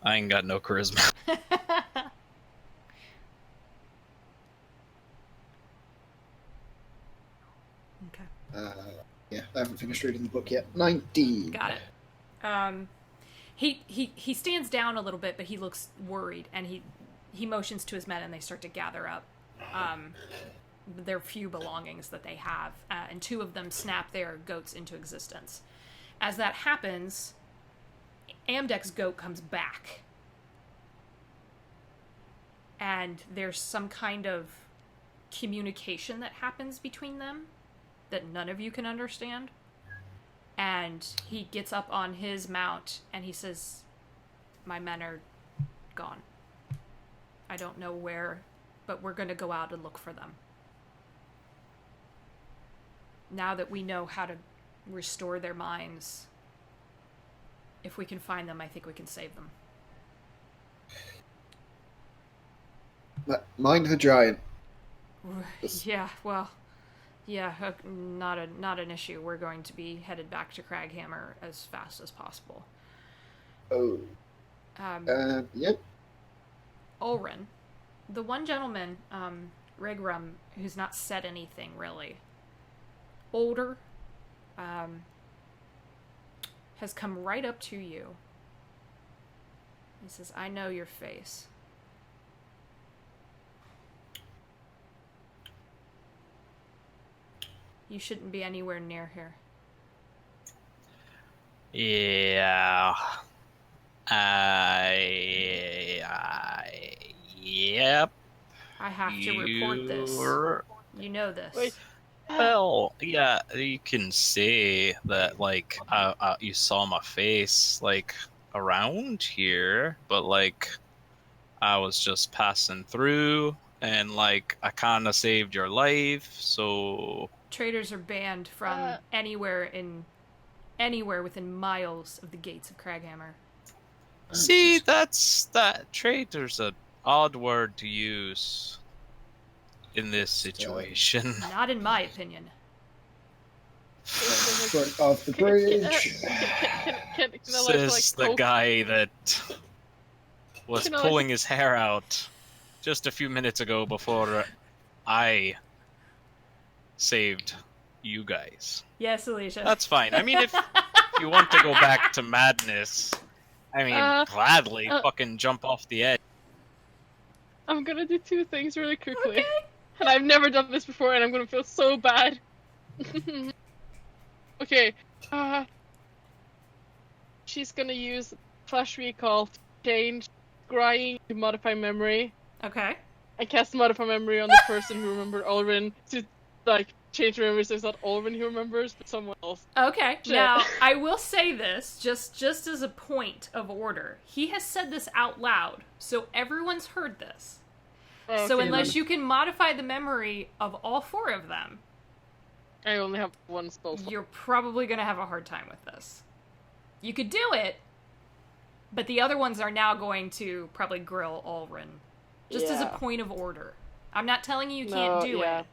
I ain't got no charisma. Okay. Yeah, I haven't finished reading the book yet. 19. Got it. He stands down a little bit, but he looks worried, and he motions to his men, and they start to gather up their few belongings that they have, and two of them snap their goats into existence. As that happens, Amdek's goat comes back, and there's some kind of communication that happens between them that none of you can understand. And he gets up on his mount and he says, my men are gone. I don't know where, but we're going to go out and look for them. Now that we know how to restore their minds, if we can find them, I think we can save them. Mind the giant. Yeah, well, yeah, not an issue. We're going to be headed back to Kraghammer as fast as possible. Oh. Yep. Ulrin, the one gentleman, Rigrum, who's not said anything really, older, has come right up to you. He says, I know your face. You shouldn't be anywhere near here. Yeah. Yep. I have to report this. You know this. Wait. Well, yeah, you can say that, like, you saw my face, like, around here, but, like, I was just passing through, and like I kind of saved your life, so Traders are banned from anywhere within miles of the gates of Kraghammer. see that traitor's an odd word to use in this situation. Not in my opinion. Front of the bridge. Can I, Says the poke- guy that was Can I, pulling his hair out just a few minutes ago before I saved you guys. Yes, Alicia. That's fine. I mean, if you want to go back to madness, I mean, gladly fucking jump off the edge. I'm gonna do two things really quickly. Okay. And I've never done this before, and I'm gonna feel so bad. Okay. She's gonna use Flash Recall to change scrying to Modify Memory. Okay. And cast Modify Memory on the person who remembered Olrin to, like, change the memory so it's not Olrin who remembers, but someone else. Okay. Shit. Now, I will say this, just as a point of order. He has said this out loud, so everyone's heard this. Oh, So okay, unless then. you can modify the memory of all four of them, I only have one spell slot. you're probably going to have a hard time with this. You could do it, but the other ones are now going to probably grill Olrin. Just as a Yeah. point of order. I'm not telling you can't do yeah. it.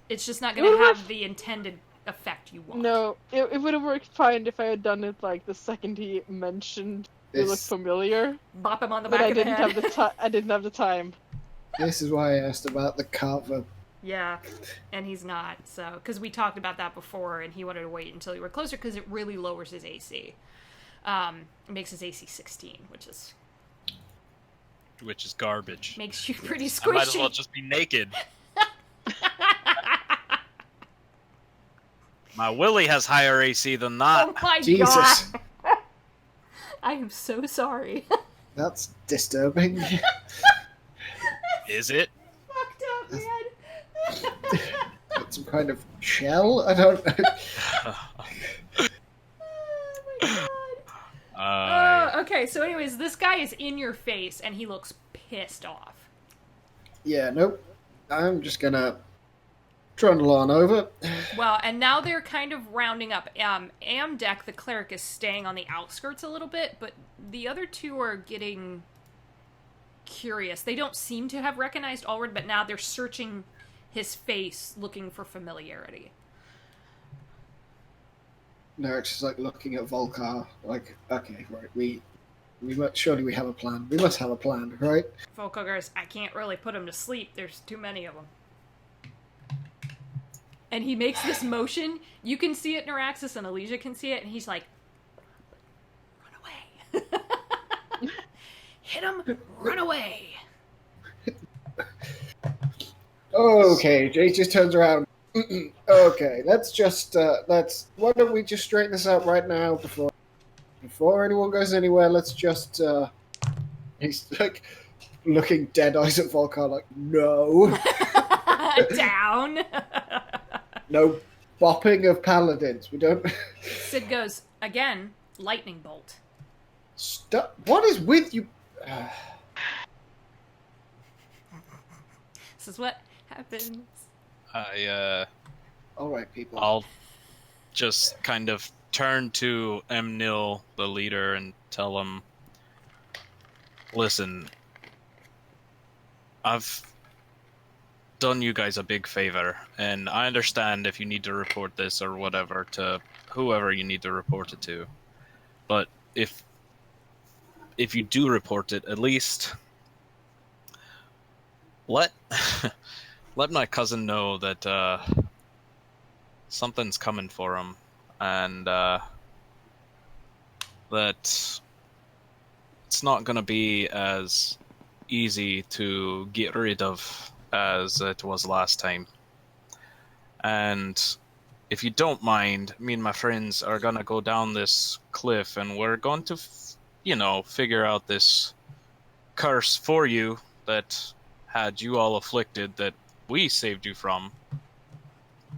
It's just not going to have the intended effect you want. No, it would have worked fine if I had done it, like, the second he mentioned it looked familiar. Bop him on the But back I of the didn't head. have the time. I didn't have the time. This is why I asked about the carver. Yeah, and he's not, so... Because we talked about that before, and he wanted to wait until we were closer, because it really lowers his AC. It makes his AC 16, which is Garbage. makes you pretty I squishy. might as well just be naked. My Willy has higher AC than that. Oh my Jesus. god! I am so sorry. That's disturbing. Is it? Fucked up, man. That's some kind of shell? I don't know. Oh my god. Okay, so anyways, this guy is in your face, and he looks pissed off. Yeah, nope. I'm just gonna trundle on over. Well, and now they're kind of rounding up. Amdek, the cleric, is staying on the outskirts a little bit, but the other two are getting curious. They don't seem to have recognized Ulrid, but now they're searching his face, looking for familiarity. Nerex is like looking at Volkar, like, okay, right, we must, surely we have a plan. We must have a plan, right? Volkar goes, I can't really put him to sleep. There's too many of them. And he makes this motion. You can see it, Neuraxis, and Elysia can see it, and he's like, run away. Hit him, run away. Okay, Jay just turns around. Okay, let's just, why don't we just straighten this out right now before anyone goes anywhere, let's just, he's like, looking dead eyes at Volkar like, no. Down. No bopping of paladins. We don't. Sid goes, again, lightning bolt. Stop. What is with you? This is what happens. All right, people. I'll just kind of turn to Emnil, the leader, and tell him, listen, I've done you guys a big favor, and I understand if you need to report this or whatever to whoever you need to report it to. But if you do report it, at least let my cousin know that something's coming for him, and that it's not going to be as easy to get rid of as it was last time. And if you don't mind, me and my friends are going to go down this cliff, and we're going to, figure out this curse for you that had you all afflicted, that we saved you from.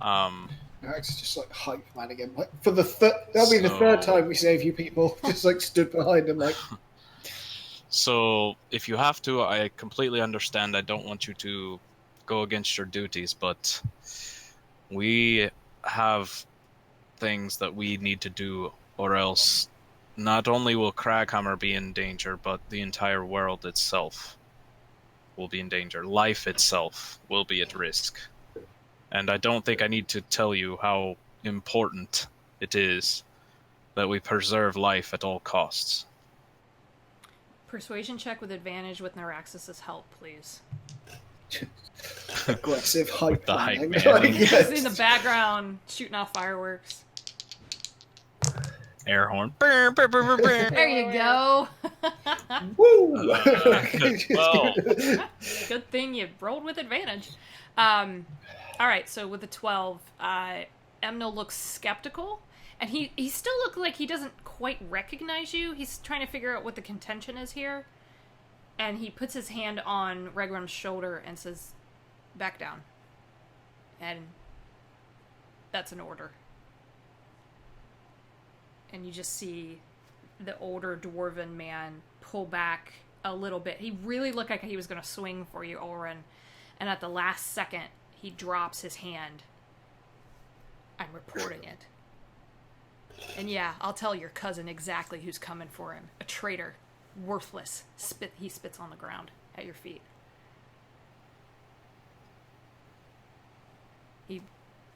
Alex is just like hype man again. Like that'll be the third time we save you people. Just like stood behind him like. So, if you have to, I completely understand. I don't want you to go against your duties, but we have things that we need to do, or else not only will Kraghammer be in danger, but the entire world itself will be in danger. Life itself will be at risk. And I don't think I need to tell you how important it is that we preserve life at all costs. Persuasion check with advantage with Neuraxis' help, please. Aggressive hype the hype planning. man. Like, He's yes. in the background shooting off fireworks. Air horn. There you go. Woo! Well, Good thing you rolled with advantage. All right, so with a 12, Emnil looks skeptical, and he still looks like he doesn't quite recognize you. He's trying to figure out what the contention is here, and he puts his hand on Regram's shoulder and says, "Back down." And that's an order. And you just see the older dwarven man pull back a little bit. He really looked like he was going to swing for you, Oren. And at the last second, he drops his hand. "I'm reporting it. And yeah, I'll tell your cousin exactly who's coming for him. A traitor. Worthless." He spits on the ground at your feet. He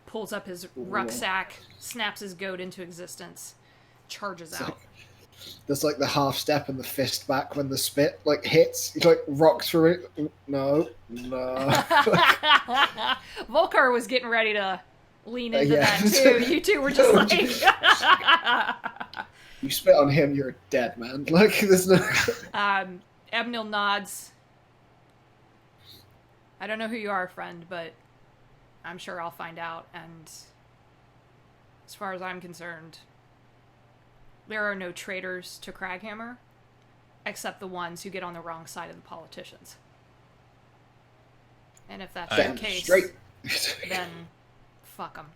pulls up his rucksack, snaps his goat into existence, charges out. There's like the half step and the fist back when the spit like hits. He like rocks through it. No. Volkar was getting ready to lean into Yeah. that too. You two were just like... You spit on him, you're a dead man. Like there's no. Ebnil nods. "I don't know who you are, friend, but I'm sure I'll find out. And as far as I'm concerned, there are no traitors to Kraghammer, except the ones who get on the wrong side of the politicians. And if that's the Damn case, straight. then fuck them."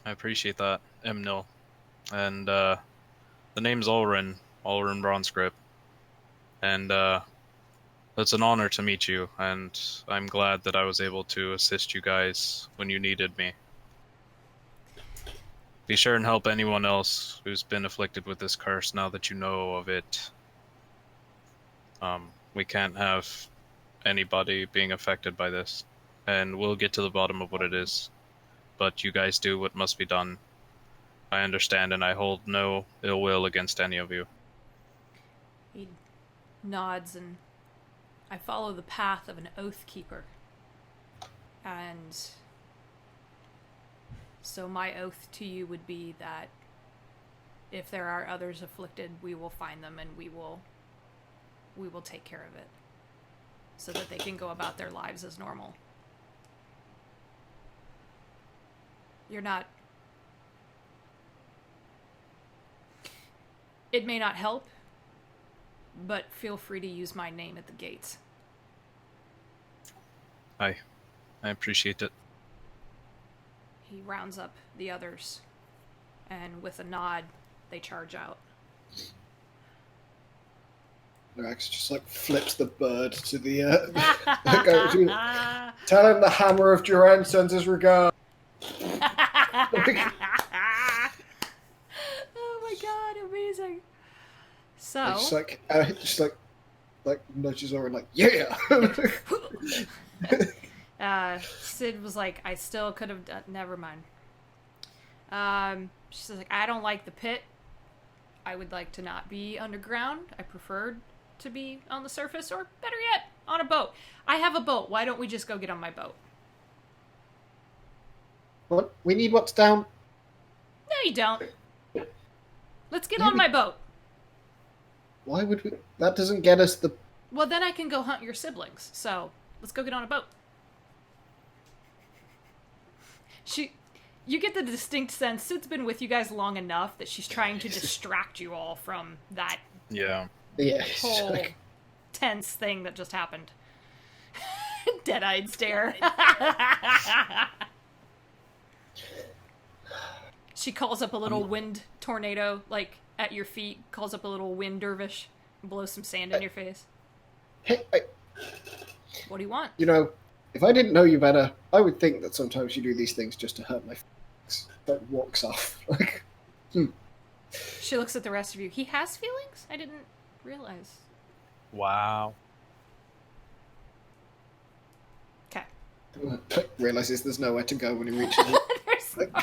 I appreciate that, Emnil. And the name's Ulrin Bronzegrip. And it's an honor to meet you, and I'm glad that I was able to assist you guys when you needed me. Be sure and help anyone else who's been afflicted with this curse now that you know of it. We can't have anybody being affected by this, and we'll get to the bottom of what it is. But you guys do what must be done. I understand, and I hold no ill will against any of you. He nods, and "I follow the path of an oath keeper. And so my oath to you would be that if there are others afflicted, we will find them and we will take care of it so that they can go about their lives as normal. You're not... It may not help, but feel free to use my name at the gates." I appreciate it. He rounds up the others, and with a nod, they charge out. Rex just like flips the bird to the goat. Tell him the hammer of Duran sends his regard. Oh my god, amazing. So, Just like nudges over and like, yeah. Sid was like, "I still could have done, never mind." She's like, "I don't like the pit. I would like to not be underground. I preferred to be on the surface, or better yet, on a boat. I have a boat. Why don't we just go get on my boat?" What? We need what's down. No, you don't. Let's get on my boat. Why would we? That doesn't get us the. Well, then I can go hunt your siblings. So, let's go get on a boat. You get the distinct sense Sid's been with you guys long enough that she's trying to distract you all from that Yeah. Yeah. whole tense thing that just happened. Dead-eyed stare. She calls up a little wind tornado, like, at your feet. Calls up a little wind dervish. Blow some sand in your face. Hey, What do you want? you know, if I didn't know you better, I would think that sometimes you do these things just to hurt my feelings. But walks off. Like, She looks at the rest of you. He has feelings? I didn't realize. Wow. Okay. realizes there's nowhere to go when he reaches it.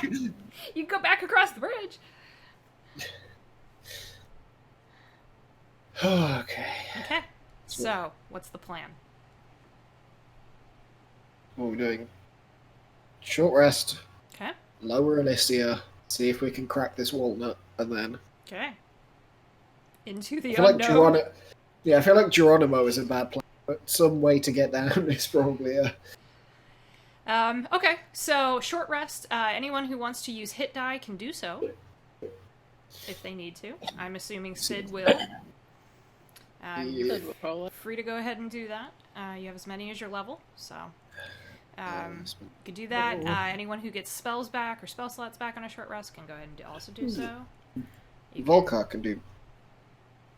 You can go back across the bridge. Okay. Okay. So, what's the plan? What are we doing? Short rest. Okay. Lower Alicia. See if we can crack this walnut, and then. Okay. Into the I feel like unknown. I feel like Geronimo is a bad plan, but some way to get down is probably a. Okay, so short rest. Anyone who wants to use hit die can do so. If they need to. I'm assuming Sid will. Good, we'll probably. Free to go ahead and do that. You have as many as your level, so. You can do that. Anyone who gets spells back or spell slots back on a short rest can go ahead and also do so. Volkar can do.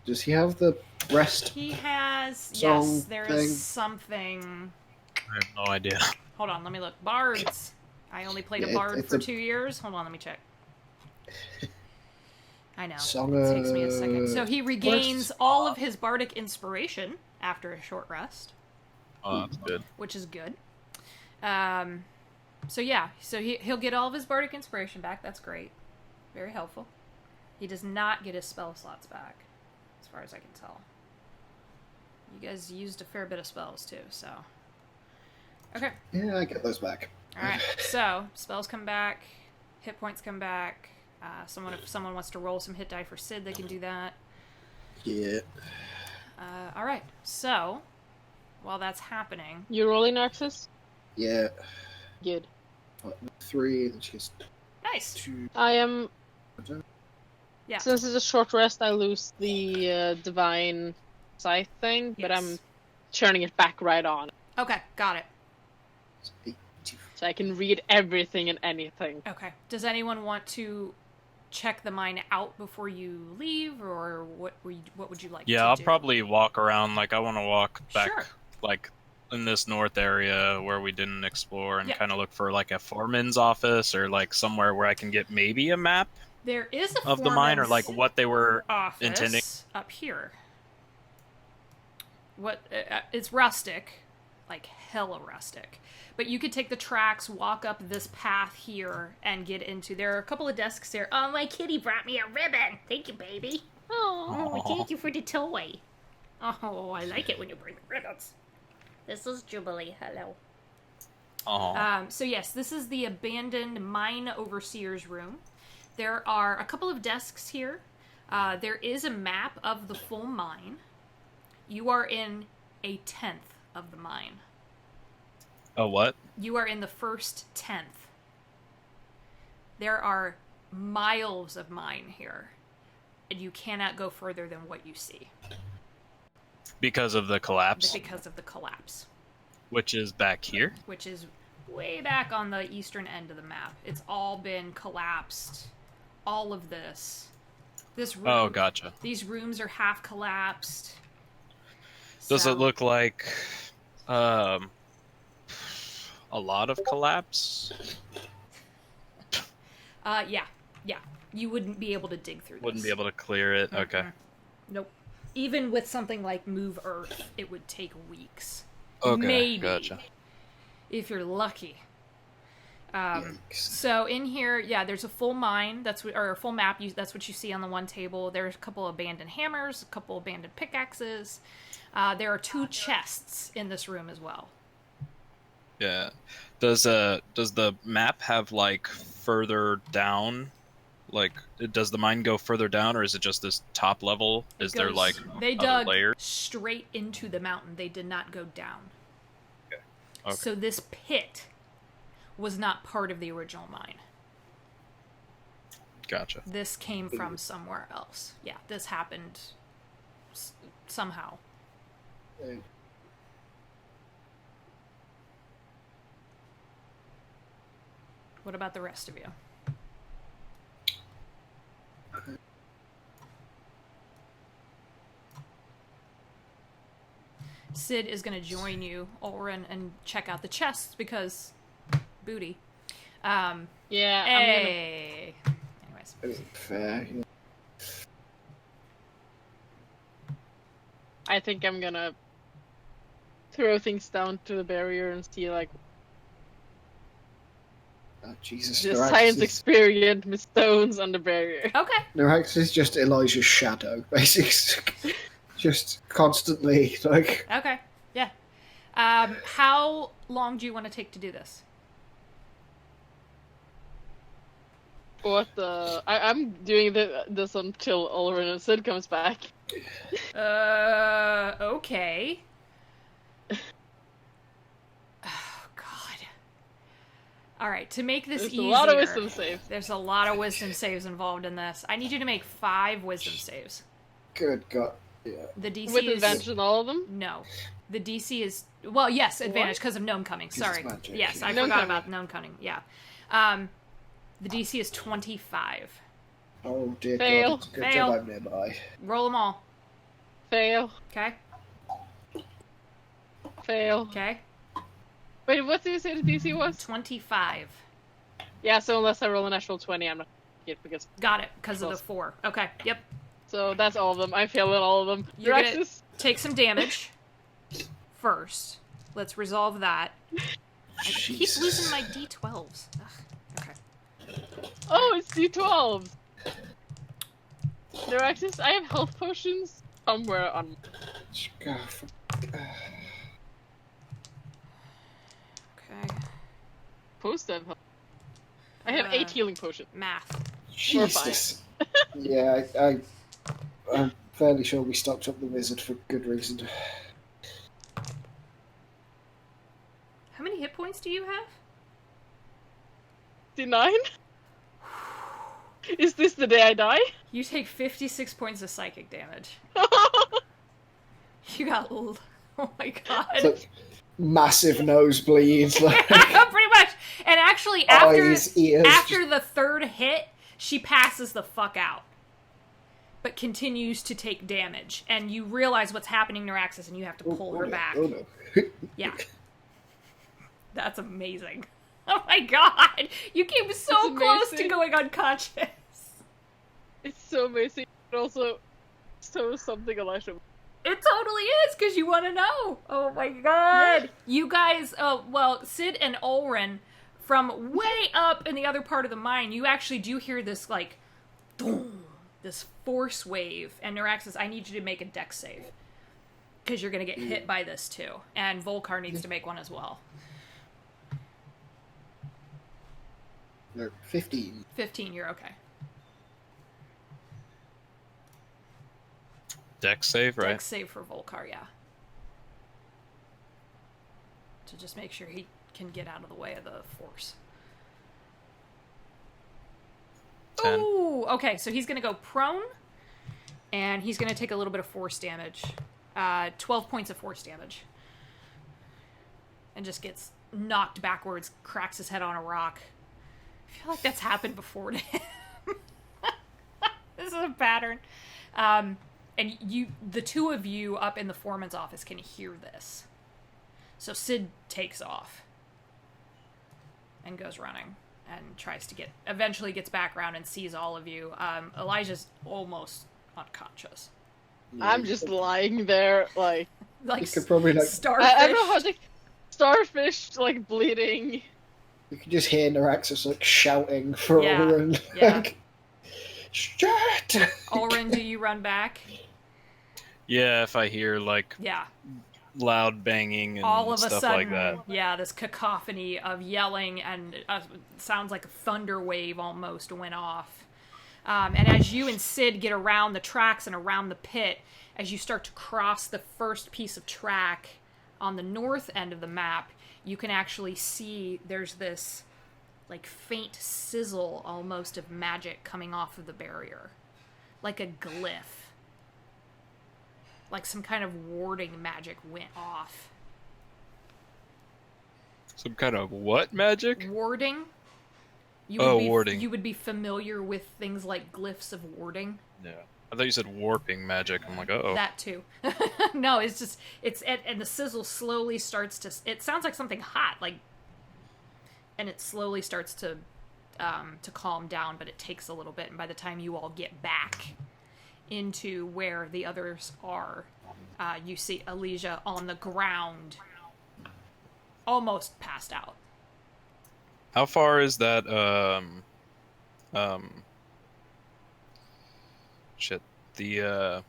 Does he have the rest? He has. Song Yes, there thing? is something. I have no idea. Hold on, let me look. Bards. I only played a Yeah, bard it's for a- 2 years. Hold on, let me check. I know. Song, It takes me a second. So he regains all of off. his bardic inspiration after a short rest, Oh, that's good. which is good. So yeah, so he'll get all of his bardic inspiration back. That's great. Very helpful. He does not get his spell slots back, as far as I can tell. You guys used a fair bit of spells too, so. Okay. Yeah, I get those back. Alright, so spells come back, hit points come back. If someone wants to roll some hit die for Sid, they can do that. Yeah. Alright, so while that's happening, You rolling, Narcissus? Yeah. Good. 3, then she gets nice. 2. I am. Yeah. Since it's a short rest, I lose the divine sight thing, but Yes. I'm turning it back right on, Okay, got it. 8. so I can read everything and anything. Okay. Does anyone want to check the mine out before you leave, or what would you like to do? Yeah, I'll probably walk around. Like, I want to walk back, Sure. like, in this north area where we didn't explore and Yeah. kind of look for, like, a foreman's office or, like, somewhere where I can get maybe a map There is a of the mine or, foreman's like, what they were office intending. up here. It's rustic, like hella rustic. But you could take the tracks, walk up this path here, and get into. There are a couple of desks here. Oh, my kitty brought me a ribbon. Thank you, baby. Oh, thank you for the toy. Oh, I like it when you bring the ribbons. This is Jubilee. Hello. Oh, So yes, this is the abandoned mine overseer's room. There are a couple of desks here. There is a map of the full mine. You are in a 10th of the mine. oh, what? You are in the first 10th. There are miles of mine here, and you cannot go further than what you see Because of the collapse, because of the collapse, which is back here. which is way back on the eastern end of the map. It's all been collapsed. All of this. This room. Oh, gotcha. These rooms are half collapsed. Does So- it look like a lot of collapse? Yeah. You wouldn't be able to dig through this. Wouldn't be able to clear it. Okay. Nope. Even with something like Move Earth, it would take weeks. Okay. Maybe. Gotcha. If you're lucky. Yikes. So in here, yeah, there's a full mine. Or a full map. That's what you see on the one table. There's a couple abandoned hammers, a couple abandoned pickaxes. There are 2 chests in this room as well. Yeah. Does the map have like further down? Like, does the mine go further down, or is it just this top level? Is there like They other dug layers? straight into the mountain. They did not go down. Okay. So this pit was not part of the original mine. Gotcha. This came from somewhere else. Yeah, this happened somehow. What about the rest of you? Sid is going to join you, Ulrin, and check out the chests because booty. Yeah, Hey. Anyways. Isn't fair. Yeah. I think I'm gonna throw things down to the barrier and see like Oh, Jesus. the Norax science is, experiment with stones on the barrier. Okay. Norax is just Elijah's shadow, basically. Just constantly, like... Okay. Yeah. How long do you want to take to do this? What the? I'm doing this until Ulrin and Sid comes back. Okay. Oh, God. Alright, to make this There's easier... a lot of wisdom saves. There's a lot of wisdom saves involved in this. I need you to make 5 wisdom saves. Good God. Yeah. The DC With is... advantage on all of them? No. The DC is... Well, yes, advantage because of gnome coming. 'Cause it's Sorry. magic, Yes, yeah. I Gnome forgot coming. about gnome coming. Yeah. The DC is 25. Oh, dear Fail. God. It's a good Fail. job I'm nearby. Roll them all. Fail. Okay? Fail. Okay? Wait, what did you say the DC was? 25. Yeah, so unless I roll a natural 20, I'm not gonna get because. Got it, because of the Close. 4. Okay, yep. So that's all of them. I failed at all of them. You're gonna Draxus? take some damage first. Let's resolve that. I keep Jesus. losing my D12s. Ugh. Okay. Oh, it's D12. Draxus, I have health potions somewhere on. God, Okay. Post them. I have 8 healing potions. Math. Jesus. Yeah, I'm fairly sure we stocked up the wizard for good reason. How many hit points do you have? 69? Is this the day I die? You take 56 points of psychic damage. You got... Oh my god. It's like massive nosebleeds, like Pretty much. And actually, after eyes, ears. after the 3rd hit, she passes the fuck out. But continues to take damage. And you realize what's happening, Neuraxis, and you have to pull her no, back. Oh no. Yeah. That's amazing. Oh my god! You came so It's close to amazing. going unconscious. It's so amazing, but also so something Elisha. It totally is, because you want to know. Oh my god. Yeah. You guys, well, Sid and Ulrin, from way up in the other part of the mine, you actually do hear this, like, boom, this force wave. And Neuraxis, I need you to make a dex save. Because you're going to get hit by this, too. And Volkar needs to make one as well. No, 15. 15, you're okay. Dex save, right? Dex save for Volkar, yeah. To just make sure he can get out of the way of the force. 10. Ooh, okay, so he's gonna go prone, and he's gonna take a little bit of force damage. 12 points of force damage. And just gets knocked backwards, cracks his head on a rock. I feel like that's happened before to him. This is a pattern. And you, the two of you up in the foreman's office can hear this. So Sid takes off and goes running and tries to eventually gets back around and sees all of you. Elijah's almost unconscious. I'm just lying there, like Like, You could probably, like- starfish. I don't know how to. Starfish, like bleeding. You can just hear Neuraxis like shouting for Yeah, Ulrin. yeah. Like, shit! Ulrin, do you run back? Yeah, if I hear like Yeah. loud banging and All of a stuff sudden, like that. yeah, this cacophony of yelling and sounds like a thunder wave almost went off. And as you and Sid get around the tracks and around the pit, as you start to cross the first piece of track on the north end of the map, you can actually see there's this like faint sizzle almost of magic coming off of the barrier. Like a glyph. Like some kind of warding magic went off. Some kind of what magic? Warding? You Warding. You would be familiar with things like glyphs of warding. Yeah. I thought you said warping magic. I'm like, uh-oh. That too. No, it's just and the sizzle slowly starts to. It sounds like something hot, like, and it slowly starts to calm down, but it takes a little bit. And by the time you all get back into where the others are, you see Alicia on the ground, almost passed out. How far is that, shit, the,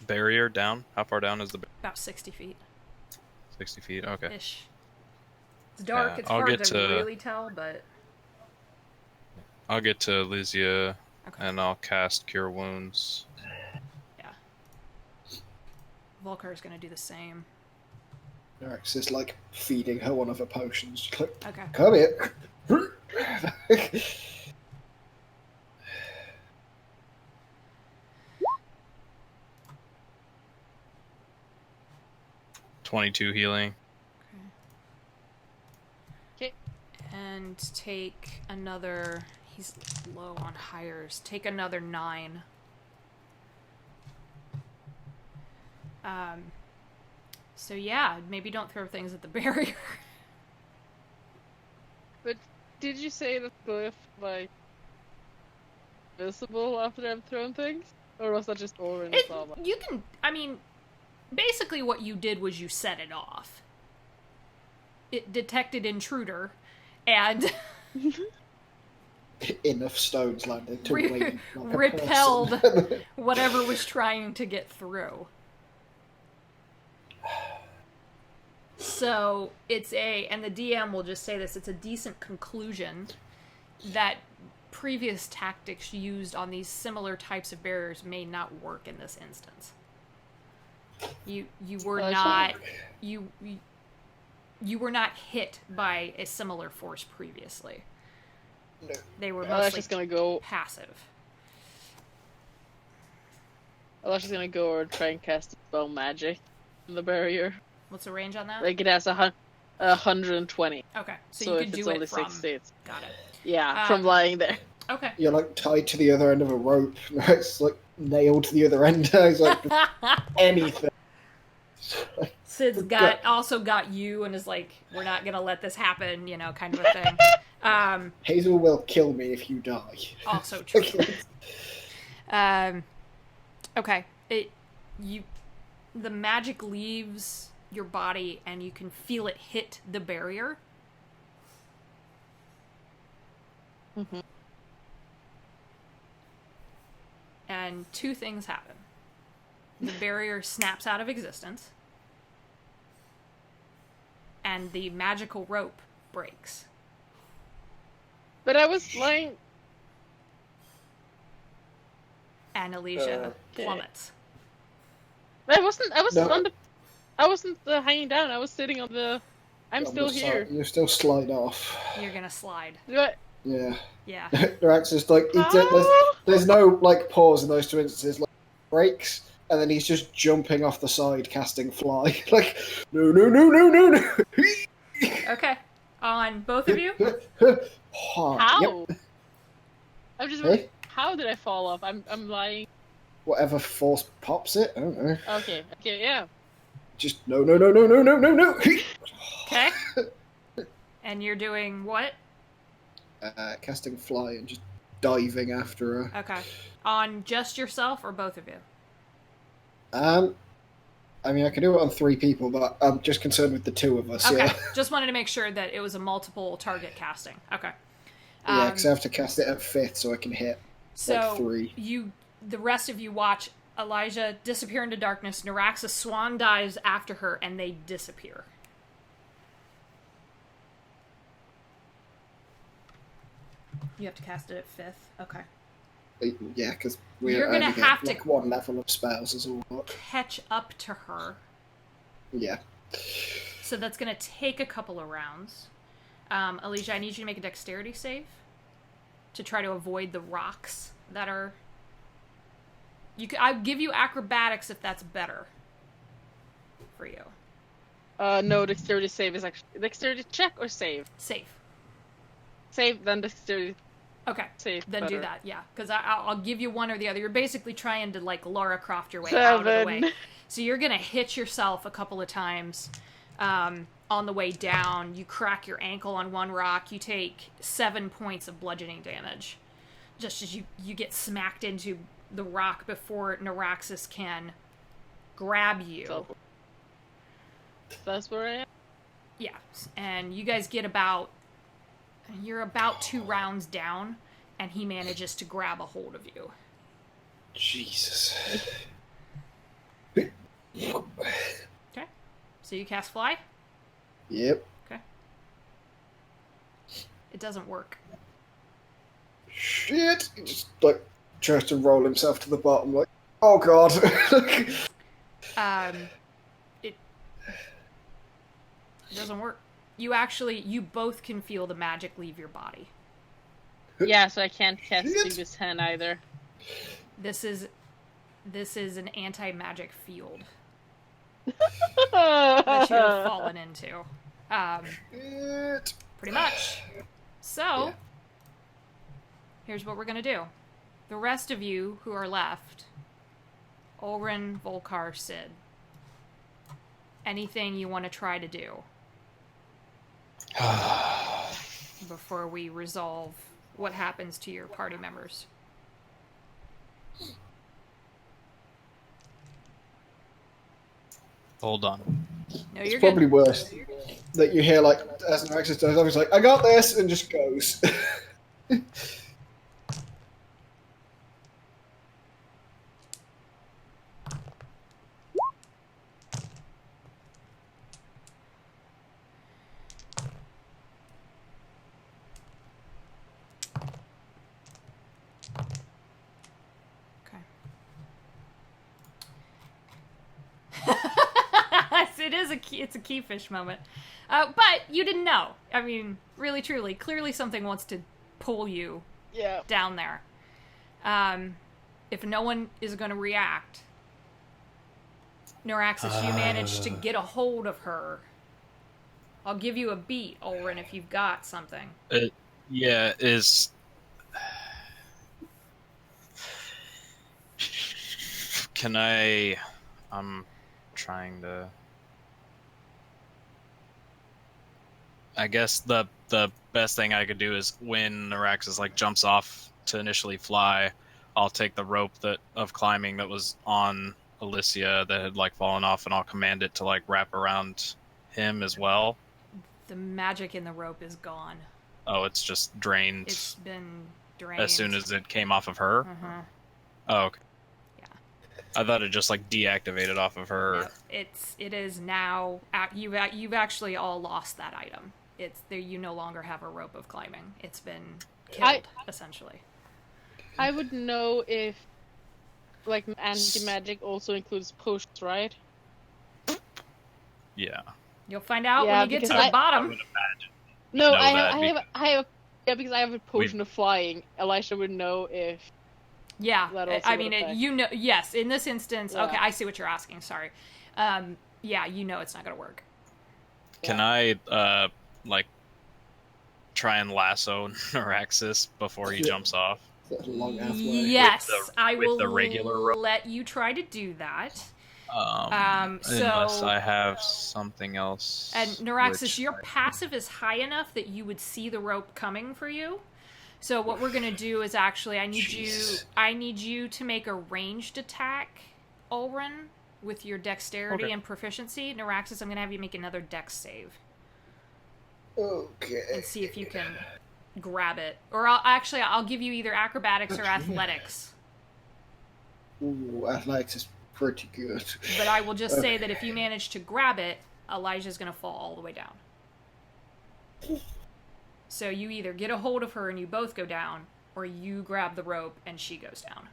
barrier down? How far down is the About 60 feet. 60 feet? Okay. Ish. It's dark. Yeah, It's I'll hard get to to- really tell, but I'll get to Lysia, okay. and I'll cast Cure Wounds. Yeah. Volkar's gonna do the same. Rex is like feeding her one of her potions. Like, Okay. come here. 22 healing. Okay. And take another. He's low on hires. Take another 9. So yeah, maybe don't throw things at the barrier. But did you say that Glyph, like, visible after I've thrown things? Or was that just over in the lava? You can. I mean, basically, what you did was you set it off. It detected intruder, and Enough stones landed to weigh like a repelled person. whatever was trying to get through. So it's and the DM will just say this, it's a decent conclusion that previous tactics used on these similar types of barriers may not work in this instance. You were not you were not hit by a similar force previously. No. They were Elisha's mostly gonna go. passive. Elisha's gonna go or try and cast spell magic on the barrier. What's the range on that? Like it has 120. Okay, so So you if can it's do only it from. 6 states. Got it. Yeah, from lying there. Okay. You're like tied to the other end of a rope. It's like nailed to the other end. It's like anything. Sid's also got you and is like, we're not gonna let this happen, kind of a thing. Hazel will kill me if you die. Also true. Okay. The magic leaves your body and you can feel it hit the barrier. Mm-hmm. And 2 things happen. The barrier snaps out of existence. And the magical rope breaks. But I was lying. And Alicia Okay. plummets. I wasn't No. on the. I wasn't hanging down. I was sitting on the. I'm On still the here. side, you still slide off. You're gonna slide. Do I- Yeah. Yeah. Rex is like there's no like pause in those 2 instances. Like breaks, and then he's just jumping off the side, casting fly. Like no. Okay. On both of you? How? Yep. I'm just. Hey? How did I fall off? I'm lying. Whatever force pops it. I don't know. Okay. Yeah. Just no. Okay. And you're doing what? Casting fly and just diving after her. Okay. On just yourself or both of you? I mean, I can do it on 3 people, but I'm just concerned with the 2 of us. Okay. Yeah, Just wanted to make sure that it was a multiple target casting. Okay. yeah, because I have to cast it at 5th so I can hit like 3. The rest of you watch Elijah disappear into darkness. Narax's swan dives after her, and they disappear. You have to cast it at 5th. Okay. Yeah, because You're we're gonna only have get, to- like 1 level of spells as a lot. Catch up to her. Yeah. So that's going to take a couple of rounds. Alicia, I need you to make a dexterity save to try to avoid the rocks that are... I'll give you acrobatics if that's better for you. No, dexterity save is actually dexterity check or save. Save. Save then dexterity Okay, safe. then do better. that, yeah. Because I'll give you one or the other. You're basically trying to, like, Lara Croft your way out of the way. 7. So you're going to hit yourself a couple of times on the way down. You crack your ankle on one rock. You take 7 points of bludgeoning damage. Just as you get smacked into the rock before Neuraxis can grab you. So, that's where I am. Yeah, and you guys get you're about 2 rounds down, and he manages to grab a hold of you. Jesus. Okay, so you cast Fly? Yep. Okay. It doesn't work. Shit! He just, like, tries to roll himself to the bottom, like, oh god. It doesn't work. You both can feel the magic leave your body. Yeah, so I can't cast Shit. Stupid's Hand either. This is an anti-magic field Oh, that you have fallen into. Shit. Pretty much. So, Yeah. here's what we're gonna do. The rest of you who are left, Ulrin, Volkar, Sid, anything you want to try to do before we resolve what happens to your party members? Hold on. No, It's you're probably good. worse that you hear, like, as an access does, I was like, I got this, and just goes. Okay. It's a keyfish moment. But you didn't know. I mean, really, truly, clearly something wants to pull you yeah. down there. If no one is going to react, Neuraxis, you managed to get a hold of her. I'll give you a beat, Ulrin, if you've got something. Yeah, Can I'm trying to... I guess the best thing I could do is when Neuraxis, like, jumps off to initially fly, I'll take the rope of climbing that was on Alicia that had, like, fallen off, and I'll command it to, like, wrap around him as well. The magic in the rope is gone. Oh, it's just drained. It's been drained. As soon as it came off of her? Uh-huh. Oh, okay. Yeah. I thought it just, like, deactivated off of her. Yep. It is now... You've actually all lost that item. It's there. You no longer have a rope of climbing. It's been killed, essentially. I would know if, like, anti-magic also includes potions, right? Yeah. You'll find out Yeah, when you get to because the I bottom. would imagine. No, know I that have, yeah, because I have a potion of flying. Elisha would know if. Yeah, That also I would mean, affect. you know, yes, in this instance, Yeah. okay, I see what you're asking, sorry. Yeah, you know it's not going to work. Can I, like, try and lasso Neuraxis before he jumps off? That's a long ass way. Yes, I with will the regular rope? let you try to do that. So, unless I have something else. and Neuraxis, which your passive is high enough that you would see the rope coming for you. So what we're going to do is actually, I need you to make a ranged attack, Ulrin, with your dexterity and proficiency. Neuraxis, I'm going to have you make another dex save. Okay. And see if you can grab it. Or I'll give you either acrobatics or athletics. Ooh, athletics is pretty good. But I will just say that if you manage to grab it, Elijah's going to fall all the way down. So you either get a hold of her and you both go down, or you grab the rope and she goes down.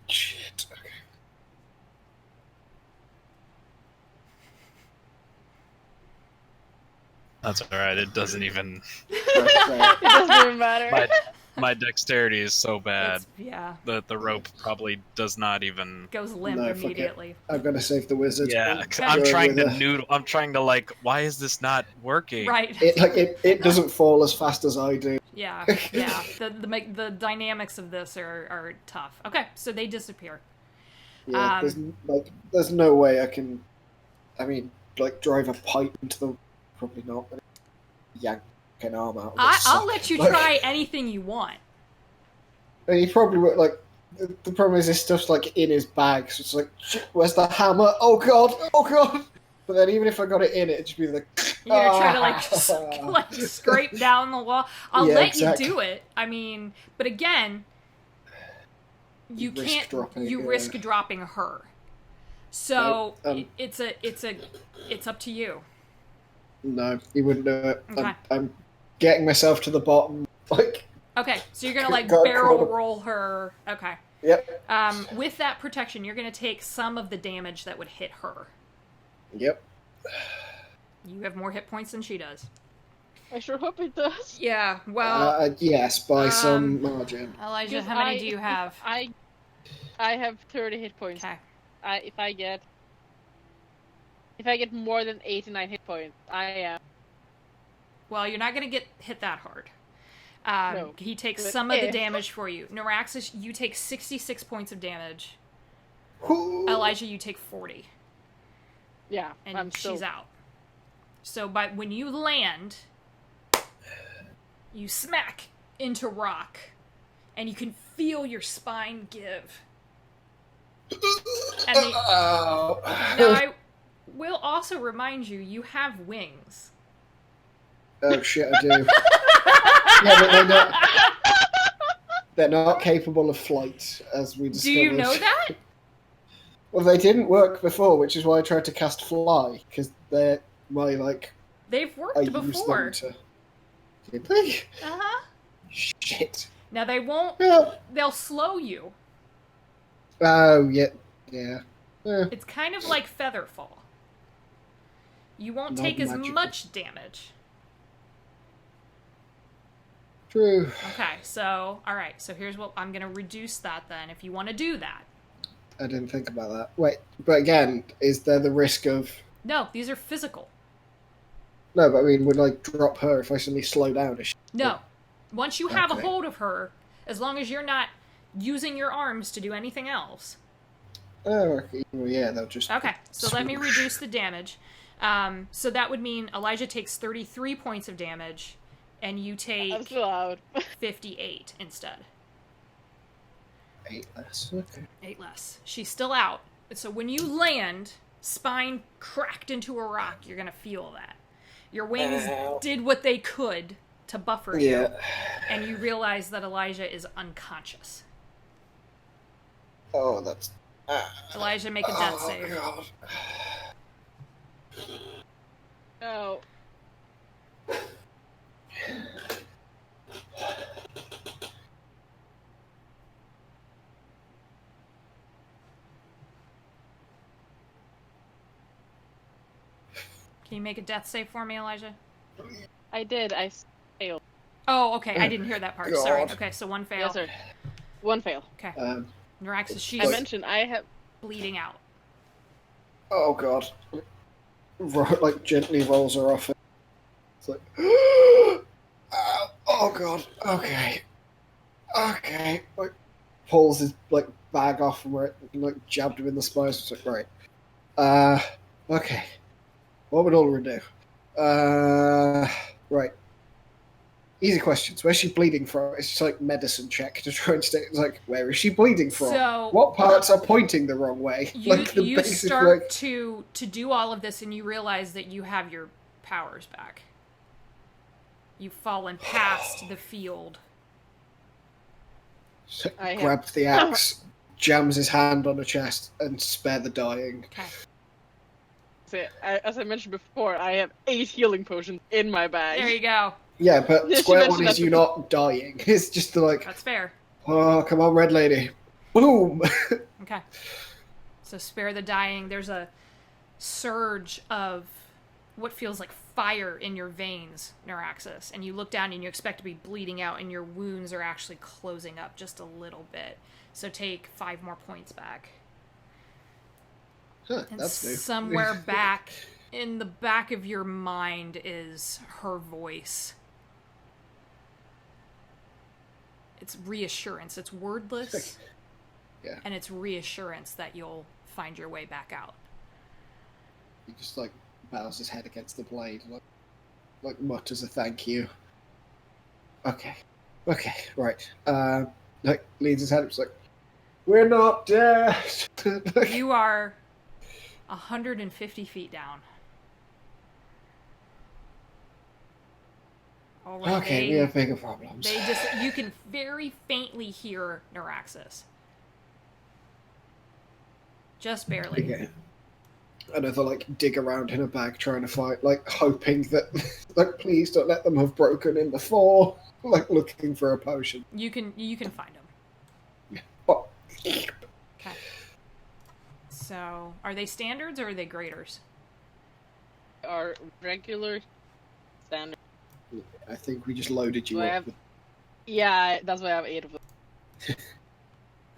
Shit. Okay. That's alright, it doesn't even... It doesn't even matter. My dexterity is so bad. Yeah. The rope probably does not even. Goes limp No, fuck it. immediately. I'm gonna save the wizard. Yeah, Okay. I'm Going trying with to a- noodle. I'm trying to like. Why is this not working? Right. It doesn't fall as fast as I do. Yeah. Yeah. The dynamics of this are tough. Okay, so they disappear. Yeah, there's no way I can. I mean, drive a pipe into the. Probably not. But yank an arm out. Of the I'll socket. let you try anything you want. And he probably would the problem is this stuff's in his bag, so it's like, shit, where's the hammer? Oh god, oh god! But then even if I got it in, it'd just be like, You're gonna try to scrape down the wall. I'll Yeah, let exactly. you do it. I mean, but again, you Risk can't. dropping it, You yeah. risk dropping her. So No, it's up to you. No, he wouldn't do it. Okay. I'm getting myself to the bottom. Okay, so you're gonna God, barrel God. roll her. Okay. Yep, With that protection, you're gonna take some of the damage that would hit her. yep. You have more hit points than she does. I sure hope it does. Yeah. Well, Yes, by some margin. Elijah, Because how many do you have? I have 30 hit points. Okay. If I get more than 89 hit points, I am. Well, you're not gonna get hit that hard. No, He takes but some of the if. damage for you. Noraxis, you take 66 points of damage. Whoo! Elijah, you take 40. Yeah, And I'm still. she's out. So when you land, you smack into rock, and you can feel your spine give. And Oh. now I will also remind you, you have wings. Oh shit, I do. Yeah, but they're not capable of flight, as we discovered. Do you know that? Well, they didn't work before, which is why I tried to cast fly, because they're my, They've I worked used before. them to... Did they? Uh-huh. Shit. Now they won't. Yeah. They'll slow you. Oh, yeah. Yeah. It's kind of like Featherfall. You won't Not take as magical. much damage. True. Okay, so, alright, so here's what I'm gonna reduce that then, if you want to do that. I didn't think about that. Wait, but again, is there the risk of... No, these are physical. No, but I mean, would I drop her if I suddenly slow down? No. Once you have a Okay. hold of her, as long as you're not using your arms to do anything else. Oh, okay. Well, yeah, they'll just... Okay, so let me swoosh. reduce the damage. So that would mean Elijah takes 33 points of damage, and you I'm take still out. 58 instead. 8 less. Okay. 8 less. She's still out. So when you land, spine cracked into a rock, you're gonna feel that. Your wings Ow. did what they could to buffer you, Yeah. and you realize that Elijah is unconscious. Oh, that's... Elijah, make a death Oh, save. God. No. Can you make a death save for me, Elijah? I did. I failed. Oh, okay. I didn't hear that part. God. Sorry. Okay, so one fail. Yes, sir. One fail. Okay. Noraxis, I she's mentioned I have. bleeding out. Oh, God. Gently rolls her off. It's like... Ow. Oh, God. Okay. Okay. Pulls his, bag off from where it, jabbed him in the spine. It's like, right. Okay. What would Ulrich do? Right. Easy questions. Where's she bleeding from? It's just like medicine check to try and stay. It's like, where is she bleeding from? So- what parts are pointing the wrong way? You basic, start to do all of this, and you realize that you have your powers back. You've fallen past the field. I have- grabs the axe, jams his hand on the chest, and spare the dying. Okay. As I mentioned before, I have 8 healing potions in my bag. There you go. Yeah, but Yes, you square one mentioned is that you not dying. It's just That's fair. oh, come on, red lady. Boom! Okay. So spare the dying. There's a surge of what feels like fire in your veins, Neuraxis, and you look down and you expect to be bleeding out, and your wounds are actually closing up just a little bit. So take 5 more points back. Huh, And that's new. somewhere back in the back of your mind is her voice. It's reassurance. It's wordless. Yeah. And it's reassurance that you'll find your way back out. He just like bows his head against the blade, like mutters a thank you. Okay, right. Like leans his head up, it's like, we're not dead. You are 150 feet down. Already, Okay, we have bigger problems. you can very faintly hear Neuraxis. Just barely. Okay. Another like dig around in a bag trying to fight, like hoping that like please don't let them have broken in before, like looking for a potion. You can find them. Oh. Okay. So, are they standards or are they graders? Our regular standard. I think we just loaded you Do I up. have- Yeah, that's why I have 8 of them.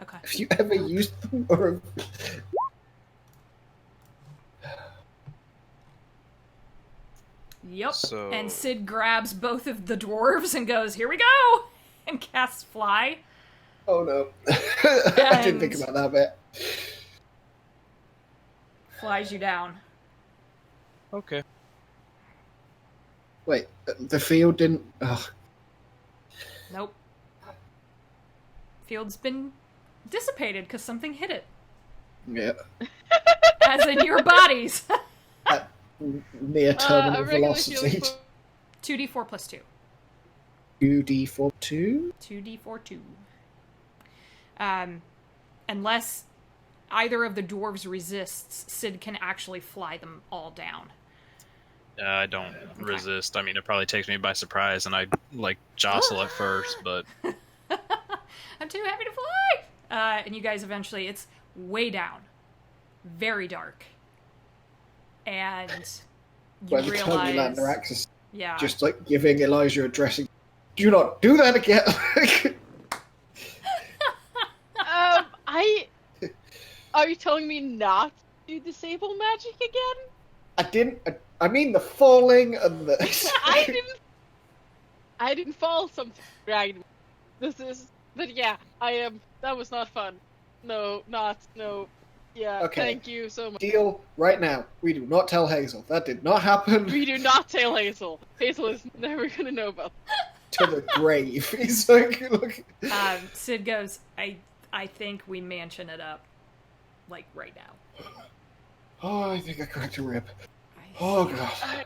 Okay. Have you ever used them? Or... Yep. So- And Sid grabs both of the dwarves and goes, "Here we go!" and casts Fly. Oh no. I didn't think about that bit. Flies you down. Okay. Wait, the field didn't... Ugh. Nope. Field's been dissipated because something hit it. Yeah. As in your bodies. At near terminal a regular velocity. shield 2d4 plus 2. 2d4 2? 2d4 2. Unless either of the dwarves resists, Sid can actually fly them all down. I don't resist. I mean, it probably takes me by surprise, and I like jostle at first, but I'm too happy to fly! And you guys eventually, it's way down. Very dark. And you By the time realize... you land, Neuraxis yeah. just like giving Elijah a dressing. Do not do that again! Are you telling me not to do disable magic again? I mean the falling and the... I didn't fall something dragged me. But yeah, that was not fun. No. Yeah, Okay. Thank you so much. Deal right now. We do not tell Hazel. That did not happen. We do not tell Hazel. Hazel is never gonna know about To the grave. He's like, look. Sid goes, I think we mansion it up. Like, right now. Oh, I think I cracked a rib. Oh, God.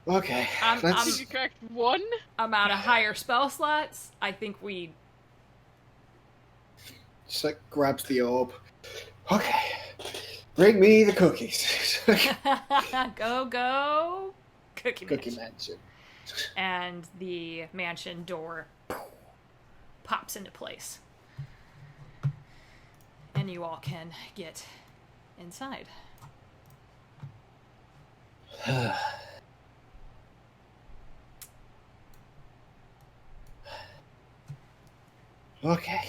Okay. Did you correct one? Amount of higher spell slots. I think we... Just like grabs the orb. Okay. Bring me the cookies. Go. Cookie Cookie mansion. mansion. And the mansion door pops into place. And you all can get inside. Okay.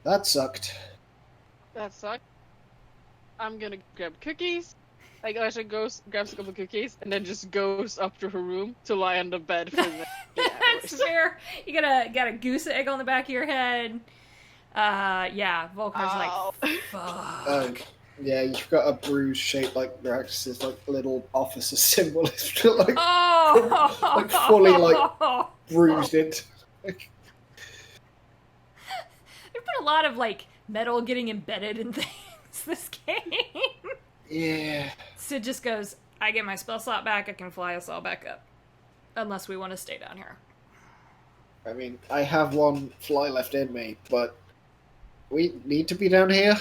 That sucked. That sucked. I'm gonna grab cookies. Like, Aisha grabs a couple cookies and then just goes up to her room to lie on the bed for the That's fair. You got a goose egg on the back of your head. Yeah, Volkar's like, fuck. Yeah, you've got a bruise shaped like Neuraxis' like little officer symbol. It's like, Oh! like fully like bruised into. Like, There's been a lot of like metal getting embedded in things this game. yeah. Sid just goes, I get my spell slot back, I can fly us all back up. Unless we want to stay down here. I mean, I have one fly left in me, but we need to be down here.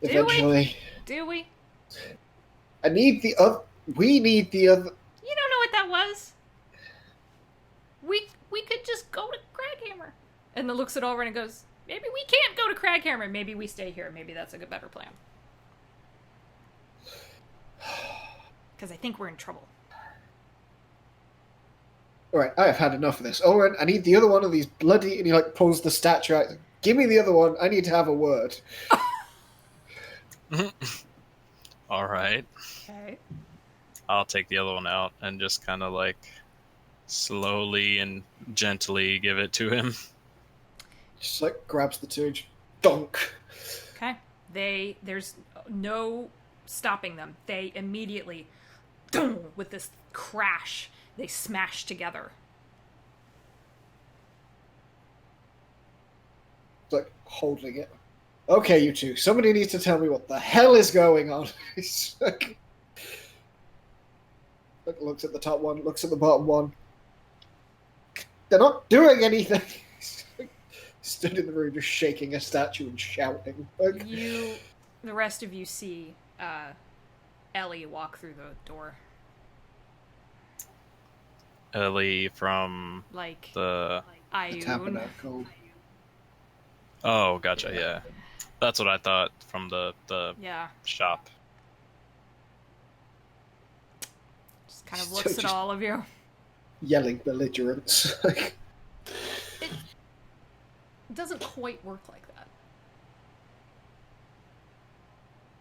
Eventually. Do we? I need the other. We need the other. You don't know what that was. We could just go to Kraghammer. And then looks it over and goes, maybe we can't go to Kraghammer. Maybe we stay here. Maybe that's a better plan. Because I think we're in trouble. Alright, I have had enough of this. Oren, I need the other one of these bloody... And he, like, pulls the statue out. Give me the other one. I need to have a word. All right. Okay. I'll take the other one out and just kind of like slowly and gently give it to him. Just, like, grabs the two and just donk. Okay. There's no stopping them. They immediately, with this crash, they smash together. Like, holding it. Okay, you two. Somebody needs to tell me what the hell is going on. He's like, looks at the top one, looks at the bottom one. They're not doing anything. Stood in the room just shaking a statue and shouting. Like, The rest of you see Ellie walk through the door. Ellie from Like the Ayun. tabernacle. Oh, gotcha. Yeah, that's what I thought from the Yeah. shop. Just kind of Still looks at just- all of you. Yelling belligerence. Like, It doesn't quite work like that.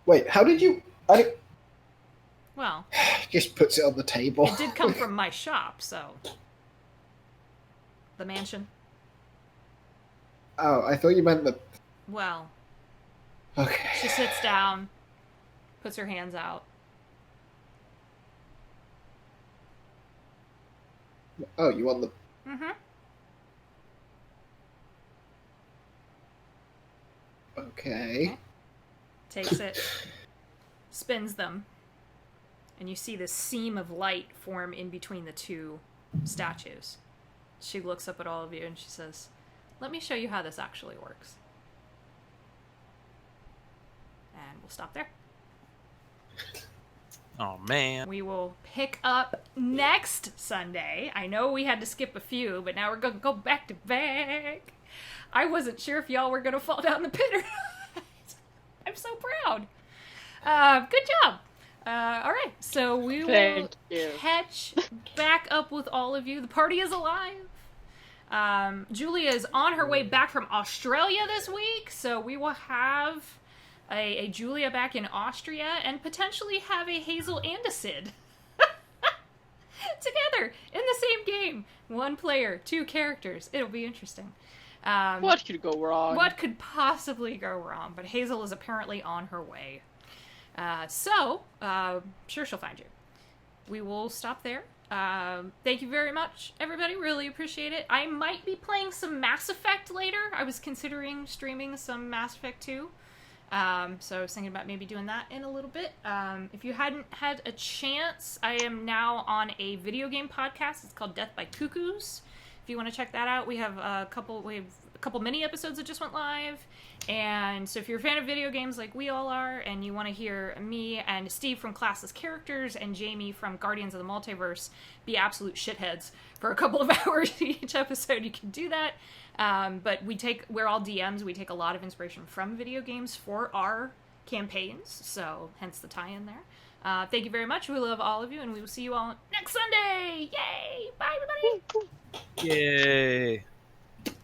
wait, how did you... Well, Just puts it on the table. it did come from my shop, so... The mansion. Oh, I thought you meant the... Well, Okay. she sits down, puts her hands out. Oh, you want the... Mm-hmm. Okay. Takes it, spins them, and you see this seam of light form in between the two statues. She looks up at all of you and she says, "Let me show you how this actually works." And we'll stop there. Oh man. We will pick up next Sunday. I know we had to skip a few, but now we're going to go back to back. I wasn't sure if y'all were going to fall down the pit or not. I'm so proud. Good job. All right, so we will Thank you. catch back up with all of you. The party is alive. Julia is on her way back from Australia this week, so we will have a Julia back in Austria and potentially have a Hazel and a Sid together in the same game. One player, two characters. It'll be interesting. What could go wrong? What could possibly go wrong? But Hazel is apparently on her way. So, sure she'll find you. We will stop there. Thank you very much, everybody. Really appreciate it. I might be playing some Mass Effect later. I was considering streaming some Mass Effect 2. So I was thinking about maybe doing that in a little bit. If you hadn't had a chance, I am now on a video game podcast. It's called Death by Cuckoos. If you want to check that out, we have a couple mini episodes that just went live. And so if you're a fan of video games like we all are, and you want to hear me and Steve from Classless Characters and Jamie from Guardians of the Multiverse be absolute shitheads for a couple of hours each episode, you can do that. But we're all DMs. We take a lot of inspiration from video games for our campaigns. So hence the tie-in there. Thank you very much. We love all of you, and we will see you all next Sunday. Yay! Bye, everybody! Yay.